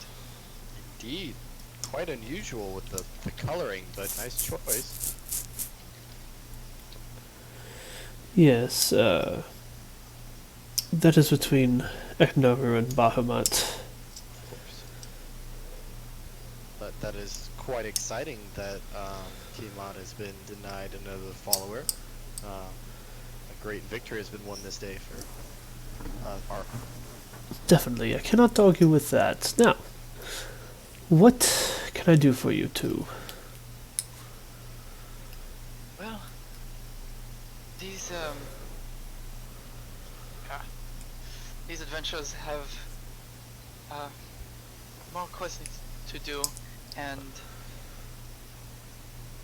Indeed. Quite unusual with the coloring, but nice choice. Yes, that is between Eknaru and Bahamut. Of course. But that is quite exciting that Tiamat has been denied another follower. A great victory has been won this day for our... Definitely, I cannot argue with that. Now, what can I do for you two? Well, these these adventurers have more quests to do, and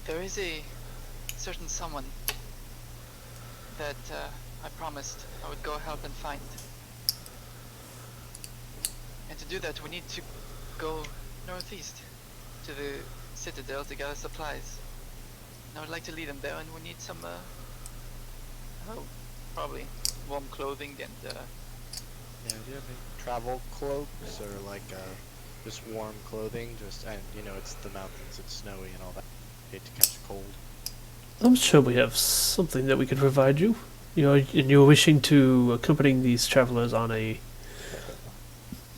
there is a certain someone that I promised I would go help and find. And to do that, we need to go northeast to the citadel to gather supplies. And I would like to lead them there, and we need some, probably warm clothing and, Yeah, do you have any travel cloaks or like just warm clothing? Just, and you know, it's the mountains, it's snowy and all that. Hate to catch a cold. I'm sure we have something that we could provide you. And you're wishing to accompany these travelers on a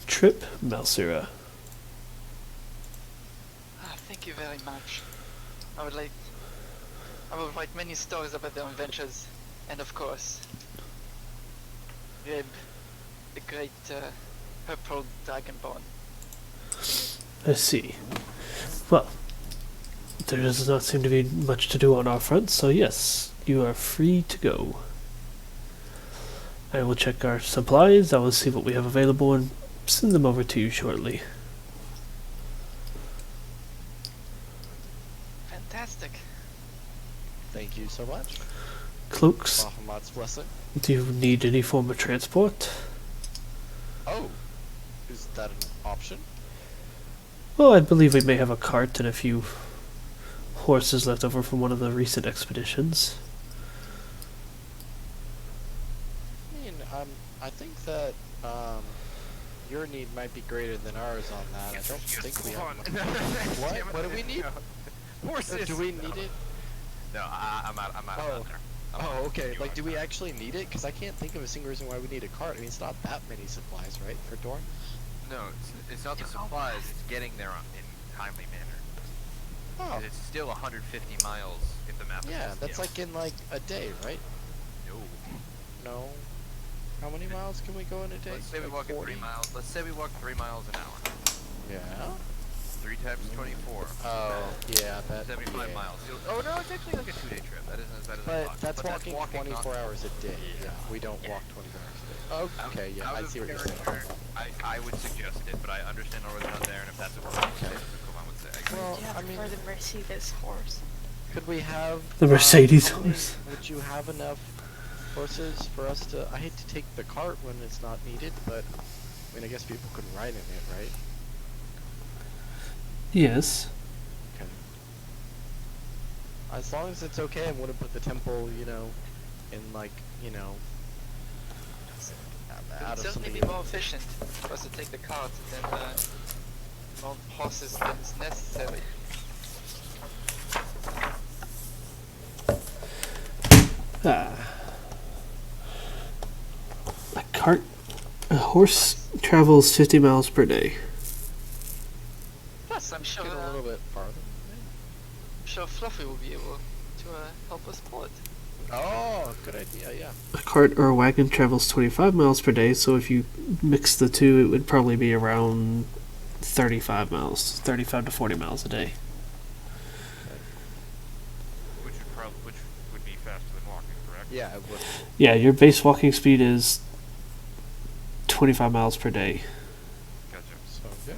trip, Malsira. thank you very much. I will write many stories about their adventures And of course, Rib, the great purple dragonborn. I see. Well, there does not seem to be much to do on our front, so yes, you are free to go. I will check our supplies, I will see what we have available and send them over to you shortly. Fantastic. Thank you so much. Cloaks, Bahamut's blessing. do you need any form of transport? Oh, is that an option? Well, I believe we may have a cart and a few horses left over from one of the recent expeditions. I mean, I think that your need might be greater than ours on that. I don't think we have. What? What do we need? Horses. Do we need it? No, I'm out. I'm out. Oh. I'm out there. I'm Oh, out. okay. You Like, are. do we actually need it? Because I can't think of a single reason why we need a cart. I mean, it's not that many supplies, right, for Dorn? No, it's not the supplies. It's getting there in timely manner. Oh, 'Cause it's still 150 miles if the map is yeah. just That's yellow. like in like a day, right? No. No. How many miles can we go in a day? Let's say we Like walk at 40? 3 miles. Let's say we walk 3 miles an hour. Yeah. 3 times 24. Oh, yeah. That. 75 yeah. miles. Oh no, it's actually like a 2-day trip. That isn't as bad as I But thought. that's But walking not 24 hours a day. Yeah. We don't walk 24 hours a day. Oh, okay. Yeah. I Out of see what you're saying. character, I would suggest it, but I understand Norway's not there, and if that's what we're Okay. Kovan would say. Well, Yeah, I mean, for the Mercedes horse. could we have The Mercedes how many- horse. Would you have enough horses for us to? I hate to take the cart when it's not needed, but I mean, I guess people could ride in it, right? Yes. Okay. As long as it's okay, and wouldn't put the temple, you know, in like, you know, It out would of certainly something. be more efficient for us to take the cart than mount horses when it's necessary. A horse travels 50 miles per day. Plus, I'm sure, Get a little bit farther. Fluffy will be able to help us pull it. Oh, good idea. Yeah. A cart or a wagon travels 25 miles per day, so if you mix the two, it would probably be around 35 miles, 35 to 40 miles a day. Which would be faster than walking, correct? Yeah, it would. Yeah, your base walking speed is 25 miles per day. Gotcha. So yeah.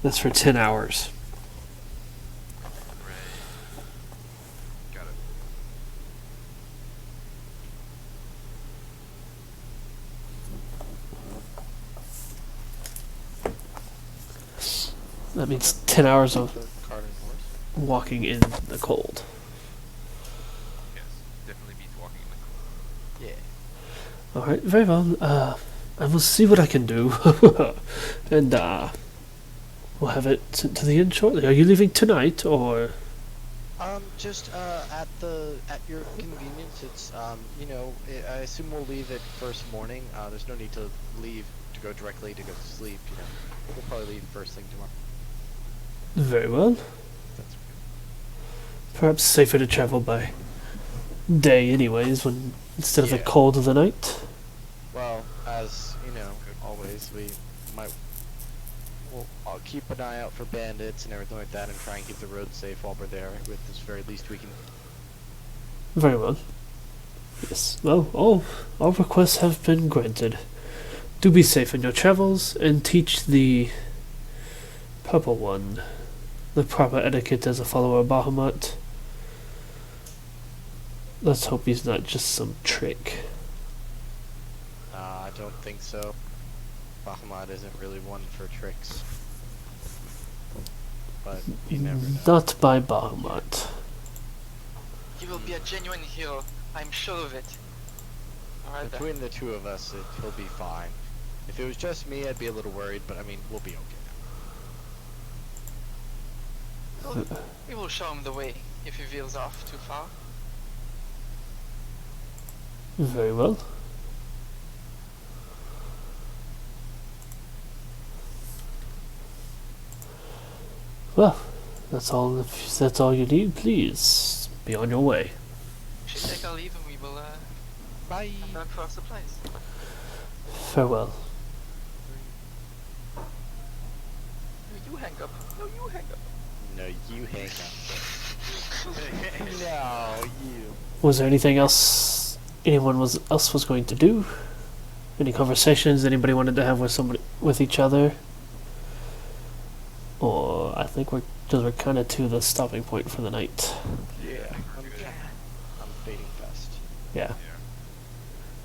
That's for 10 hours. Right. Got it. That means 10 hours of The cart and horse. walking in the cold. Yes, definitely beats walking in the cold. Yeah. Alright, very well. I will see what I can do. And, we'll have it sent to the inn shortly. Are you leaving tonight, or...? Just at your convenience. It's you know, I assume we'll leave it first morning. There's no need to leave to go directly to go to sleep. You know, we'll probably leave first thing tomorrow. Very well. That's okay. Perhaps safer to travel by day anyways, when instead of the Yeah. cold of the night. Well, as you know, always we might. I'll keep an eye out for bandits and everything like that, and try and keep the road safe while we're there. With this very least we can. Very well. Yes, well, all requests have been granted. Do be safe in your travels, and teach the purple one the proper etiquette as a follower of Bahamut. Let's hope he's not just some trick. I don't think so. Bahamut isn't really one for tricks. But you never know. Not by Bahamut. He will be a genuine hero, I'm sure of it. Alright, Between the two of us, he'll be fine. If it was just me, I'd be a little worried, but I mean, we'll be okay. we will show him the way if he veers off too far. Very well. Well, that's all. If that's all you need, please be on your way. take our leave and we will Bye. come back for our supplies. Farewell. No, you hang up. No, you hang up. No, you hang up. No, you. Was there anything else else was going to do? Any conversations anybody wanted to have with each other? Or I think we're kind of to the stopping point for the night. Yeah. I'm fading fast. Yeah.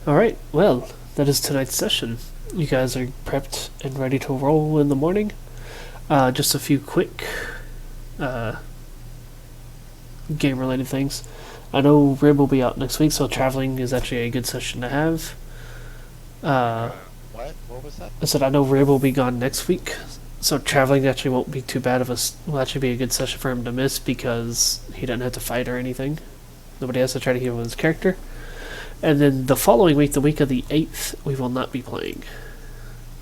Alright, well, that is tonight's session. You guys are prepped and ready to roll in the morning. Just a few quick game-related things. I know Rib will be out next week, so traveling is actually a good session to have. What? What was that? I said I know Rib will be gone next week, so traveling actually won't be too bad of will actually be a good session for him to miss because he doesn't have to fight or anything. Nobody has to try to heal his character. And then the following week, the week of the 8th, we will not be playing.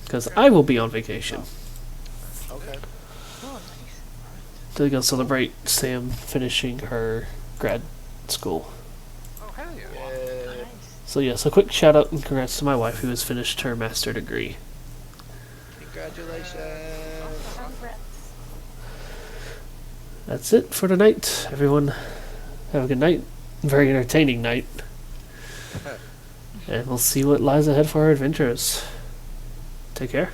Because I will be on vacation. Okay. Oh, nice. To go celebrate Sam finishing her grad school. Oh, hell yeah. Yeah. Nice. So yes, a quick shout out and congrats to my wife who has finished her master degree. Congratulations. Congrats. That's it for tonight. Everyone, have a good night. Very entertaining night. And we'll see what lies ahead for our adventures. Take care.